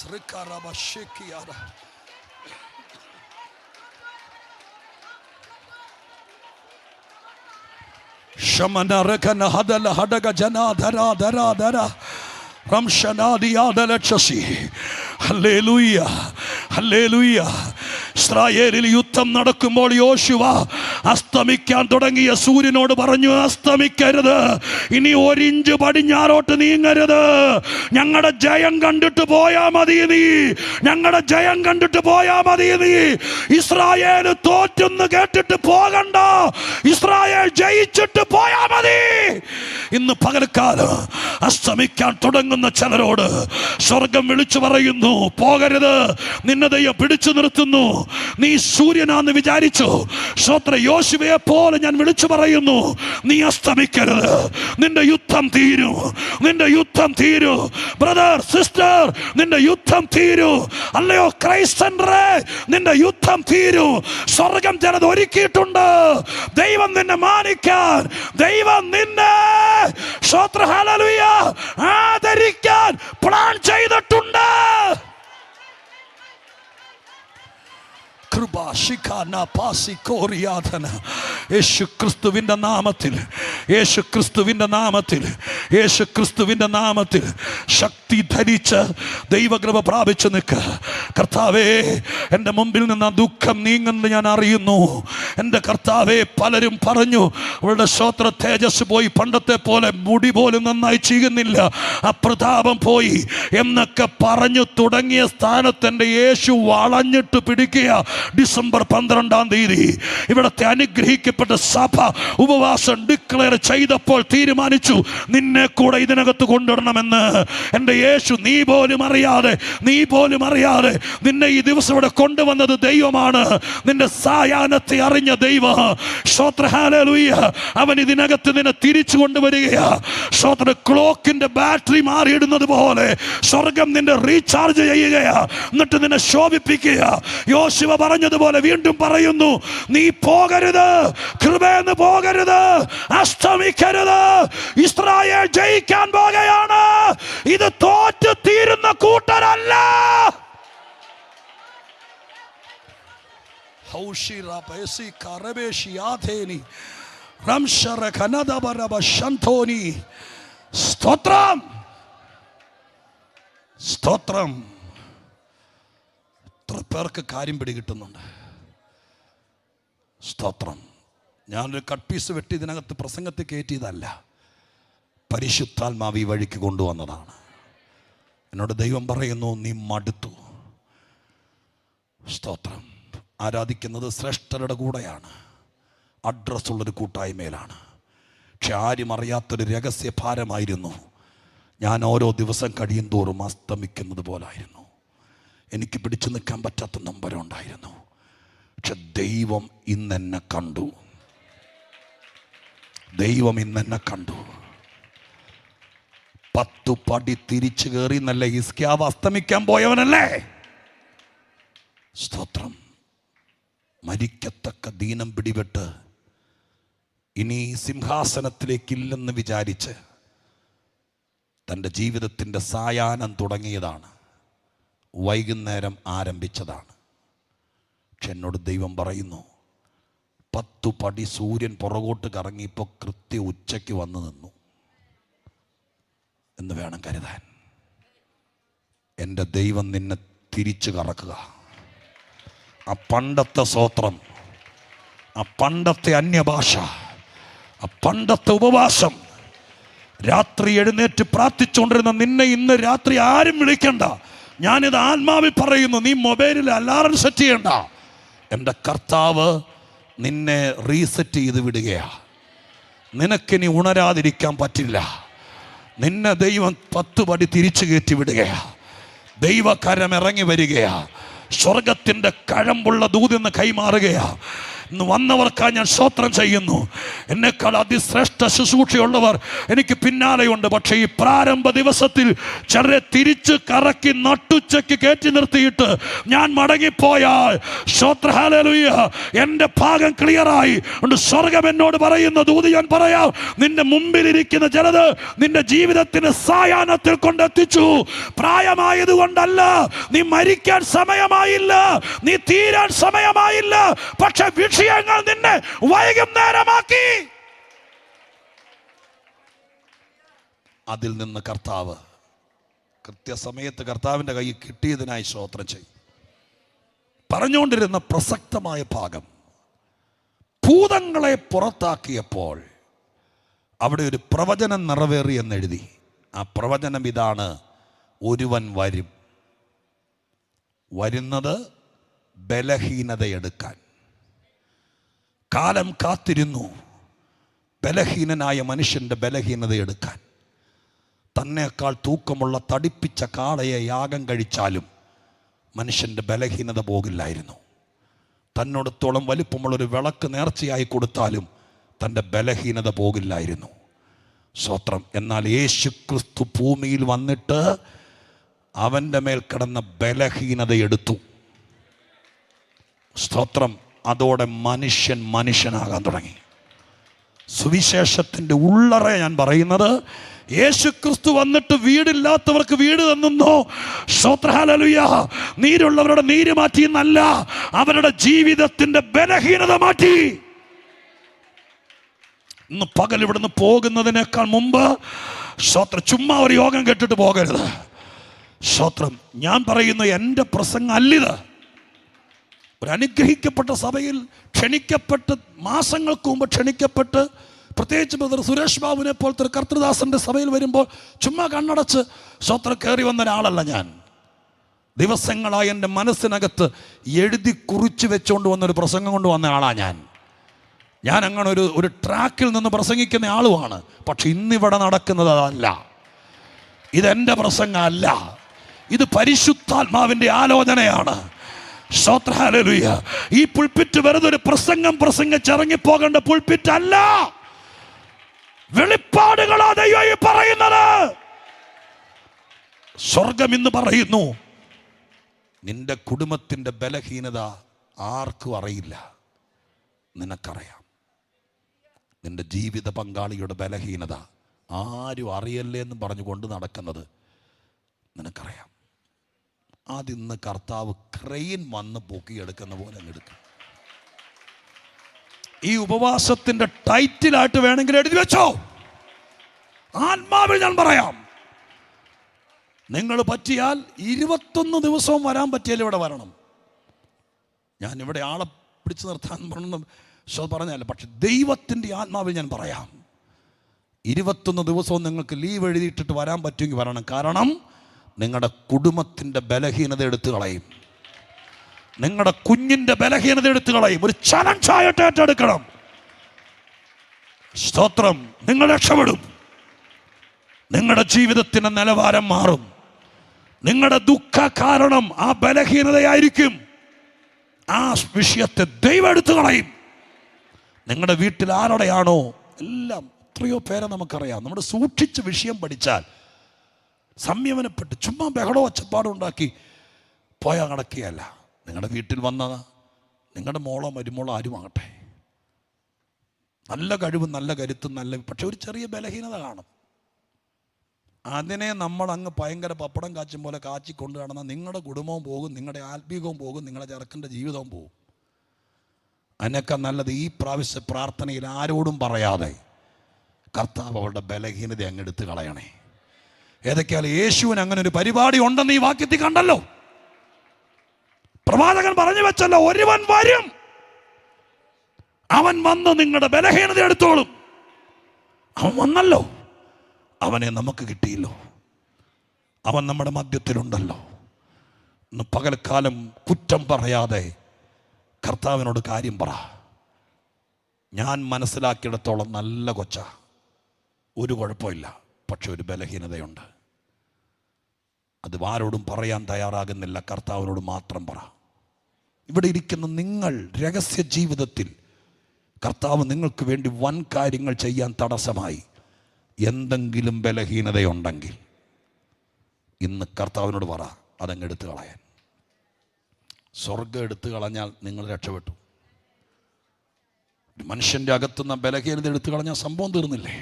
Shamana Rekana Hadala Hadaga Jana Dara Dara Dara Ramshanadi Adala Chasi. Hallelujah. Hallelujah. ഇസ്രായേലിൽ യുദ്ധം നടക്കുമ്പോൾ യോശുവ അസ്തമിക്കാൻ തുടങ്ങിയ സൂര്യനോട് പറഞ്ഞു, അസ്തമിക്കരുത്, ഇനി ഒരിഞ്ച് പടിഞ്ഞാറോട്ട് നീങ്ങരുത്. ഞങ്ങളുടെ ജയം കണ്ടിട്ട് പോയാ മതി നീ, ഞങ്ങളുടെ ജയം കണ്ടിട്ട് പോയാ മതി നീ. ഇസ്രായേൽ തോറ്റെന്ന് കേട്ടിട്ട് പോകണ്ട, ഇസ്രായേൽ ജയിച്ചിട്ട് പോയാ മതി. ഇന്ന് പകൽക്കാലം അസ്തമിക്കാൻ തുടങ്ങുന്ന ചിലരോട് സ്വർഗം വിളിച്ചു പറയുന്നു, പോകരുത്, നിന്നെ ദൈവം പിടിച്ചു നിർത്തുന്നു. നീ സൂര്യനാന്ന് വിചാരിച്ചു, സ്തോത്ര യോശുവയെ പോലെ ഞാൻ വിളിച്ചു പറയുന്നു, നീ അസ്തമിക്കരുത്. നിന്റെ യുദ്ധം തീരൂ, നിന്റെ യുദ്ധം തീരൂ. ബ്രദർ സിസ്റ്റർ, നിന്റെ യുദ്ധം തീരൂ. അല്ലയോ ക്രൈസ്തവരെ, നിന്റെ യുദ്ധം തീരൂ. സ്വർഗം ചിലത് ഒരുക്കിയിട്ടുണ്ട്. ദൈവം നിന്നെ മാനിക്കാൻ, ദൈവം നിന്നെ സ്തോത്ര ഹല്ലേലൂയ ആദരിക്കാൻ പ്ലാൻ ചെയ്തിട്ടുണ്ട്. യേശുക്രിസ്തുവിന്റെ നാമത്തിൽ, യേശുക്രിസ്തുവിന്റെ നാമത്തിൽ, യേശുക്രിസ്തുവിന്റെ നാമത്തിൽ ശക്തി ധരിച്ച് ദൈവകൃപ പ്രാപിച്ചു നിൽക്കുക. കർത്താവേ, എൻ്റെ മുമ്പിൽ നിന്ന് ആ ദുഃഖം നീങ്ങുന്നത് ഞാൻ അറിയുന്നു. എൻ്റെ കർത്താവേ, പലരും പറഞ്ഞു അവളുടെ സ്തോത്ര തേജസ് പോയി, പണ്ടത്തെ പോലെ മുടി പോലും നന്നായി ചെയ്യുന്നില്ല, ആ പ്രതാപം പോയി എന്നൊക്കെ പറഞ്ഞു തുടങ്ങിയ സ്ഥാനത്ത് എൻ്റെ യേശു വളഞ്ഞിട്ട് പിടിക്കുക. ഡിസംബർ 12-ാം തീയതി ഇവിടുത്തെ അനുഗ്രഹിക്കപ്പെട്ട സഭ ഉപവാസം ഡിക്ലെയർ ചെയ്തപ്പോൾ തീരുമാനിച്ചു, നിന്നെ കൂടെ ഇതിനകത്ത് കൊണ്ടുവരണമെന്ന്. എൻ്റെ യേശു നീ പോലും അറിയാതെ നിന്നെ ഈ ദിവസം ഇവിടെ കൊണ്ടുവന്നത് ദൈവമാണ്. നിന്റെ സായാഹ്നത്തെ അറിഞ്ഞ ദൈവം, സ്തോത്ര ഹല്ലേലൂയ, അവൻ ഇതിനകത്ത് നിന്നെ തിരിച്ചു കൊണ്ടുവരികയാ. സ്തോത്ര ക്ലോക്കിന്റെ ബാറ്ററി മാറിയിടുന്നത് പോലെ സ്വർഗം നിന്നെ റീചാർജ് ചെയ്യുകയാ, എന്നിട്ട് നിന്നെ ശോഭിപ്പിക്കുക. യോശുവ പറഞ്ഞതുപോലെ വീണ്ടും പറയുന്നു, നീ പോകരുത്, കൃപയെന്ന് പോകരുത്, അസ്തമിക്കരുത്. ഇസ്രായേൽ ജയിക്കാൻ പോകുകയാണ്. ഇത് തോറ്റു തീരുന്ന കൂട്ടരല്ല. സ്തോത്രം, സ്തോത്രം. എത്ര പേർക്ക് കാര്യം പിടികിട്ടുന്നുണ്ട്? സ്തോത്രം. ഞാനൊരു കട്ട് പീസ് വെട്ടി ഇതിനകത്ത് പ്രസംഗത്തിൽ കയറ്റിയതല്ല, പരിശുദ്ധാത്മാവ് ഈ വഴിക്ക് കൊണ്ടുവന്നതാണ്. എന്നോട് ദൈവം പറയുന്നു, നീ മടുത്തു. സ്തോത്രം. ആരാധിക്കുന്നത് ശ്രേഷ്ഠരുടെ കൂടെയാണ്, അഡ്രസ്സുള്ളൊരു കൂട്ടായ്മയിലാണ്. പക്ഷെ ആരും അറിയാത്തൊരു രഹസ്യഭാരമായിരുന്നു. ഞാൻ ഓരോ ദിവസം കഴിയും തോറും അസ്തമിക്കുന്നത് പോലായിരുന്നു. എനിക്ക് പിടിച്ചു നിൽക്കാൻ പറ്റാത്ത നമ്പരുണ്ടായിരുന്നു. പക്ഷെ ദൈവം ഇന്നെന്നെ കണ്ടു. ദൈവം ഇന്നെന്നെ കണ്ടു. 10 പടി തിരിച്ചു കയറി എന്നല്ലേ ഹിസ്കിയാവ് അസ്തമിക്കാൻ പോയവനല്ലേ? സ്തോത്രം. മരിക്കത്തക്ക ദീനം പിടിപെട്ട് ഇനി സിംഹാസനത്തിലേക്കില്ലെന്ന് വിചാരിച്ച് തൻ്റെ ജീവിതത്തിൻ്റെ സായാഹ്നം തുടങ്ങിയതാണ്, വൈകുന്നേരം ആരംഭിച്ചതാണ്. പക്ഷെ എന്നോട് ദൈവം പറയുന്നു, 10 പടി സൂര്യൻ പുറകോട്ട് കറങ്ങിയപ്പോൾ കൃത്യ ഉച്ചയ്ക്ക് വന്നു നിന്നു എന്ന് വേണം കരുതാൻ. എൻ്റെ ദൈവം നിന്നെ തിരിച്ചു കറക്കുക. ആ പണ്ടത്തെ സ്തോത്രം, ആ പണ്ടത്തെ അന്യഭാഷ, ആ പണ്ടത്തെ ഉപവാസം, രാത്രി എഴുന്നേറ്റ് പ്രാർത്ഥിച്ചുകൊണ്ടിരുന്ന നിന്നെ ഇന്ന് രാത്രി ആരും വിളിക്കണ്ട. ഞാനിത് ആത്മാവിൽ പറയുന്നു. നീ മൊബൈലിൽ അലാറം സെറ്റ് ചെയ്യണ്ട. എൻ്റെ കർത്താവ് നിന്നെ റീസെറ്റ് ചെയ്ത് വിടുകയാ. നിനക്കിനി ഉണരാതിരിക്കാൻ പറ്റില്ല. നിന്നെ ദൈവം 10 പടി തിരിച്ചു കയറ്റി വിടുകയാ. ദൈവകരം ഇറങ്ങി വരികയാ. സ്വർഗത്തിൻ്റെ കഴമ്പുള്ള ദൂതിന്ന് കൈമാറുകയാ. ഇന്ന് വന്നവർക്കായി ഞാൻ സ്തോത്രം ചെയ്യുന്നു. എന്നെക്കാൾ അതിശ്രേഷ്ഠ ശുശ്രൂഷയുള്ളവർ എനിക്ക് പിന്നാലെയുണ്ട്. പക്ഷേ ഈ പ്രാരംഭ ദിവസത്തിൽ ചിലരെ തിരിച്ച് കറക്കി നട്ടുച്ചയ്ക്ക് കയറ്റി നിർത്തിയിട്ട് ഞാൻ മടങ്ങിപ്പോയാൽ, സ്തോത്ര ഹല്ലേലൂയ, എൻ്റെ ഭാഗം ക്ലിയറായി. സ്വർഗം എന്നോട് പറയുന്ന ദൂതി ഞാൻ പറയാം. നിന്റെ മുമ്പിലിരിക്കുന്ന ചിലത് നിന്റെ ജീവിതത്തിന് സായാഹ്നത്തിൽ കൊണ്ടെത്തിച്ചു. പ്രായമായതുകൊണ്ടല്ല, നീ മരിക്കാൻ സമയമായില്ല, നീ തീരാൻ സമയമായില്ല. പക്ഷെ വിഷയങ്ങൾ നിന്നെ വൈകുന്നേരമാക്കി. അതിൽ നിന്ന് കർത്താവ് കൃത്യസമയത്ത് കർത്താവിൻ്റെ കയ്യിൽ കിട്ടിയതിനായി സ്തോത്രം ചെയ്യും. പറഞ്ഞുകൊണ്ടിരുന്ന പ്രസക്തമായ ഭാഗം, ഭൂതങ്ങളെ പുറത്താക്കിയപ്പോൾ അവിടെ ഒരു പ്രവചനം നിറവേറി എന്നെഴുതി. ആ പ്രവചനം ഇതാണ്: ഒരുവൻ വരും, വരുന്നത് ബലഹീനതയെടുക്കാൻ. കാലം കാത്തിരുന്നു ബലഹീനനായ മനുഷ്യൻ്റെ ബലഹീനതയെടുക്കാൻ. തന്നേക്കാൾ തൂക്കമുള്ള തടിപ്പിച്ച കാളയെ യാഗം കഴിച്ചാലും മനുഷ്യൻ്റെ ബലഹീനത പോകില്ലായിരുന്നു. തന്നോടത്തോളം വലിപ്പമുള്ളൊരു വിളക്ക് നേർച്ചയായി കൊടുത്താലും തൻ്റെ ബലഹീനത പോകില്ലായിരുന്നു. സ്തോത്രം. എന്നാൽ യേശു ക്രിസ്തു ഭൂമിയിൽ വന്നിട്ട് അവൻ്റെ മേൽ കിടന്ന ബലഹീനത എടുത്തു. സ്തോത്രം. അതോടെ മനുഷ്യൻ മനുഷ്യനാകാൻ തുടങ്ങി. സുവിശേഷത്തിൻ്റെ ഉള്ളറ ഞാൻ പറയുന്നത്, യേശു ക്രിസ്തു വന്നിട്ട് വീടില്ലാത്തവർക്ക് വീട് തന്നോ, സ്തോത്രം, ഹല്ലേലൂയ, നീരുള്ളവരുടെ നീര് മാറ്റി എന്നല്ല, അവരുടെ ജീവിതത്തിൻ്റെ ബലഹീനത മാറ്റി. ഇന്ന് പകൽ ഇവിടുന്ന് പോകുന്നതിനേക്കാൾ മുമ്പ് സ്തോത്രം, ചുമ്മാ ഒരു യോഗം കേട്ടിട്ട് പോകരുത്. സ്തോത്രം. ഞാൻ പറയുന്നു, എൻ്റെ പ്രസംഗം അല്ലിത്. ഒരു അനുഗ്രഹിക്കപ്പെട്ട സഭയിൽ ക്ഷണിക്കപ്പെട്ട്, മാസങ്ങൾക്ക് മുമ്പ് ക്ഷണിക്കപ്പെട്ട്, പ്രത്യേകിച്ച് ബ്രദർ സുരേഷ് ബാബുവിനെ പോലത്തെ ഒരു കർത്തൃദാസൻ്റെ സഭയിൽ വരുമ്പോൾ ചുമ്മാ കണ്ണടച്ച് സ്തോത്രം കയറി വന്ന ഒരാളല്ല ഞാൻ. ദിവസങ്ങളായി എൻ്റെ മനസ്സിനകത്ത് എഴുതി കുറിച്ച് വെച്ചുകൊണ്ട് വന്നൊരു പ്രസംഗം കൊണ്ട് വന്ന ആളാണ് ഞാൻ അങ്ങനെ ഒരു ട്രാക്കിൽ നിന്ന് പ്രസംഗിക്കുന്ന ആളുമാണ്. പക്ഷെ ഇന്നിവിടെ നടക്കുന്നത് അതല്ല. ഇതെൻ്റെ പ്രസംഗമല്ല, ഇത് പരിശുദ്ധാത്മാവിൻ്റെ ആലോചനയാണ്. സ്തോത്രം, ഹല്ലേലൂയ. ഈ പുൾപിറ്റ് വെറുതെ ഒരു പ്രസംഗിച്ചിറങ്ങിപ്പോകേണ്ട പുൾപിറ്റ് അല്ല. വെളിപ്പാടുകളാ ദൈവം ഈ പറയുന്നത്. സ്വർഗം ഇന്ന് പറയുന്നു, നിന്റെ കുടുംബത്തിൻ്റെ ബലഹീനത ആർക്കും അറിയില്ല, നിനക്കറിയാം. നിന്റെ ജീവിത പങ്കാളിയുടെ ബലഹീനത ആരും അറിയല്ലേ എന്ന് പറഞ്ഞുകൊണ്ട് നടക്കുന്നത് നിനക്കറിയാം. അതിന്ന് കർത്താവ് ക്രെയിൻ വന്ന് പൊക്കിയെടുക്കുന്ന പോലെ എടുക്കും. ഈ ഉപവാസത്തിന്റെ ടൈറ്റിലായിട്ട് വേണമെങ്കിൽ എഴുതി വെച്ചോ. ആത്മാവിൽ ഞാൻ പറയാം, നിങ്ങൾ പറ്റിയാൽ 21 ദിവസവും വരാൻ പറ്റിയാൽ ഇവിടെ വരണം. ഞാൻ ഇവിടെ ആളെ പിടിച്ചു നിർത്താൻ പറഞ്ഞല്ല, പക്ഷെ ദൈവത്തിൻ്റെ ആത്മാവിൽ ഞാൻ പറയാം, 21 ദിവസവും നിങ്ങൾക്ക് ലീവ് എഴുതിയിട്ടിട്ട് വരാൻ പറ്റുമെങ്കിൽ വരണം. കാരണം നിങ്ങളുടെ കുടുംബത്തിൻ്റെ ബലഹീനത എടുത്തു കളയും, നിങ്ങളുടെ കുഞ്ഞിൻ്റെ ബലഹീനത എടുത്തു കളയും. ഒരു ചലഞ്ചായിട്ട് ഏറ്റെടുക്കണം. സ്തോത്രം. നിങ്ങൾ രക്ഷപ്പെടും. നിങ്ങളുടെ ജീവിതത്തിൻ്റെ നിലവാരം മാറും. നിങ്ങളുടെ ദുഃഖ കാരണം ആ ബലഹീനതയായിരിക്കും. ആ വിഷയത്തെ ദൈവം എടുത്തു കളയും. നിങ്ങളുടെ വീട്ടിൽ ആരുടെയാണോ, എല്ലാം എത്രയോ പേരെ നമുക്കറിയാം. നമ്മുടെ സൂക്ഷിച്ച് വിഷയം പഠിച്ചാൽ സംയമനപ്പെട്ട് ചുമ്മാ ബഹളോ ഒച്ചപ്പാടും ഉണ്ടാക്കി പോയാൽ നടക്കുകയല്ല. നിങ്ങളുടെ വീട്ടിൽ വന്ന നിങ്ങളുടെ മോളോ മരുമോളോ ആരുമാകട്ടെ, നല്ല കഴിവും നല്ല കരുത്തും പക്ഷെ ഒരു ചെറിയ ബലഹീനത കാണും. അതിനെ നമ്മൾ അങ്ങ് ഭയങ്കര പപ്പടം കാച്ചും പോലെ കാച്ചിക്കൊണ്ട് കാണുന്ന നിങ്ങളുടെ കുടുംബവും പോകും, നിങ്ങളുടെ ആത്മീകവും പോകും, നിങ്ങളുടെ ചെറുക്കൻ്റെ ജീവിതവും പോകും. അതിനൊക്കെ നല്ലത് ഈ പ്രാവശ്യ പ്രാർത്ഥനയിൽ ആരോടും പറയാതെ കർത്താവ് അവളുടെ ബലഹീനത അങ്ങ് എടുത്ത് കളയണേ. ഏതൊക്കെയാൽ യേശുവിന് അങ്ങനെ ഒരു പരിപാടി ഉണ്ടെന്ന് ഈ വാക്യത്തിൽ കണ്ടല്ലോ. പ്രവാചകൻ പറഞ്ഞു വെച്ചല്ലോ, ഒരുവൻ വരും, അവൻ വന്ന് നിങ്ങളുടെ ബലഹീനത എടുത്തോളും. അവൻ വന്നല്ലോ, അവനെ നമുക്ക് കിട്ടിയല്ലോ, അവൻ നമ്മുടെ മധ്യത്തിലുണ്ടല്ലോ. ഇന്ന് പകൽക്കാലം കുറ്റം പറയാതെ കർത്താവിനോട് കാര്യം പറ. ഞാൻ മനസ്സിലാക്കിയിടത്തോളം നല്ല കൊച്ച, ഒരു കുഴപ്പമില്ല, പക്ഷെ ഒരു ബലഹീനതയുണ്ട്. അത് ആരോടും പറയാൻ തയ്യാറാകുന്നില്ല, കർത്താവിനോട് മാത്രം പറ. ഇവിടെ ഇരിക്കുന്ന നിങ്ങൾ രഹസ്യ ജീവിതത്തിൽ കർത്താവ് നിങ്ങൾക്ക് വേണ്ടി വൻ കാര്യങ്ങൾ ചെയ്യാൻ തടസ്സമായി എന്തെങ്കിലും ബലഹീനതയുണ്ടെങ്കിൽ ഇന്ന് കർത്താവിനോട് പറ, അതങ്ങ് എടുത്തു കളയാൻ. സ്വർഗം എടുത്തു കളഞ്ഞാൽ നിങ്ങൾ രക്ഷപ്പെട്ടു. മനുഷ്യൻ്റെ അകത്തുനിന്ന് ബലഹീനത എടുത്തു കളഞ്ഞാൽ സംഭവം തീർന്നില്ലേ?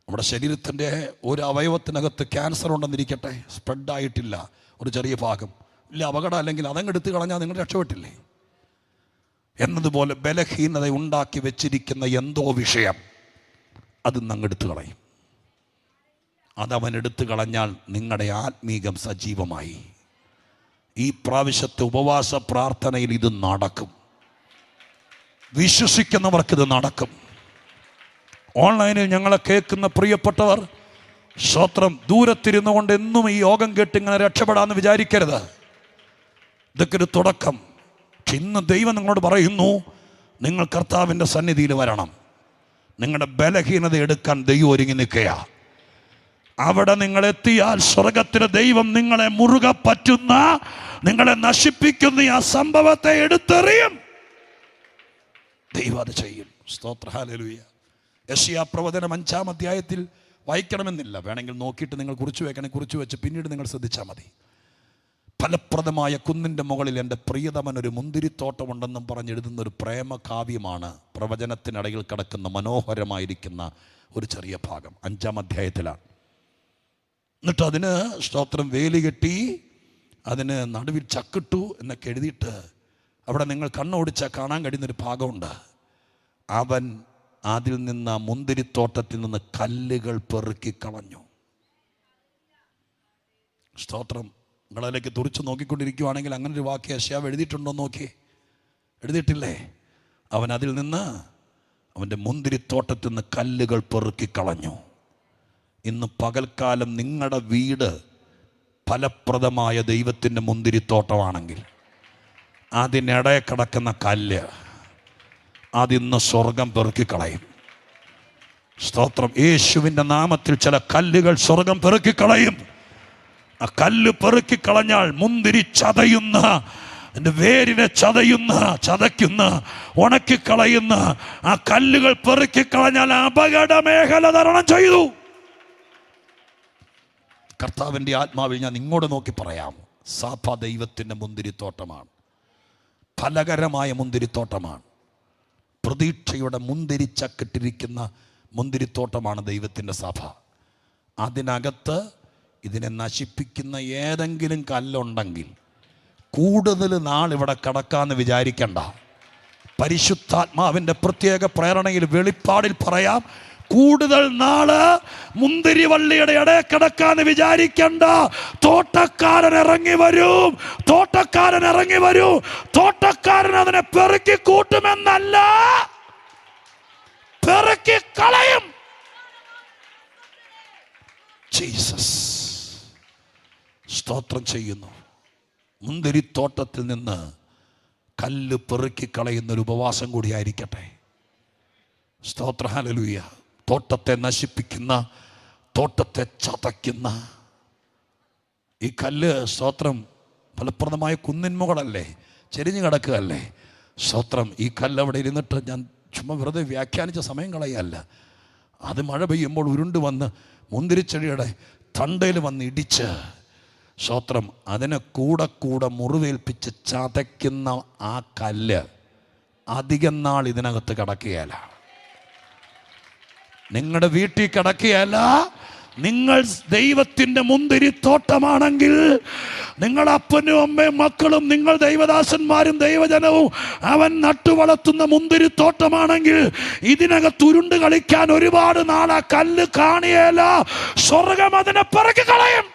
നമ്മുടെ ശരീരത്തിൻ്റെ ഒരു അവയവത്തിനകത്ത് ക്യാൻസർ ഉണ്ടെന്നിരിക്കട്ടെ, സ്പ്രെഡായിട്ടില്ല, ഒരു ചെറിയ ഭാഗം ഇല്ല, അപകടം അല്ലെങ്കിൽ അതങ്ങ് എടുത്തു കളഞ്ഞാൽ നിങ്ങൾ രക്ഷപ്പെട്ടില്ലേ? എന്നതുപോലെ ബലഹീനത ഉണ്ടാക്കി വെച്ചിരിക്കുന്ന എന്തോ വിഷയം അത് അങ്ങ് എടുത്തു കളയും. അതവൻ എടുത്തു കളഞ്ഞാൽ നിങ്ങളുടെ ആത്മീകം സജീവമായി. ഈ പ്രാവശ്യത്തെ ഉപവാസ പ്രാർത്ഥനയിൽ ഇത് നടക്കും. വിശ്വസിക്കുന്നവർക്കിത് നടക്കും. ഓൺലൈനിൽ ഞങ്ങളെ കേൾക്കുന്ന പ്രിയപ്പെട്ടവർ, സ്തോത്രം, ദൂരത്തിരുന്നു കൊണ്ട് എന്നും ഈ യോഗം കേട്ട് ഇങ്ങനെ രക്ഷപ്പെടാമെന്ന് വിചാരിക്കരുത്. ഇതൊക്കെ ഒരു തുടക്കം. പക്ഷെ ഇന്ന് ദൈവം നിങ്ങളോട് പറയുന്നു, നിങ്ങൾ കർത്താവിൻ്റെ സന്നിധിയിൽ വരണം. നിങ്ങളുടെ ബലഹീനത എടുക്കാൻ ദൈവം ഒരുങ്ങി നിൽക്കുക. അവിടെ നിങ്ങൾ എത്തിയാൽ സ്വർഗത്തിലെ ദൈവം നിങ്ങളെ മുറുകെ പറ്റുന്ന, നിങ്ങളെ നശിപ്പിക്കുന്ന ആ സംഭവത്തെ എടുത്തെറിയും. ദൈവം അത് ചെയ്യും. സ്തോത്ര, ഹല്ലേലൂയ. യെശയ്യാ പ്രവചനം 5-ാം അധ്യായത്തിൽ വായിക്കണമെന്നില്ല, വേണമെങ്കിൽ നോക്കിയിട്ട് നിങ്ങൾ കുറിച്ച് വെക്കണമെങ്കിൽ കുറിച്ച് വെച്ച് പിന്നീട് നിങ്ങൾ ശ്രദ്ധിച്ചാൽ മതി. ഫലപ്രദമായ കുന്നിൻ്റെ മുകളിൽ എൻ്റെ പ്രിയതമൻ ഒരു മുന്തിരിത്തോട്ടമുണ്ടെന്നും പറഞ്ഞെഴുതുന്ന ഒരു പ്രേമകാവ്യമാണ് പ്രവചനത്തിനിടയിൽ കിടക്കുന്ന മനോഹരമായിരിക്കുന്ന ഒരു ചെറിയ ഭാഗം. 5-ാം അധ്യായത്തിലാണ്. എന്നിട്ട് അതിന് സ്തോത്രം വേലി കെട്ടി അതിന് നടുവിൽ ചക്കിട്ടു എന്നൊക്കെ എഴുതിയിട്ട് അവിടെ നിങ്ങൾ കണ്ണോടിച്ചാൽ കാണാൻ കഴിയുന്നൊരു ഭാഗമുണ്ട്. അവൻ അതിൽ നിന്ന് മുന്തിരിത്തോട്ടത്തിൽ നിന്ന് കല്ലുകൾ പെറുക്കി കളഞ്ഞു. സ്തോത്രം. നിങ്ങളതിലേക്ക് തുറിച്ച് നോക്കിക്കൊണ്ടിരിക്കുവാണെങ്കിൽ അങ്ങനെ ഒരു വാക്യം യെശയ്യാവ് എഴുതിയിട്ടുണ്ടോ നോക്കി? എഴുതിയിട്ടില്ലേ? അവൻ അതിൽ നിന്ന്, അവൻ്റെ മുന്തിരിത്തോട്ടത്തിൽ നിന്ന് കല്ലുകൾ പെറുക്കി കളഞ്ഞു. ഇന്ന് പകൽക്കാലം നിങ്ങളുടെ വീട് ഫലപ്രദമായ ദൈവത്തിൻ്റെ മുന്തിരിത്തോട്ടമാണെങ്കിൽ അതിനിടെ കിടക്കുന്ന കല്ല് അതിന്ന് സ്വർഗം പെറുക്കിക്കളയും. സ്തോത്രം. യേശുവിൻ്റെ നാമത്തിൽ ചില കല്ലുകൾ സ്വർഗം പെറുക്കിക്കളയും. ആ കല്ല് പെറുക്കിക്കളഞ്ഞാൽ മുന്തിരി ചതയുന്ന, എൻ്റെ വേരിനെ ചതയ്ക്കുന്ന ഉണക്കിക്കളയുന്ന ആ കല്ലുകൾ പെറുക്കിക്കളഞ്ഞാൽ അപകട മേഖല തരണം ചെയ്തു. കർത്താവിൻ്റെ ആത്മാവിൽ ഞാൻ ഇങ്ങോട്ട് നോക്കി പറയാം, സഭ ദൈവത്തിൻ്റെ മുന്തിരിത്തോട്ടമാണ്. ഫലകരമായ മുന്തിരിത്തോട്ടമാണ്. പ്രതീക്ഷയുടെ മുന്തിരിച്ചക്കിട്ടിരിക്കുന്ന മുന്തിരിത്തോട്ടമാണ് ദൈവത്തിൻ്റെ സഭ. അതിനകത്ത് ഇതിനെ നശിപ്പിക്കുന്ന ഏതെങ്കിലും കല്ലുണ്ടെങ്കിൽ കൂടുതൽ നാളിവിടെ കിടക്കാമെന്ന് വിചാരിക്കണ്ട. പരിശുദ്ധാത്മാവിൻ്റെ പ്രത്യേക പ്രേരണയിൽ വെളിപ്പാടിൽ പറയാം, കൂടുതൽ നാള് മുന്തിരിവള്ളിയുടെ ഇടയിൽ കിടക്കാന്ന് വിചാരിക്കണ്ട. തോട്ടക്കാരൻ ഇറങ്ങി വരും. തോട്ടക്കാരൻ അതിനെ പെറുക്കി കൂട്ടുമെന്നല്ല, പെറുക്കി കളയും. ജീസസ് സ്തോത്രം ചെയ്യുന്നു. മുന്തിരിത്തോട്ടത്തിൽ നിന്ന് കല്ല് പെറുക്കി കളയുന്നൊരു ഉപവാസം കൂടി ആയിരിക്കട്ടെ. സ്തോത്ര, ഹല്ലേലൂയ. തോട്ടത്തെ നശിപ്പിക്കുന്ന, തോട്ടത്തെ ചതയ്ക്കുന്ന ഈ കല്ല്, സ്തോത്രം, ഫലപ്രദമായ കുന്നിന്മുകളല്ലേ, ചെരിഞ്ഞു കിടക്കുകയല്ലേ. സ്തോത്രം. ഈ കല്ല് അവിടെ ഇരുന്നിട്ട് ഞാൻ ചുമ്മാ വെറുതെ വ്യാഖ്യാനിച്ച സമയം കളയല്ല. അത് മഴ പെയ്യുമ്പോൾ ഉരുണ്ട് വന്ന് മുന്തിരിച്ചെടിയുടെ തണ്ടയിൽ വന്ന് ഇടിച്ച്, സ്തോത്രം, അതിനെ കൂടെ മുറിവേൽപ്പിച്ച് ചതയ്ക്കുന്ന ആ കല്ല് അധികം നാൾ ഇതിനകത്ത് കിടക്കുകയല്ല. നിങ്ങളുടെ വീട്ടിൽ കിടക്കുകയല്ല. നിങ്ങൾ ദൈവത്തിൻ്റെ മുന്തിരിത്തോട്ടമാണെങ്കിൽ, നിങ്ങൾ അപ്പനും അമ്മയും മക്കളും നിങ്ങൾ ദൈവദാസന്മാരും ദൈവജനവും അവൻ നട്ടുവളർത്തുന്ന മുന്തിരിത്തോട്ടമാണെങ്കിൽ ഇതിനകത്ത് ഉരുണ്ട് കളിക്കാൻ ഒരുപാട് നാൾ ആ കല്ല് കാണിയല്ല. സ്വർഗം അതിനെ പിറക്കി കളയും.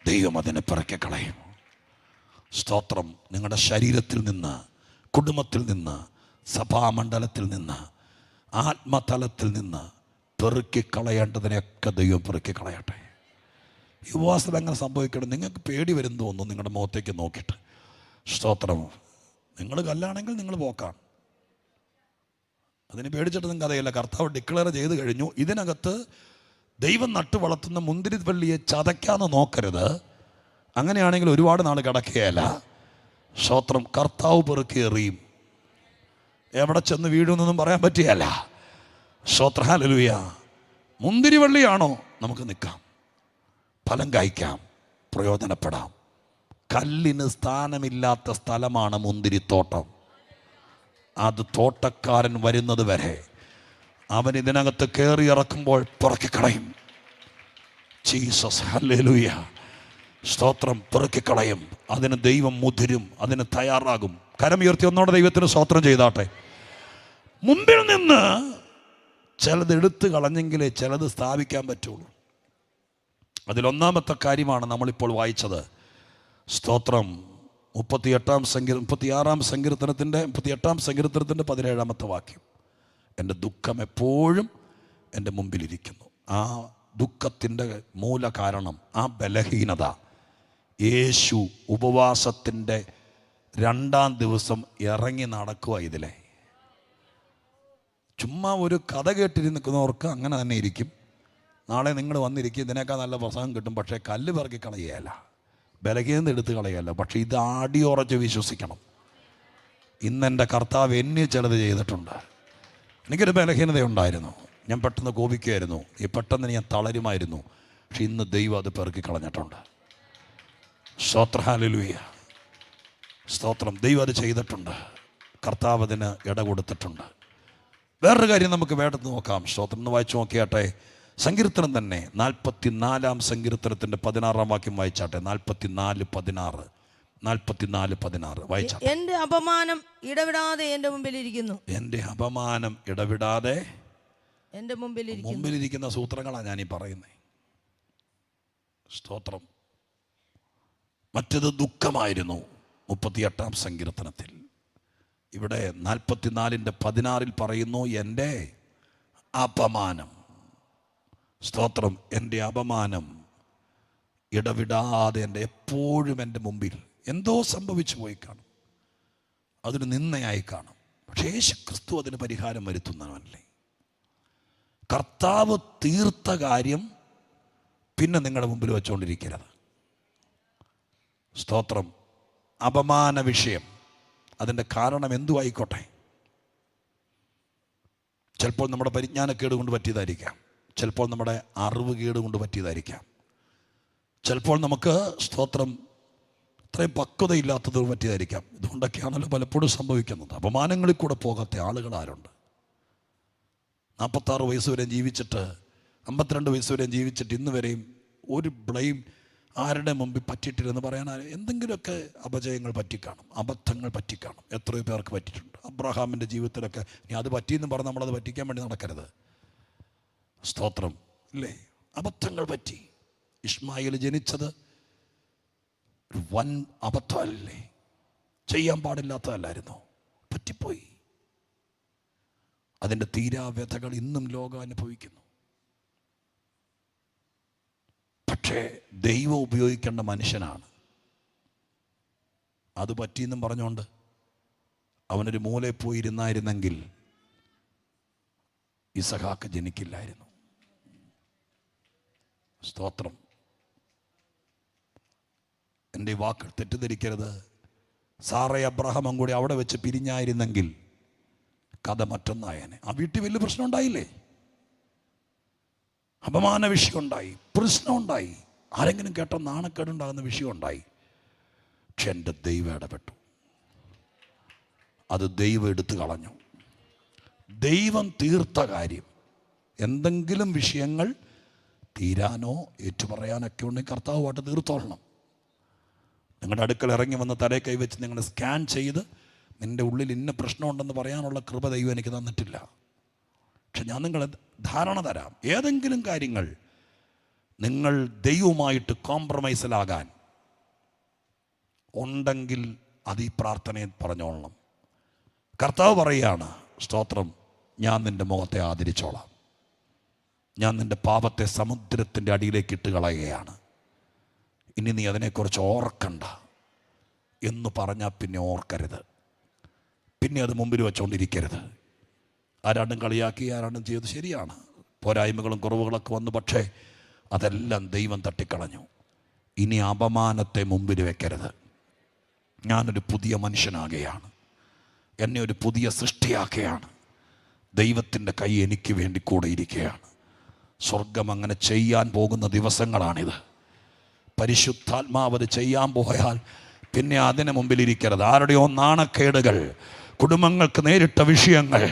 ദൈവം അതിനെ പിറക്കി കളയും. സ്തോത്രം. നിങ്ങളുടെ ശരീരത്തിൽ നിന്ന്, കുടുംബത്തിൽ നിന്ന്, സഭാമണ്ഡലത്തിൽ നിന്ന്, ആത്മതലത്തിൽ നിന്ന് പെറുക്കി കളയേണ്ടതിനെയൊക്കെ ദൈവം പെറുക്കി കളയട്ടെ. ഈ ഉപവാസത്തിൽ അങ്ങനെ സംഭവിക്കണം. നിങ്ങൾക്ക് പേടി വരും തോന്നുന്നു നിങ്ങളുടെ മുഖത്തേക്ക് നോക്കിയിട്ട്. സ്തോത്രം. നിങ്ങൾ കല്ലാണെങ്കിൽ നിങ്ങൾ പോക്കാം, അതിന് പേടിച്ചിട്ട് നിങ്ങൾക്ക് അറിയില്ല. കർത്താവ് ഡിക്ലെയർ ചെയ്ത് കഴിഞ്ഞു. ഇതിനകത്ത് ദൈവം നട്ടു വളർത്തുന്ന മുന്തിരിവള്ളിയെ ചതയ്ക്കാന്ന് നോക്കരുത്. അങ്ങനെയാണെങ്കിൽ ഒരുപാട് നാൾ കിടക്കുകയല്ല. സ്തോത്രം. കർത്താവ് പെറുക്കി എറിയും. എവിടെ ചെന്ന് വീഴുന്നൊന്നും പറയാൻ പറ്റിയല്ല. സ്തോത്രം, ഹല്ലേലൂയ. മുന്തിരിവള്ളിയാണോ? നമുക്ക് നിൽക്കാം, ഫലം കായ്ക്കാം, പ്രയോജനപ്പെടാം. കല്ലിന് സ്ഥാനമില്ലാത്ത സ്ഥലമാണ് മുന്തിരിത്തോട്ടം. അത് തോട്ടക്കാരൻ വരുന്നത് വരെ അവൻ ഇതിനകത്ത് കയറി ഇറക്കുമ്പോൾ പുറക്കിക്കളയും. Jesus, hallelujah. സ്തോത്രം. പുറക്കിക്കളയും. അതിന് ദൈവം മുതിരും, അതിന് തയ്യാറാകും. കരമുയർത്തി ഒന്നോടെ ദൈവത്തിന് സ്തോത്രം ചെയ്താട്ടെ. മുമ്പിൽ നിന്ന് ചിലത് എടുത്തു കളഞ്ഞെങ്കിലേ ചിലത് സ്ഥാപിക്കാൻ പറ്റുള്ളൂ. അതിലൊന്നാമത്തെ കാര്യമാണ് നമ്മളിപ്പോൾ വായിച്ചത്. സ്തോത്രം. 36 സങ്കീർത്തനത്തിൻ്റെ 17-ാമത്തെ വാക്യം. എൻ്റെ ദുഃഖം എപ്പോഴും എൻ്റെ മുമ്പിലിരിക്കുന്നു. ആ ദുഃഖത്തിൻ്റെ മൂല കാരണം, ആ ബലഹീനത, യേശു ഉപവാസത്തിൻ്റെ 2-ാം ദിവസം ഇറങ്ങി നടക്കുക. ഇതിലെ ചുമ്മാ ഒരു കഥ കേട്ടിരിക്കുന്നവർക്ക് അങ്ങനെ തന്നെ ഇരിക്കും. നാളെ നിങ്ങൾ വന്നിരിക്കും, ഇതിനേക്കാൾ നല്ല പ്രസംഗം കിട്ടും, പക്ഷേ കല്ല് പിറക്കി കളയുകയല്ല, ബലഹീനത എടുത്ത് കളയുകയല്ല. പക്ഷേ ഇത് ആടിയുറച്ച് വിശ്വസിക്കണം. ഇന്നെൻ്റെ കർത്താവ് എന്നെ ചിലത് ചെയ്തിട്ടുണ്ട്. എനിക്കൊരു ബലഹീനതയുണ്ടായിരുന്നു, ഞാൻ പെട്ടെന്ന് കോപിക്കുമായിരുന്നു, പെട്ടെന്ന് ഞാൻ തളരുമായിരുന്നു. പക്ഷെ ഇന്ന് ദൈവം അത് പെറുക്കി കളഞ്ഞിട്ടുണ്ട്. സ്തോത്രം. ഹല്ലേലൂയ. സ്തോത്രം. ദൈവം അത് ചെയ്തിട്ടുണ്ട്. കർത്താവ് അതിന് ഇട കൊടുത്തിട്ടുണ്ട്. വേറൊരു കാര്യം നമുക്ക് വേണ്ടത് നോക്കാം. സ്തോത്രം. ഒന്ന് വായിച്ചു നോക്കിയാട്ടെ. സങ്കീർത്തനം തന്നെ 44-ാം സങ്കീർത്തനത്തിൻ്റെ 16-ാം വാക്യം വായിച്ചാട്ടെ. 44-16 വായിച്ചാട്ടെ. എന്റെ അപമാനം ഇടവിടാതെ എന്റെ മുമ്പിലിരിക്കുന്നു. എൻ്റെ അപമാനം ഇടവിടാതെ എന്റെ മുമ്പിലിരിക്കുന്ന സൂത്രങ്ങളാണ് ഞാനീ പറയുന്നത്. സ്തോത്രം. മറ്റത് ദുഃഖമായിരുന്നു 38-ാം സങ്കീർത്തനത്തിൽ. ഇവിടെ 44-16 പറയുന്നു എൻ്റെ അപമാനം. സ്തോത്രം. എൻ്റെ അപമാനം ഇടവിടാതെ എപ്പോഴും എൻ്റെ മുമ്പിൽ എന്തോ സംഭവിച്ചു പോയി കാണും, അതിന് നിന്നയായി കാണും. പക്ഷേ യേശു ക്രിസ്തു അതിന് പരിഹാരം വരുത്തുന്നവനല്ലേ. കർത്താവ് തീർത്ത കാര്യം പിന്നെ നിങ്ങളുടെ മുമ്പിൽ വെച്ചുകൊണ്ടിരിക്കരുത്. സ്തോത്രം. അപമാന വിഷയം, അതിൻ്റെ കാരണം എന്തു ആയിക്കോട്ടെ. ചിലപ്പോൾ നമ്മുടെ പരിജ്ഞാനക്കേട് കൊണ്ട് പറ്റിയതായിരിക്കാം, ചിലപ്പോൾ നമ്മുടെ അറിവ് കേട് കൊണ്ട് പറ്റിയതായിരിക്കാം, ചിലപ്പോൾ നമുക്ക് സ്തോത്രം ഇത്രയും പക്വതയില്ലാത്തത് പറ്റിയതായിരിക്കാം. ഇതുകൊണ്ടൊക്കെയാണല്ലോ പലപ്പോഴും സംഭവിക്കുന്നത്. അപമാനങ്ങളിൽ കൂടെ പോകാത്ത ആളുകൾ ആരുണ്ട്? 46 വയസ്സ് വരെയും ജീവിച്ചിട്ട് 52 വയസ്സ് വരെയും ജീവിച്ചിട്ട് ഇന്ന് വരെയും ഒരു ബ്ലെയിം ആരുടെ മുമ്പിൽ പറ്റിയിട്ടില്ലെന്ന് പറയാൻ എന്തെങ്കിലുമൊക്കെ അപജയങ്ങൾ പറ്റിക്കാണും, അബദ്ധങ്ങൾ പറ്റിക്കാണും. എത്രയോ പേർക്ക് പറ്റിയിട്ടുണ്ട്. അബ്രഹാമിൻ്റെ ജീവിതത്തിലൊക്കെ ഇനി അത് പറ്റിയെന്ന് പറഞ്ഞ് നമ്മളത് പറ്റിക്കാൻ വേണ്ടി നടക്കരുത്. സ്തോത്രം. ഇല്ലേ? അബദ്ധങ്ങൾ പറ്റി. ഇസ്മായിൽ ജനിച്ചത് ഒരു വൻ അബദ്ധമല്ലേ? ചെയ്യാൻ പാടില്ലാത്തതല്ലായിരുന്നു, പറ്റിപ്പോയി. അതിൻ്റെ തീരാവ്യഥകൾ ഇന്നും ലോകം അനുഭവിക്കുന്നു. പക്ഷേ ദൈവം ഉപയോഗിക്കേണ്ട മനുഷ്യനാണ്. അത് പറ്റിയെന്നും പറഞ്ഞുകൊണ്ട് അവനൊരു മൂലയിൽ പോയിരുന്നായിരുന്നെങ്കിൽ ഇസഹാക്ക് ജനിക്കില്ലായിരുന്നു. സ്തോത്രം. എൻ്റെ വാക്ക് തെറ്റിദ്ധരിക്കരുത്. സാറേ അബ്രഹാമും കൂടി അവിടെ വെച്ച് പിരിഞ്ഞായിരുന്നെങ്കിൽ കഥ മറ്റൊന്നായേനെ. ആ വീട്ടിൽ വലിയ പ്രശ്നം ഉണ്ടായില്ലേ? അപമാന വിഷയം ഉണ്ടായി, പ്രശ്നം ഉണ്ടായി, ആരെങ്കിലും കേട്ട നാണക്കേടുണ്ടാകുന്ന വിഷയം ഉണ്ടായി. പക്ഷെ എൻ്റെ ദൈവം ഇടപെട്ടു. അത് ദൈവം എടുത്തു കളഞ്ഞു. ദൈവം തീർത്ത കാര്യം. എന്തെങ്കിലും വിഷയങ്ങൾ തീരാനോ ഏറ്റുപറയാനൊക്കെ ഉണ്ടെങ്കിൽ കർത്താവുമായിട്ട് തീർത്തോളണം. നിങ്ങളുടെ അടുക്കൽ ഇറങ്ങി വന്ന് തലേ കൈവച്ച് നിങ്ങൾ സ്കാൻ ചെയ്ത് നിൻ്റെ ഉള്ളിൽ ഇന്ന പ്രശ്നമുണ്ടെന്ന് പറയാനുള്ള കൃപ ദൈവം എനിക്ക് തന്നിട്ടില്ല. പക്ഷെ ഞാൻ നിങ്ങളെ ധാരണ തരാം. ഏതെങ്കിലും കാര്യങ്ങൾ നിങ്ങൾ ദൈവവുമായിട്ട് കോംപ്രമൈസിലാകാൻ ഉണ്ടെങ്കിൽ അത് ഈ പ്രാർത്ഥനയിൽ പറഞ്ഞോളണം. കർത്താവ് പറയുകയാണ്, സ്തോത്രം, ഞാൻ നിൻ്റെ മുഖത്തെ ആദരിച്ചോളാം, ഞാൻ നിൻ്റെ പാപത്തെ സമുദ്രത്തിൻ്റെ അടിയിലേക്ക് ഇട്ട് കളയുകയാണ്, ഇനി നീ അതിനെക്കുറിച്ച് ഓർക്കണ്ട എന്ന് പറഞ്ഞാൽ പിന്നെ ഓർക്കരുത്, പിന്നെ അത് മുമ്പിൽ വെച്ചുകൊണ്ടിരിക്കരുത്. ആരാണ്ടും കളിയാക്കി, ആരാണ്ടും ചെയ്ത് ശരിയാണ്, പോരായ്മകളും കുറവുകളൊക്കെ വന്നു, പക്ഷേ അതെല്ലാം ദൈവം തട്ടിക്കളഞ്ഞു. ഇനി അപമാനത്തെ മുമ്പിൽ വെക്കരുത്. ഞാനൊരു പുതിയ മനുഷ്യനാകുകയാണ്, എന്നെ ഒരു പുതിയ സൃഷ്ടിയാക്കുകയാണ്. ദൈവത്തിൻ്റെ കൈ എനിക്ക് വേണ്ടി കൂടെ ഇരിക്കുകയാണ്. സ്വർഗം അങ്ങനെ ചെയ്യാൻ പോകുന്ന ദിവസങ്ങളാണിത്. പരിശുദ്ധാത്മാവ് അത് ചെയ്യാൻ പോയാൽ പിന്നെ അതിന് മുമ്പിലിരിക്കരുത്. ആരുടെയോ നാണക്കേടുകൾ, കുടുംബങ്ങൾക്ക് നേരിട്ട വിഷയങ്ങൾ,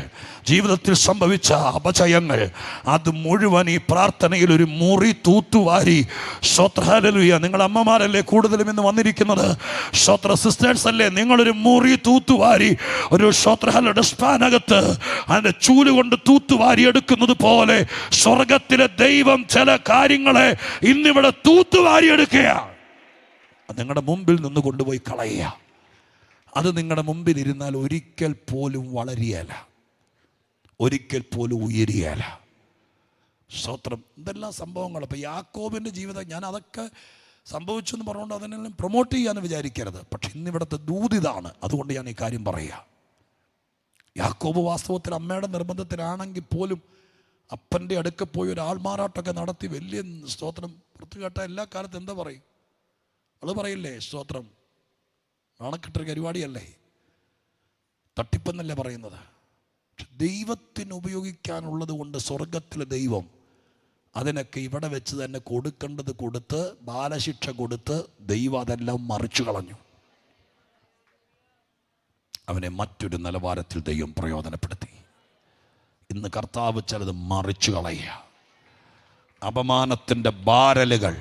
ജീവിതത്തിൽ സംഭവിച്ച അപജയങ്ങൾ, അത് മുഴുവൻ ഈ പ്രാർത്ഥനയിൽ ഒരു മുറി തൂത്തുവാരി. ഹല്ലേലൂയ. നിങ്ങൾ അമ്മമാരല്ലേ കൂടുതലും ഇന്ന് വന്നിരിക്കുന്നത്, സിസ്റ്റേഴ്സ് അല്ലേ, നിങ്ങളൊരു മുറി തൂത്തുവാരി ഒരു ഡസ്പാനകത്ത് അതിൻ്റെ ചൂല് കൊണ്ട് തൂത്തുവാരി എടുക്കുന്നത് പോലെ സ്വർഗത്തിലെ ദൈവം ചില കാര്യങ്ങളെ ഇന്നിവിടെ തൂത്തുവാരി എടുക്കുകയാണ്. നിങ്ങളുടെ മുമ്പിൽ നിന്ന് കൊണ്ടുപോയി കളയുക. അത് നിങ്ങളുടെ മുമ്പിൽ ഇരുന്നാൽ ഒരിക്കൽ പോലും വളരുകയില്ല, ഒരിക്കൽ പോലും ഉയരുകയില്ല. സ്തോത്രം. ഇതെല്ലാം സംഭവങ്ങൾ. അപ്പോൾ യാക്കോബിൻ്റെ ജീവിതം, ഞാൻ അതൊക്കെ സംഭവിച്ചു എന്ന് പറഞ്ഞുകൊണ്ട് അതിനെല്ലാം പ്രൊമോട്ട് ചെയ്യാമെന്ന് വിചാരിക്കരുത്. പക്ഷെ ഇന്നിവിടുത്തെ ദൂതിതാണ്, അതുകൊണ്ട് ഞാൻ ഈ കാര്യം പറയുക. യാക്കോബ് വാസ്തവത്തിൽ അമ്മയുടെ നിർബന്ധത്തിലാണെങ്കിൽ പോലും അപ്പൻ്റെ അടുക്ക പോയി ഒരു ആൾമാറാട്ടമൊക്കെ നടത്തി വലിയ സ്തോത്രം പുറത്തു കേട്ട എല്ലാ കാലത്തും എന്താ പറയും? അത് പറയില്ലേ, സ്തോത്രം നാണക്കെട്ടൊരു പരിപാടിയല്ലേ, തട്ടിപ്പെന്നല്ലേ പറയുന്നത്. പക്ഷെ ദൈവത്തിന് ഉപയോഗിക്കാനുള്ളത് കൊണ്ട് സ്വർഗത്തിലെ ദൈവം അതിനൊക്കെ ഇവിടെ വെച്ച് തന്നെ കൊടുക്കേണ്ടത് കൊടുത്ത്, ബാലശിക്ഷ കൊടുത്ത് ദൈവം അതെല്ലാം മറിച്ചു കളഞ്ഞു. അവനെ മറ്റൊരു നിലവാരത്തിൽ ദൈവം പ്രയോജനപ്പെടുത്തി. ഇന്ന് കർത്താവ് ചിലത് മറിച്ചു കളയുക. അപമാനത്തിൻ്റെ ബാരലുകൾ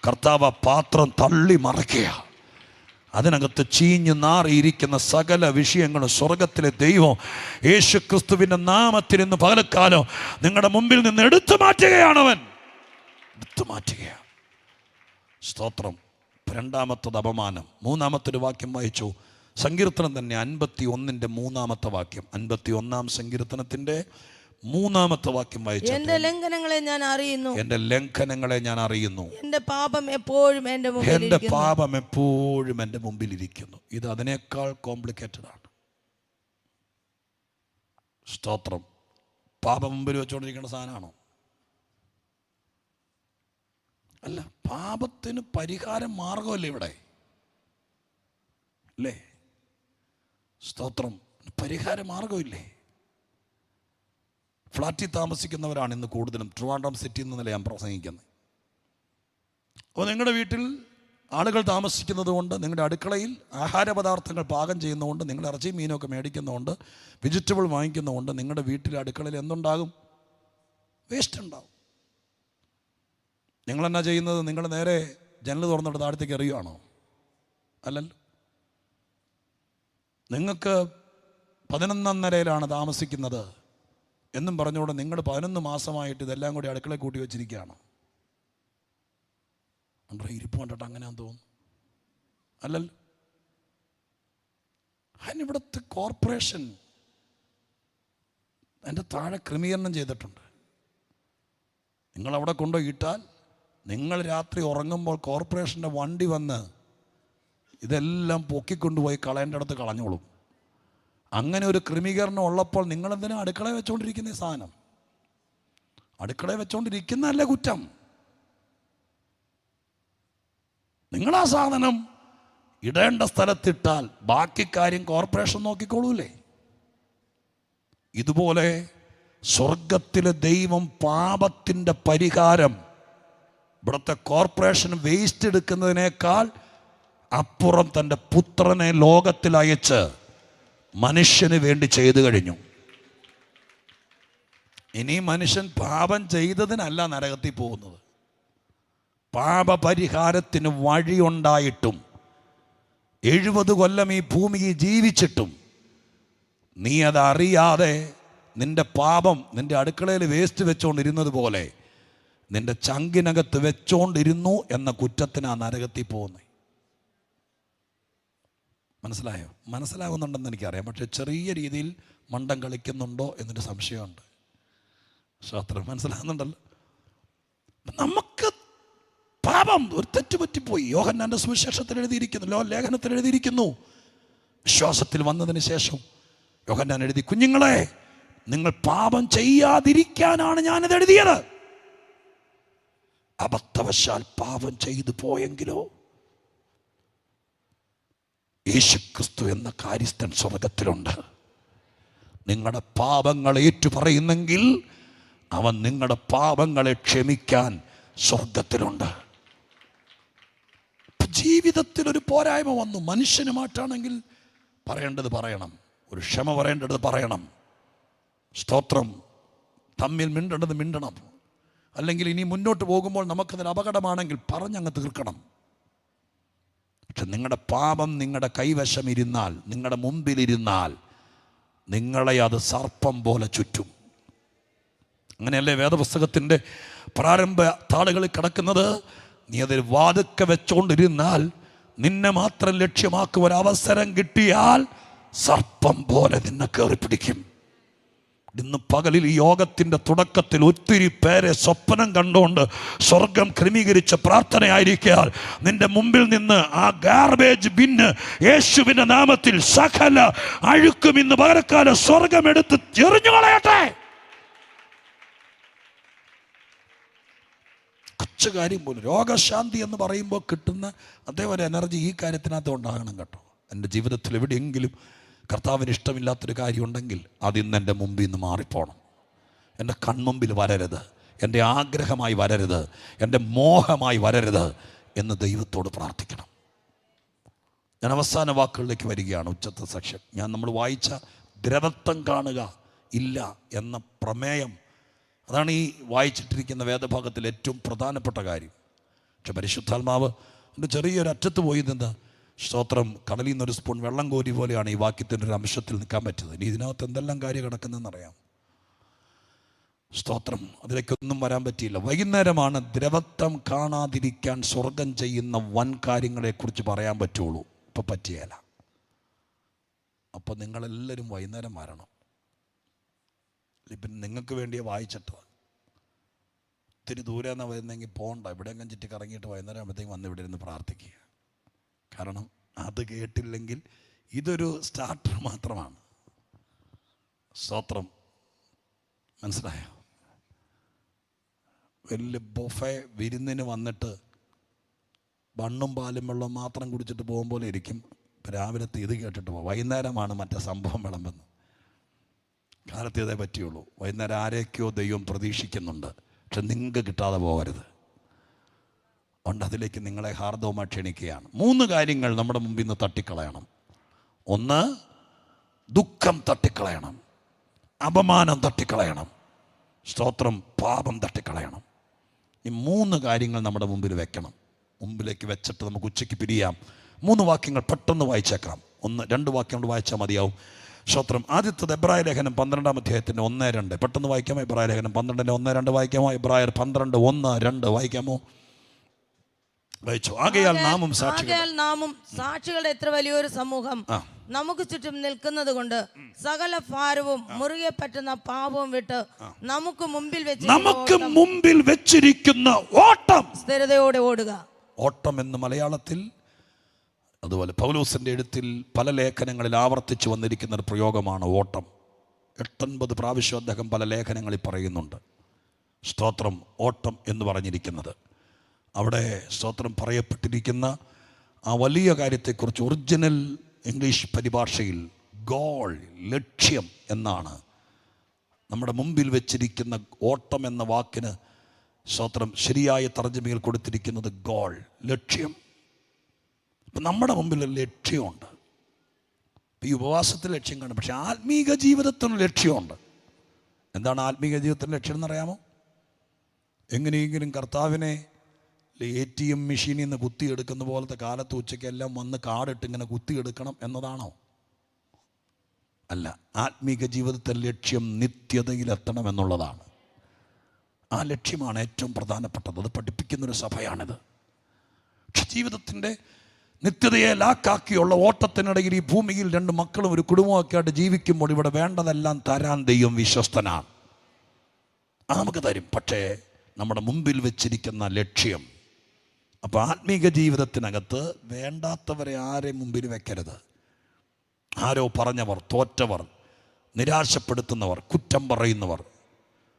കർത്താവ് പാത്രം തള്ളി മറിക്കുക. അതിനകത്ത് ചീഞ്ഞു നാറിയിരിക്കുന്ന സകല വിഷയങ്ങളും സ്വർഗത്തിലെ ദൈവം യേശുക്രിസ്തുവിൻ്റെ നാമത്തിൽ ഇന്ന് പകൽക്കാലം നിങ്ങളുടെ മുമ്പിൽ നിന്ന് എടുത്തു മാറ്റുകയാണവൻ, എടുത്തു മാറ്റുകയാണ്. സ്തോത്രം. രണ്ടാമത്തത് അപമാനം. മൂന്നാമത്തൊരു വാക്യം വായിച്ചു. സങ്കീർത്തനം തന്നെ 51:3 വാക്യം. 51-ാം സങ്കീർത്തനത്തിൻ്റെ 3-ാമത്തെ വാക്യം വായിച്ചു. എന്റെ ലംഘനങ്ങളെ ഞാൻ അറിയുന്നു, എന്റെ ലംഘനങ്ങളെ ഞാൻ അറിയുന്നു, എന്റെ പാപം എപ്പോഴും എന്റെ മുമ്പിൽ ഇരിക്കുന്നു. ഇത് അതിനേക്കാൾ കോംപ്ലിക്കേറ്റഡ് ആണ്. സ്തോത്രം. പാപം മുമ്പിൽ വെച്ചുകൊണ്ടിരിക്കുന്ന സാധനമാണോ? അല്ല. പാപത്തിന് പരിഹാരം മാർഗമല്ലേ ഇവിടെ, അല്ലേ? സ്തോത്രം. പരിഹാര മാർഗമില്ലേ? ഫ്ലാറ്റിൽ താമസിക്കുന്നവരാണ് ഇന്ന് കൂടുതലും. ട്രിവാൻഡ്രം സിറ്റിയിൽ നിന്നല്ലേ ഞാൻ പ്രസംഗിക്കുന്നത്. അപ്പോൾ നിങ്ങളുടെ വീട്ടിൽ ആളുകൾ താമസിക്കുന്നത് കൊണ്ട്, നിങ്ങളുടെ അടുക്കളയിൽ ആഹാര പദാർത്ഥങ്ങൾ പാകം ചെയ്യുന്നതുകൊണ്ട്, നിങ്ങൾ ഇറച്ചി മീനൊക്കെ മേടിക്കുന്നതുകൊണ്ട്, വെജിറ്റബിൾ വാങ്ങിക്കുന്നതുകൊണ്ട് നിങ്ങളുടെ വീട്ടിലെ അടുക്കളയിൽ എന്തുണ്ടാകും? വേസ്റ്റ് ഉണ്ടാകും. നിങ്ങളെന്നാ ചെയ്യുന്നത്? നിങ്ങൾ നേരെ ജനൽ തുറന്നിട്ട് താഴത്തേക്ക് എറിയുകയാണോ? അല്ലല്ലോ. നിങ്ങൾക്ക് 11ാം നിലയിലാണ് താമസിക്കുന്നത് എന്നും പറഞ്ഞുകൊണ്ട് നിങ്ങൾ 11 മാസമായിട്ട് ഇതെല്ലാം കൂടി അടുക്കളയിൽ കൂട്ടി വെച്ചിരിക്കുകയാണ്. നമ്മുടെ ഇരിപ്പ് കണ്ടിട്ട് അങ്ങനെയാന്ന് തോന്നുന്നു. അല്ലല്ലോ. അതിനിവിടുത്തെ കോർപ്പറേഷൻ അതിൻ്റെ താഴെ ക്രമീകരണം ചെയ്തിട്ടുണ്ട്. നിങ്ങളവിടെ കൊണ്ടുപോയി ഇട്ടാൽ നിങ്ങൾ രാത്രി ഉറങ്ങുമ്പോൾ കോർപ്പറേഷൻ്റെ വണ്ടി വന്ന് ഇതെല്ലാം പൊക്കിക്കൊണ്ടുപോയി കളയേണ്ടടുത്ത് കളഞ്ഞോളും. അങ്ങനെ ഒരു ക്രമീകരണം ഉള്ളപ്പോൾ നിങ്ങളെന്തിനാ അടുക്കളയിൽ വെച്ചുകൊണ്ടിരിക്കുന്ന ഈ സാധനം? അടുക്കളയിൽ വെച്ചുകൊണ്ടിരിക്കുന്നതല്ലേ കുറ്റം. നിങ്ങളാ സാധനം ഇടേണ്ട സ്ഥലത്തിട്ടാൽ ബാക്കി കാര്യം കോർപ്പറേഷൻ നോക്കിക്കോളൂലേ. ഇതുപോലെ സ്വർഗത്തിലെ ദൈവം പാപത്തിൻ്റെ പരിഹാരം ഇവിടുത്തെ കോർപ്പറേഷൻ വേസ്റ്റ് എടുക്കുന്നതിനേക്കാൾ അപ്പുറം തൻ്റെ പുത്രനെ ലോകത്തിൽ അയച്ച് മനുഷ്യന് വേണ്ടി ചെയ്തു കഴിഞ്ഞു. ഇനി മനുഷ്യൻ പാപം ചെയ്തതിനല്ല നരകത്തിൽ പോകുന്നത്. പാപപരിഹാരത്തിന് വഴിയുണ്ടായിട്ടും 70 കൊല്ലം ഈ ഭൂമിയിൽ ജീവിച്ചിട്ടും നീ അതറിയാതെ നിന്റെ പാപം നിന്റെ അടുക്കളയിൽ വേസ്റ്റ് വെച്ചോണ്ടിരുന്നത് പോലെ നിന്റെ ചങ്കിനകത്ത് വെച്ചോണ്ടിരുന്നു എന്ന കുറ്റത്തിനാ നരകത്തിൽ പോകുന്നത്. മനസ്സിലായോ? മനസ്സിലാകുന്നുണ്ടെന്ന് എനിക്കറിയാം. പക്ഷെ ചെറിയ രീതിയിൽ മണ്ടം കളിക്കുന്നുണ്ടോ എന്നൊരു സംശയമുണ്ട്. ശാസ്ത്രം മനസ്സിലാകുന്നുണ്ടല്ലോ. നമുക്ക് പാപം ഒരു തെറ്റുപറ്റിപ്പോയി. യോഹന്നാന്റെ സുവിശേഷത്തിൽ എഴുതിയിരിക്കുന്നു, ലേഖനത്തിൽ എഴുതിയിരിക്കുന്നു. വിശ്വാസത്തിൽ വന്നതിന് ശേഷം യോഹന്നാൻ എഴുതി, കുഞ്ഞുങ്ങളെ നിങ്ങൾ പാപം ചെയ്യാതിരിക്കാനാണ് ഞാനിത് എഴുതിയത്. അബദ്ധവശാൽ പാപം ചെയ്തു പോയെങ്കിലോ യേശുക്രിസ്തു എന്ന കാര്യസ്ഥൻ സ്വർഗത്തിലുണ്ട്. നിങ്ങളുടെ പാപങ്ങൾ ഏറ്റുപറയുന്നെങ്കിൽ അവൻ നിങ്ങളുടെ പാപങ്ങളെ ക്ഷമിക്കാൻ സ്വർഗത്തിലുണ്ട്. ജീവിതത്തിൽ ഒരു പോരായ്മ വന്നു, മനുഷ്യനുമായിട്ടാണെങ്കിൽ പറയേണ്ടത് പറയണം. ഒരു ക്ഷമ പറയേണ്ടത് പറയണം. സ്തോത്രം. തമ്മിൽ മിണ്ടേണ്ടത് മിണ്ടണം. അല്ലെങ്കിൽ ഇനി മുന്നോട്ട് പോകുമ്പോൾ നമുക്കതിന് അപകടമാണെങ്കിൽ പറഞ്ഞങ്ങ് തീർക്കണം. പക്ഷെ നിങ്ങളുടെ പാപം നിങ്ങളുടെ കൈവശം ഇരുന്നാൽ, നിങ്ങളുടെ മുമ്പിലിരുന്നാൽ, നിങ്ങളെ അത് സർപ്പം പോലെ ചുറ്റും. അങ്ങനെയല്ലേ വേദപുസ്തകത്തിൻ്റെ പ്രാരംഭ താളുകളിൽ കിടക്കുന്നത്? നീ അതിൽ വാതുക്കെ വെച്ചുകൊണ്ടിരുന്നാൽ, നിന്നെ മാത്രം ലക്ഷ്യമാക്കുക ഒരവസരം കിട്ടിയാൽ സർപ്പം പോലെ നിന്നെ കയറിപ്പിടിക്കും. ഇന്ന് പകലിൽ ഈ യോഗത്തിൻ്റെ തുടക്കത്തിൽ ഒത്തിരി പേരെ സ്വപ്നം കണ്ടുകൊണ്ട് സ്വർഗം ക്രമീകരിച്ച പ്രാർത്ഥനയായിരിക്കാൽ നിന്റെ മുമ്പിൽ നിന്ന് ആ ഗാർബേജ് ബിന്ന് യേശുവിൻ്റെ നാമത്തിൽ സകല അഴുക്കും ഇന്ന് പകരക്കാലം സ്വർഗം എടുത്ത് എറിഞ്ഞു കളയട്ടെ. കൊച്ചു കാര്യം പോലും രോഗശാന്തി എന്ന് പറയുമ്പോൾ കിട്ടുന്ന അതേ ഒരു എനർജി ഈ കാര്യത്തിനകത്ത് ഉണ്ടാകണം കേട്ടോ. എൻ്റെ ജീവിതത്തിൽ എവിടെയെങ്കിലും കർത്താവിന് ഇഷ്ടമില്ലാത്തൊരു കാര്യമുണ്ടെങ്കിൽ അതിന്ന് എൻ്റെ മുമ്പിൽ നിന്ന് മാറിപ്പോണം. എൻ്റെ കൺമുമ്പിൽ വരരുത്, എൻ്റെ ആഗ്രഹമായി വരരുത്, എൻ്റെ മോഹമായി വരരുത് എന്ന് ദൈവത്തോട് പ്രാർത്ഥിക്കണം. ഞാൻ അവസാന വാക്കുകളിലേക്ക് വരികയാണ്. ഉച്ചത്തെ സെക്ഷൻ നമ്മൾ വായിച്ച ദ്രവത്വം കാണുക ഇല്ല എന്ന പ്രമേയം, അതാണ് ഈ വായിച്ചിട്ടിരിക്കുന്ന വേദഭാഗത്തിൽ ഏറ്റവും പ്രധാനപ്പെട്ട കാര്യം. പക്ഷെ പരിശുദ്ധാത്മാവ് എൻ്റെ ചെറിയൊരു അറ്റത്ത് പോയി നിന്ന് സ്തോത്രം, കടലിൽ നിന്നൊരു സ്പൂൺ വെള്ളം കോരി പോലെയാണ് ഈ വാക്യത്തിൻ്റെ ഒരു അംശത്തിൽ നിൽക്കാൻ പറ്റുന്നത്. ഇനി ഇതിനകത്ത് എന്തെല്ലാം കാര്യം കിടക്കുന്നതെന്നറിയാം. സ്തോത്രം, അതിലേക്കൊന്നും വരാൻ പറ്റിയില്ല. വൈകുന്നേരമാണ് ദ്രവത്വം കാണാതിരിക്കാൻ സ്വർഗം ചെയ്യുന്ന വൻ കാര്യങ്ങളെക്കുറിച്ച് പറയാൻ പറ്റുള്ളൂ. ഇപ്പം പറ്റിയല്ല. അപ്പം നിങ്ങളെല്ലാവരും വൈകുന്നേരം വരണം. ഇപ്പം നിങ്ങൾക്ക് വേണ്ടിയേ വായിച്ചിട്ടത്. ഒത്തിരി ദൂരെ നിന്നാണ് വരുന്നെങ്കിൽ പോകണ്ട, എവിടെയെങ്കിലും ചുറ്റി കറങ്ങിയിട്ട് വൈകുന്നേരം ആകുമ്പോഴത്തേക്കും വന്ന് ഇവിടെ ഇരുന്ന് പ്രാർത്ഥിക്കുക. കാരണം അത് കേട്ടില്ലെങ്കിൽ ഇതൊരു സ്റ്റാർട്ടർ മാത്രമാണ്. സ്തോത്രം, മനസ്സിലായോ? വലിയ ബൊഫെ വിരുന്നിന് വന്നിട്ട് ബണ്ണും പാലും വെള്ളവും മാത്രം കുടിച്ചിട്ട് പോകും പോലെ ഇരിക്കും. രാവിലത്തെ ഇത് കേട്ടിട്ട് പോകും. വൈകുന്നേരമാണ് മറ്റേ സംഭവം വിളമ്പുന്നത്. കാലത്ത് ഇതേ പറ്റിയുള്ളൂ. വൈകുന്നേരം ആരെയൊക്കെയോ ദൈവം പ്രതീക്ഷിക്കുന്നുണ്ട്. പക്ഷെ നിങ്ങൾക്ക് കിട്ടാതെ പോകരുത്. അതുകൊണ്ട് അതിലേക്ക് നിങ്ങളെ ഹാർദവമായി ക്ഷണിക്കുകയാണ്. 3 കാര്യങ്ങൾ നമ്മുടെ മുമ്പിൽ നിന്ന് തട്ടിക്കളയണം. 1, ദുഃഖം തട്ടിക്കളയണം, അപമാനം തട്ടിക്കളയണം, സ്തോത്രം, പാപം തട്ടിക്കളയണം. ഈ 3 കാര്യങ്ങൾ നമ്മുടെ മുമ്പിൽ വെക്കണം. മുമ്പിലേക്ക് വെച്ചിട്ട് നമുക്ക് ഉച്ചയ്ക്ക് പിരിയാം. 3 വാക്യങ്ങൾ പെട്ടെന്ന് വായിച്ചേക്കാം. 1-2 വാക്യങ്ങൾ വായിച്ചാൽ മതിയാവും. സ്തോത്രം. ആദ്യത്തത് എബ്രായ ലേഖനം 12-ാം അധ്യായത്തിൻ്റെ 1-2. പെട്ടെന്ന് വായിക്കാമോ? എബ്രായ ലേഖനം 12-ന്റെ 1-2 വായിക്കാമോ? എബ്രായർ 12:1-2 വായിക്കാമോ? വായിച്ചു. ആകയാൽ നാമും സാക്ഷികളുടെ എത്ര വലിയൊരു സമൂഹം നമുക്ക് ചുറ്റും നിൽക്കുന്നത് കൊണ്ട് സകല ഭാരവും മുറുകെ പറ്റുന്ന പാപവും വിട്ട് നമുക്ക് മുമ്പിൽ വെച്ചിരിക്കുന്ന ഓട്ടം സ്ഥിരതയോടെ ഓടുക. ഓട്ടം എന്ന് മലയാളത്തിൽ, അതുപോലെ പൗലോസിൻ്റെ എഴുത്തിൽ പല ലേഖനങ്ങളിൽ ആവർത്തിച്ചു വന്നിരിക്കുന്ന ഒരു പ്രയോഗമാണ് ഓട്ടം. 8-9 പ്രാവശ്യം അദ്ദേഹം പല ലേഖനങ്ങളിൽ പറയുന്നുണ്ട് സ്തോത്രം ഓട്ടം എന്ന് പറഞ്ഞിരിക്കുന്നത്. അവിടെ സ്തോത്രം പറയപ്പെട്ടിരിക്കുന്ന ആ വലിയ കാര്യത്തെക്കുറിച്ച് ഒറിജിനൽ ഇംഗ്ലീഷ് പരിഭാഷയിൽ ഗോൾ, ലക്ഷ്യം എന്നാണ്. നമ്മുടെ മുമ്പിൽ വെച്ചിരിക്കുന്ന ഓട്ടം എന്ന വാക്കിന് സ്തോത്രം ശരിയായ തർജ്ജമയിൽ കൊടുത്തിരിക്കുന്നത് ഗോൾ, ലക്ഷ്യം. അപ്പം നമ്മുടെ മുമ്പിൽ ഒരു ലക്ഷ്യമുണ്ട്. ഈ ഉപവാസത്തിൽ ലക്ഷ്യം കാണും, പക്ഷെ ആത്മീക ജീവിതത്തിന് ലക്ഷ്യമുണ്ട്. എന്താണ് ആത്മീക ജീവിതത്തിൻ്റെ ലക്ഷ്യം എന്നറിയാമോ? എങ്ങനെയെങ്കിലും കർത്താവിനെ ATM മെഷീനിൽ നിന്ന് കുത്തിയെടുക്കുന്ന പോലത്തെ കാലത്ത് ഉച്ചയ്ക്കെല്ലാം വന്ന് കാർഡിട്ട് ഇങ്ങനെ കുത്തിയെടുക്കണം എന്നതാണോ? അല്ല. ആത്മീക ജീവിതത്തെ ലക്ഷ്യം നിത്യതയിലെത്തണം എന്നുള്ളതാണ്. ആ ലക്ഷ്യമാണ് ഏറ്റവും പ്രധാനപ്പെട്ടത്. അത് പഠിപ്പിക്കുന്നൊരു സഭയാണിത്. പക്ഷെ ജീവിതത്തിൻ്റെ നിത്യതയെ ലാക്കാക്കിയുള്ള ഓട്ടത്തിനിടയിൽ ഈ ഭൂമിയിൽ 2 മക്കളും ഒരു കുടുംബമൊക്കെ ആയിട്ട് ജീവിക്കുമ്പോൾ ഇവിടെ വേണ്ടതെല്ലാം തരാൻ ദൈവം വിശ്വസ്തനാണ്. അത് നമുക്ക് തരും. പക്ഷേ നമ്മുടെ മുമ്പിൽ വെച്ചിരിക്കുന്ന ലക്ഷ്യം. അപ്പോൾ ആത്മീക ജീവിതത്തിനകത്ത് വേണ്ടാത്തവരെ ആരെയും മുമ്പിൽ വെക്കരുത്. ആരോ പറഞ്ഞവർ, തോറ്റവർ, നിരാശപ്പെടുത്തുന്നവർ, കുറ്റം പറയുന്നവർ,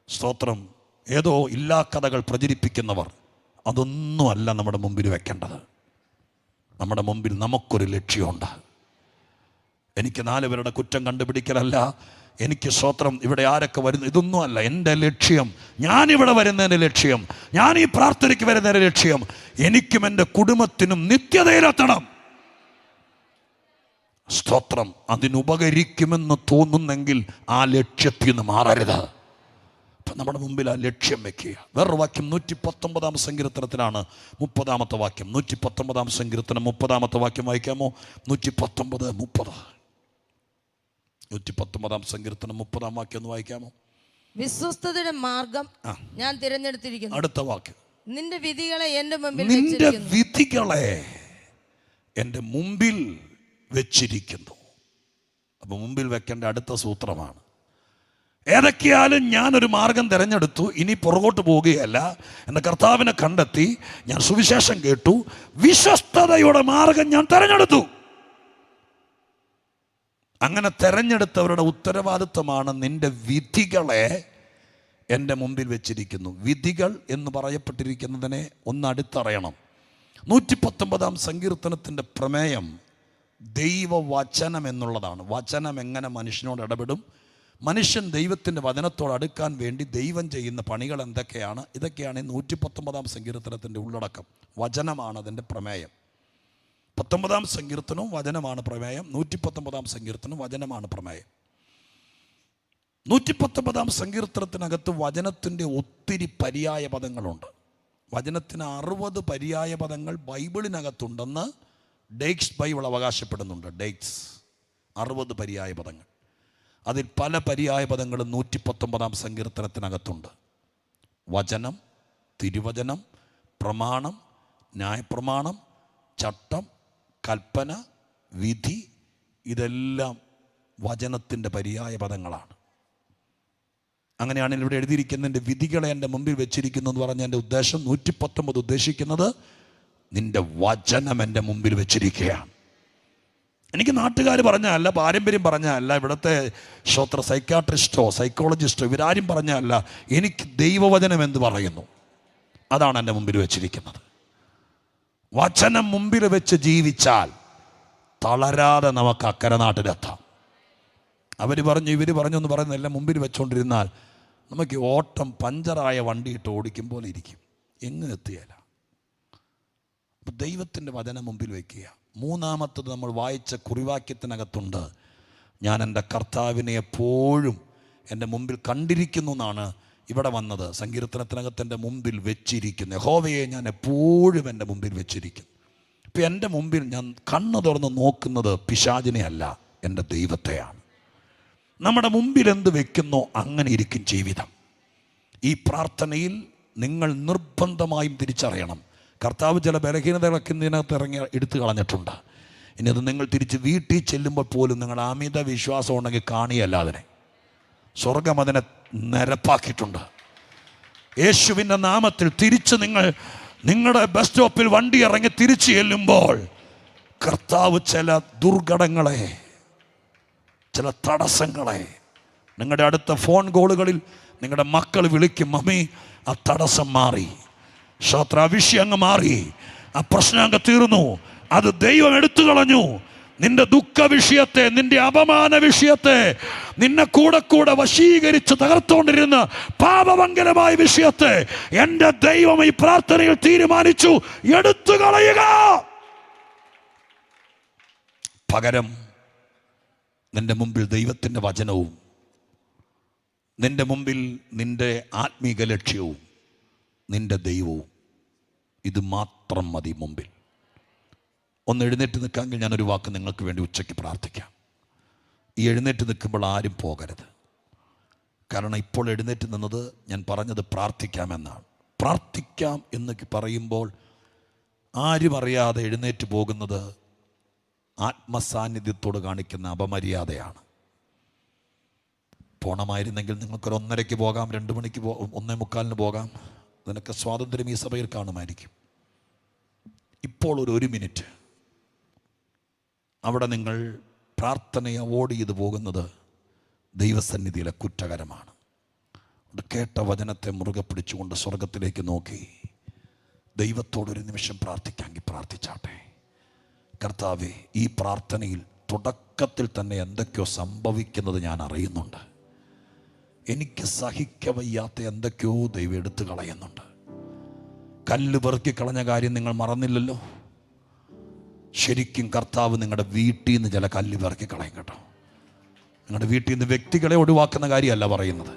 സ്തോത്രം, ഏതോ ഇല്ലാ കഥകൾ പ്രചരിപ്പിക്കുന്നവർ, അതൊന്നുമല്ല നമ്മുടെ മുമ്പിൽ വെക്കേണ്ടത്. നമ്മുടെ മുമ്പിൽ നമുക്കൊരു ലക്ഷ്യമുണ്ട്. എനിക്ക് 4 പേരുടെ കുറ്റം കണ്ടുപിടിക്കലല്ല, എനിക്ക് സ്തോത്രം ഇവിടെ ആരൊക്കെ വരുന്നു, ഇതൊന്നുമല്ല എൻ്റെ ലക്ഷ്യം. ഞാനിവിടെ വരുന്നതിൻ്റെ ലക്ഷ്യം, ഞാൻ ഈ പ്രാർത്ഥനയ്ക്ക് വരുന്നതിൻ്റെ ലക്ഷ്യം, എനിക്കും എൻ്റെ കുടുംബത്തിനും നിത്യതയിലെത്തണം. സ്തോത്രം, അതിനുപകരിക്കുമെന്ന് തോന്നുന്നെങ്കിൽ ആ ലക്ഷ്യത്തിൽ നിന്ന് മാറരുത്. അപ്പം നമ്മുടെ മുമ്പിൽ ആ ലക്ഷ്യം വെക്കുക. വേറൊരു വാക്യം 119 സങ്കീർത്തനത്തിലാണ് 30 വാക്യം. 119 സങ്കീർത്തനം 30 വാക്യം വായിക്കാമോ? 119:30. 119 സങ്കീർത്തനം 30 വാക്യം ഒന്ന് വായിക്കാമോ? വിശ്വസ്തയുടെ മാർഗം ഞാൻ തിരഞ്ഞെടുത്തിരിക്കുന്നു. അടുത്ത വാക്യം, നിന്റെ വിധികളെ എൻ്റെ മുമ്പിൽ നിന്റെ വിധികളെ എൻ്റെ മുമ്പിൽ വെച്ചിരിക്കുന്നു. അപ്പൊ മുമ്പിൽ വെക്കേണ്ട അടുത്ത സൂത്രമാണ്. ഏതൊക്കെയാലും ഞാനൊരു മാർഗം തിരഞ്ഞെടുത്തു, ഇനി പുറകോട്ട് പോവുകയല്ല. എൻ്റെ കർത്താവിനെ കണ്ടെത്തി, ഞാൻ സുവിശേഷം കേട്ടു, വിശ്വസ്തതയുടെ മാർഗം ഞാൻ തിരഞ്ഞെടുത്തു. അങ്ങനെ തിരഞ്ഞെടുത്തവരുടെ ഉത്തരവാദിത്വമാണ് നിന്റെ വിധികളെ എൻ്റെ മുമ്പിൽ വെച്ചിരിക്കുന്നു. വിധികൾ എന്ന് പറയപ്പെട്ടിരിക്കുന്നതിനെ ഒന്ന് അടുത്തറിയണം. 119 സങ്കീർത്തനത്തിൻ്റെ പ്രമേയം ദൈവവചനം എന്നുള്ളതാണ്. വചനം എങ്ങനെ മനുഷ്യനോട് ഇടപെടും, മനുഷ്യൻ ദൈവത്തിൻ്റെ വചനത്തോട് അടുക്കാൻ വേണ്ടി ദൈവം ചെയ്യുന്ന പണികൾ എന്തൊക്കെയാണ്, ഇതൊക്കെയാണ് 119 സങ്കീർത്തനത്തിൻ്റെ ഉള്ളടക്കം. വചനമാണ് അതിൻ്റെ പ്രമേയം. 19 സങ്കീർത്തനവും വചനമാണ് പ്രമേയം, 119 സങ്കീർത്തനവും വചനമാണ് പ്രമേയം. 119 സങ്കീർത്തനത്തിനകത്ത് വചനത്തിൻ്റെ ഒത്തിരി പര്യായ പദങ്ങളുണ്ട്. വചനത്തിന് 60 പര്യായ പദങ്ങൾ ബൈബിളിനകത്തുണ്ടെന്ന് ഡേക്സ് ബൈബിൾ അവകാശപ്പെടുന്നുണ്ട്. ഡേക്സ് 60 പര്യായ പദങ്ങൾ. അതിൽ പല പര്യായ പദങ്ങളും 119 സങ്കീർത്തനത്തിനകത്തുണ്ട്. വചനം, തിരുവചനം, പ്രമാണം, ന്യായപ്രമാണം, ചട്ടം, കൽപ്പന, വിധി, ഇതെല്ലാം വചനത്തിൻ്റെ പര്യായ പദങ്ങളാണ്. അങ്ങനെയാണ് ഇവിടെ എഴുതിയിരിക്കുന്ന എൻ്റെ വിധികളെ എൻ്റെ മുമ്പിൽ വെച്ചിരിക്കുന്നു എന്ന് പറഞ്ഞ എൻ്റെ ഉദ്ദേശം 119 ഉദ്ദേശിക്കുന്നത് നിന്റെ വചനം എൻ്റെ മുമ്പിൽ വെച്ചിരിക്കുകയാണ്. എനിക്ക് നാട്ടുകാർ പറഞ്ഞല്ല, പാരമ്പര്യം പറഞ്ഞല്ല, ഇവിടുത്തെ സൈക്കാട്രിസ്റ്റോ സൈക്കോളജിസ്റ്റോ ഇവരാരും പറഞ്ഞല്ല. എനിക്ക് ദൈവവചനം എന്ന് പറയുന്നു, അതാണ് എൻ്റെ മുമ്പിൽ വെച്ചിരിക്കുന്നത്. വചനം മുമ്പിൽ വെച്ച് ജീവിച്ചാൽ തളരാതെ നമുക്ക് അക്കരെ നാട്ടിലെത്താം. അവർ പറഞ്ഞു ഇവർ പറഞ്ഞു എന്ന് പറയുന്നതെല്ലാം മുമ്പിൽ വെച്ചുകൊണ്ടിരുന്നാൽ നമുക്ക് ഓട്ടം പഞ്ചറായ വണ്ടി ഇട്ട് ഓടിക്കും പോലെ ഇരിക്കും, എങ്ങും എത്തിയല്ല. അപ്പം ദൈവത്തിൻ്റെ വചനം മുമ്പിൽ വയ്ക്കുക. മൂന്നാമത്തത് നമ്മൾ വായിച്ച കുറിവാക്യത്തിനകത്തുണ്ട്, ഞാൻ എൻ്റെ കർത്താവിനെ എപ്പോഴും എൻ്റെ മുമ്പിൽ കണ്ടിരിക്കുന്നു എന്നാണ് ഇവിടെ വന്നത്. സങ്കീർത്തനത്തിനകത്ത് എൻ്റെ മുമ്പിൽ വെച്ചിരിക്കുന്നു, യഹോവയെ ഞാൻ എപ്പോഴും എൻ്റെ മുമ്പിൽ വെച്ചിരിക്കുന്നു. ഇപ്പം എൻ്റെ മുമ്പിൽ ഞാൻ കണ്ണ് തുറന്ന് നോക്കുന്നത് പിശാചിനെ അല്ല, എൻ്റെ ദൈവത്തെയാണ്. നമ്മുടെ മുമ്പിൽ എന്ത് വെക്കുന്നോ അങ്ങനെ ഇരിക്കും ജീവിതം. ഈ പ്രാർത്ഥനയിൽ നിങ്ങൾ നിർബന്ധമായും തിരിച്ചറിയണം, കർത്താവ് ചില ബലഹീനതകളൊക്കെ ഇതിനകത്ത് എടുത്തു കളഞ്ഞിട്ടുണ്ട്. ഇനി അത് നിങ്ങൾ തിരിച്ച് വീട്ടിൽ ചെല്ലുമ്പോൾ പോലും നിങ്ങളുടെ അമിത വിശ്വാസം ഉണ്ടെങ്കിൽ കാണിയല്ല, അതിനെ സ്വർഗം അതിനെ നിരപ്പാക്കിയിട്ടുണ്ട്. യേശുവിൻ്റെ നാമത്തിൽ തിരിച്ച് നിങ്ങളുടെ ബസ് സ്റ്റോപ്പിൽ വണ്ടി ഇറങ്ങി തിരിച്ച് ചെല്ലുമ്പോൾ കർത്താവ് ചില ദുർഘടങ്ങളെ, ചില തടസ്സങ്ങളെ, നിങ്ങളുടെ അടുത്ത ഫോൺ കോളുകളിൽ നിങ്ങളുടെ മക്കൾ വിളിക്കും, മമ്മി ആ തടസ്സം മാറി, ആ വിഷയം അങ്ങ് മാറി, ആ പ്രശ്നം അങ്ങ് തീർന്നു, അത് ദൈവം എടുത്തു കളഞ്ഞു. നിന്റെ ദുഃഖ വിഷയത്തെ, നിന്റെ അപമാന വിഷയത്തെ, നിന്നെ കൂടെ വശീകരിച്ച് തകർത്തുകൊണ്ടിരുന്ന പാപമംഗലമായ വിഷയത്തെ എൻ്റെ ദൈവം ഈ പ്രാർത്ഥനയിൽ തീരുമാനിച്ചു എടുത്തു കളയുക. പകരം നിന്റെ മുമ്പിൽ ദൈവത്തിൻ്റെ വചനവും, നിന്റെ മുമ്പിൽ നിന്റെ ആത്മീക ലക്ഷ്യവും, നിന്റെ ദൈവവും, ഇത് മാത്രം മതി മുമ്പിൽ. ഒന്ന് എഴുന്നേറ്റ് നിൽക്കാമെങ്കിൽ ഞാനൊരു വാക്ക് നിങ്ങൾക്ക് വേണ്ടി ഉച്ചയ്ക്ക് പ്രാർത്ഥിക്കാം. ഈ എഴുന്നേറ്റ് നിൽക്കുമ്പോൾ ആരും പോകരുത്. കാരണം ഇപ്പോൾ എഴുന്നേറ്റ് നിന്നത് ഞാൻ പറഞ്ഞത് പ്രാർത്ഥിക്കാമെന്നാണ്. പ്രാർത്ഥിക്കാം എന്ന് പറയുമ്പോൾ ആരും അറിയാതെ എഴുന്നേറ്റ് പോകുന്നത് ആത്മസാന്നിധ്യത്തോട് കാണിക്കുന്ന അപമര്യാദയാണ്. പോണമായിരുന്നെങ്കിൽ നിങ്ങൾക്കൊരു 1:30 പോകാം, 2 മണിക്ക് 1:45 പോകാം, അതിനൊക്കെ സ്വാതന്ത്ര്യം ഈ സഭയിൽ കാണുമായിരിക്കും. ഇപ്പോൾ ഒരു 1 മിനിറ്റ് അവിടെ നിങ്ങൾ പ്രാർത്ഥനയെ അവോയ്ഡ് ചെയ്തു പോകുന്നത് ദൈവസന്നിധിയിലെ കുറ്റകരമാണ്. അത് കേട്ട വചനത്തെ മുറുകെ പിടിച്ചുകൊണ്ട് സ്വർഗത്തിലേക്ക് നോക്കി ദൈവത്തോടൊരു നിമിഷം പ്രാർത്ഥിക്കാമെങ്കിൽ പ്രാർത്ഥിച്ചാട്ടെ. കർത്താവേ, ഈ പ്രാർത്ഥനയിൽ തുടക്കത്തിൽ തന്നെ എന്തൊക്കെയോ സംഭവിക്കുന്നത് ഞാൻ അറിയുന്നുണ്ട്. എനിക്ക് സഹിക്കവയ്യാത്ത എന്തൊക്കെയോ ദൈവം എടുത്തു കളയുന്നുണ്ട്. കല്ല് പെറുക്കി കളഞ്ഞ കാര്യം നിങ്ങൾ മറന്നില്ലല്ലോ. ശരിക്കും കർത്താവ് നിങ്ങളുടെ വീട്ടിൽ നിന്ന് ചില കല്ല് പെറുക്കി കളയും കേട്ടോ. നിങ്ങളുടെ വീട്ടിൽ നിന്ന് വ്യക്തികളെ ഒഴിവാക്കുന്ന കാര്യമല്ല പറയുന്നത്.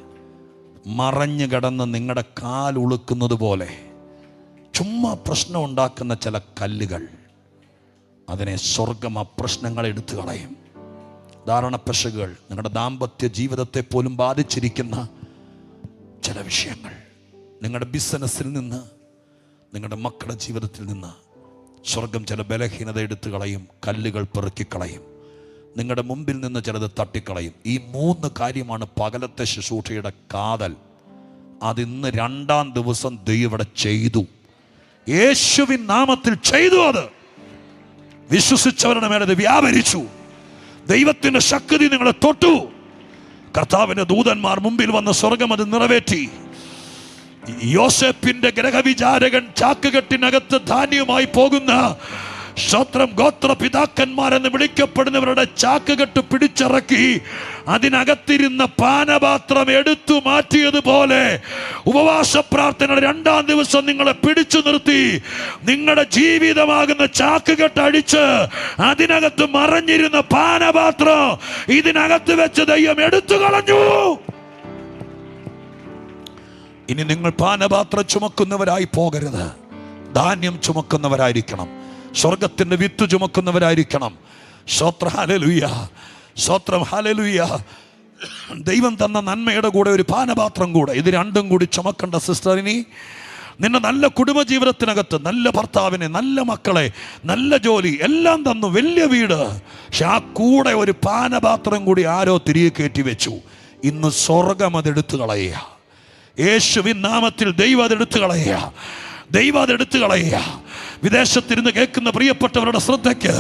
മറഞ്ഞു കിടന്ന് നിങ്ങളുടെ കാൽ ഉളുക്കുന്നത് പോലെ ചുമ്മാ പ്രശ്നം ഉണ്ടാക്കുന്ന ചില കല്ലുകൾ, അതിനെ സ്വർഗം ആ പ്രശ്നങ്ങളെ എടുത്തു കളയും. ധാരണപ്പശകൾ, നിങ്ങളുടെ ദാമ്പത്യ ജീവിതത്തെ പോലും ബാധിച്ചിരിക്കുന്ന ചില വിഷയങ്ങൾ, നിങ്ങളുടെ ബിസിനസ്സിൽ നിന്ന്, നിങ്ങളുടെ മക്കളുടെ ജീവിതത്തിൽ നിന്ന് സ്വർഗം ചില ബലഹീനത എടുത്തു കളയും, കല്ലുകൾ പെറുക്കിക്കളയും, നിങ്ങളുടെ മുമ്പിൽ നിന്ന് ചിലത് തട്ടിക്കളയും. ഈ 3 കാര്യമാണ് പകലത്തെ ശുശ്രൂഷയുടെ കാതൽ. അതിന്ന് 2-ാം ദിവസം ദൈവം ഇവിടെ ചെയ്തു. യേശുവിൻ നാമത്തിൽ ചെയ്തു. അത് വിശ്വസിച്ചവരുടെ മേലെ അത് വ്യാപരിച്ചു. ദൈവത്തിന്റെ ശക്തി നിങ്ങളെ തൊട്ടു. കർത്താവിന്റെ ദൂതന്മാർ മുമ്പിൽ വന്ന് സ്വർഗം അത് നിറവേറ്റി. യോസേപ്പിന്റെ ഗ്രഹവിചാരകൻ ചാക്കുകെട്ടിനകത്ത് ധാന്യവുമായി പോകുന്ന സ്വത്രം ഗോത്ര പിതാക്കന്മാരെന്ന് വിളിക്കപ്പെടുന്നവരുടെ ചാക്കുകെട്ട് പിടിച്ചിറക്കി അതിനകത്തിരുന്ന പാനപാത്രം എടുത്തു മാറ്റിയതുപോലെ ഉപവാസ പ്രാർത്ഥനയുടെ 2-ാം ദിവസം നിങ്ങളെ പിടിച്ചു നിർത്തി നിങ്ങളുടെ ജീവിതമാകുന്ന ചാക്കുകെട്ട് അടിച്ച് അതിനകത്ത് മറഞ്ഞിരുന്ന പാനപാത്രം ഇതിനകത്ത് വെച്ച് ദൈവം എടുത്തു കളഞ്ഞു. ഇനി നിങ്ങൾ പാനപാത്രം ചുമക്കുന്നവരായി പോകരുത്. ധാന്യം ചുമക്കുന്നവരായിരിക്കണം. സ്വർഗത്തിന്റെ വിത്ത് ചുമക്കുന്നവരായിരിക്കണം. സ്തോത്രം, ഹല്ലേലൂയ, സ്തോത്രം, ഹല്ലേലൂയ. ദൈവം തന്ന നന്മയുടെ കൂടെ ഒരു പാനപാത്രം കൂടെ, ഇത് 2ഉം കൂടി ചുമക്കേണ്ട സിസ്റ്ററിനി. നിന്നെ നല്ല കുടുംബജീവിതത്തിനകത്ത് നല്ല ഭർത്താവിനെ, നല്ല മക്കളെ, നല്ല ജോലി എല്ലാം തന്നു, വലിയ വീട്. പക്ഷെ ആ കൂടെ ഒരു പാനപാത്രം കൂടി ആരോ തിരികെ കയറ്റി വെച്ചു. ഇന്ന് സ്വർഗം അതെടുത്തു കളയുക. യേശുവിൻ നാമത്തിൽ ദൈവം അതെടുത്തു കളയുക. ദൈവം അതെടുത്തു കളയുക. വിദേശത്തിരുന്ന് കേൾക്കുന്ന പ്രിയപ്പെട്ടവരുടെ ശ്രദ്ധയ്ക്ക്,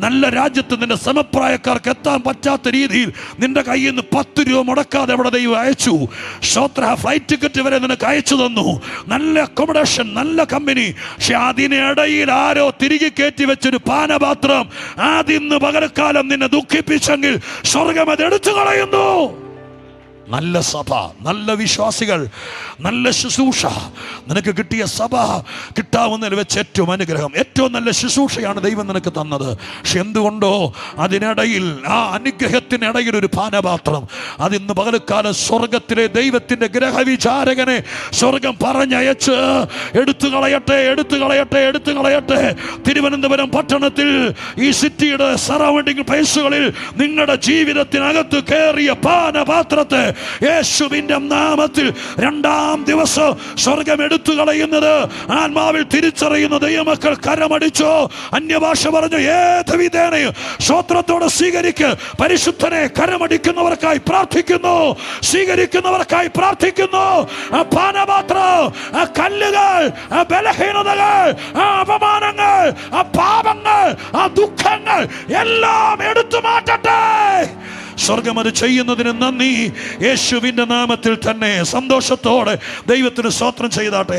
നല്ല രാജ്യത്ത് നിന്റെ സമപ്രായക്കാർക്ക് എത്താൻ പറ്റാത്ത രീതിയിൽ നിന്റെ കയ്യിൽ നിന്ന് 10 രൂപ മുടക്കാതെ അവിടെ ദൈവം അയച്ചു. ഫ്ലൈറ്റ് ടിക്കറ്റ് വരെ നിനക്ക് അയച്ചു തന്നു. നല്ല അക്കോമഡേഷൻ, നല്ല കമ്പനി. പക്ഷെ അതിനിടയിൽ ആരോ തിരികെ കയറ്റി വെച്ചൊരു പാനപാത്രം അതിന്ന് പകരക്കാലം നിന്നെ ദുഃഖിപ്പിച്ചെങ്കിൽ സ്വർഗം അത് എടുത്തു കളയുന്നു. നല്ല സഭ, നല്ല വിശ്വാസികൾ, നല്ല ശുശ്രൂഷ നിനക്ക് കിട്ടിയ സഭ കിട്ടാവുന്നതിൽ വെച്ച് ഏറ്റവും അനുഗ്രഹം, ഏറ്റവും നല്ല ശുശ്രൂഷയാണ് ദൈവം നിനക്ക് തന്നത്. പക്ഷെ എന്തുകൊണ്ടോ അതിനിടയിൽ, ആ അനുഗ്രഹത്തിനിടയിൽ ഒരു പാനപാത്രം അതിന്ന് പകൽക്കാലം സ്വർഗത്തിലെ ദൈവത്തിന്റെ ഗ്രഹവിചാരകനെ സ്വർഗം പറഞ്ഞയച്ച് എടുത്തു കളയട്ടെ, എടുത്തു കളയട്ടെ, എടുത്തു കളയട്ടെ. തിരുവനന്തപുരം പട്ടണത്തിൽ ഈ സിറ്റിയുടെ സറൗണ്ടിങ് പ്ലേസുകളിൽ നിങ്ങളുടെ ജീവിതത്തിനകത്ത് കയറിയ പാനപാത്രത്തെ യേശുവിന്റെ നാമത്തിൽ 2-ാം ദിവസം സ്വർഗം എടുത്തു കളയുന്നത് ആത്മാവിൽ തിരിച്ചറിയുന്ന ദൈവമക്കൾ കരമടിച്ചോ, അന്യഭാഷ പറഞ്ഞു ഏത് വിധേനയും സ്തോത്രത്തോടെ സ്വീകരിക്ക്. പരിശുദ്ധനെ കരമടിക്കുന്നവർക്കായി പ്രാർത്ഥിക്കുന്നു, സ്വീകരിക്കുന്നവർക്കായി പ്രാർത്ഥിക്കുന്നു. ആ പാനപാത്രം, ആ കല്ലുകൾ, ആ ബലഹീനതകൾ, ആ അപമാനങ്ങൾ, ആ പാപങ്ങൾ, ആ ദുഃഖങ്ങൾ എല്ലാം എടുത്തു മാറ്റട്ടെ. സ്വർഗം അത് ചെയ്യുന്നതിന് നന്ദി. യേശുവിന്റെ നാമത്തിൽ തന്നെ സന്തോഷത്തോടെ ദൈവത്തിന് സ്തോത്രം ചെയ്താട്ടെ.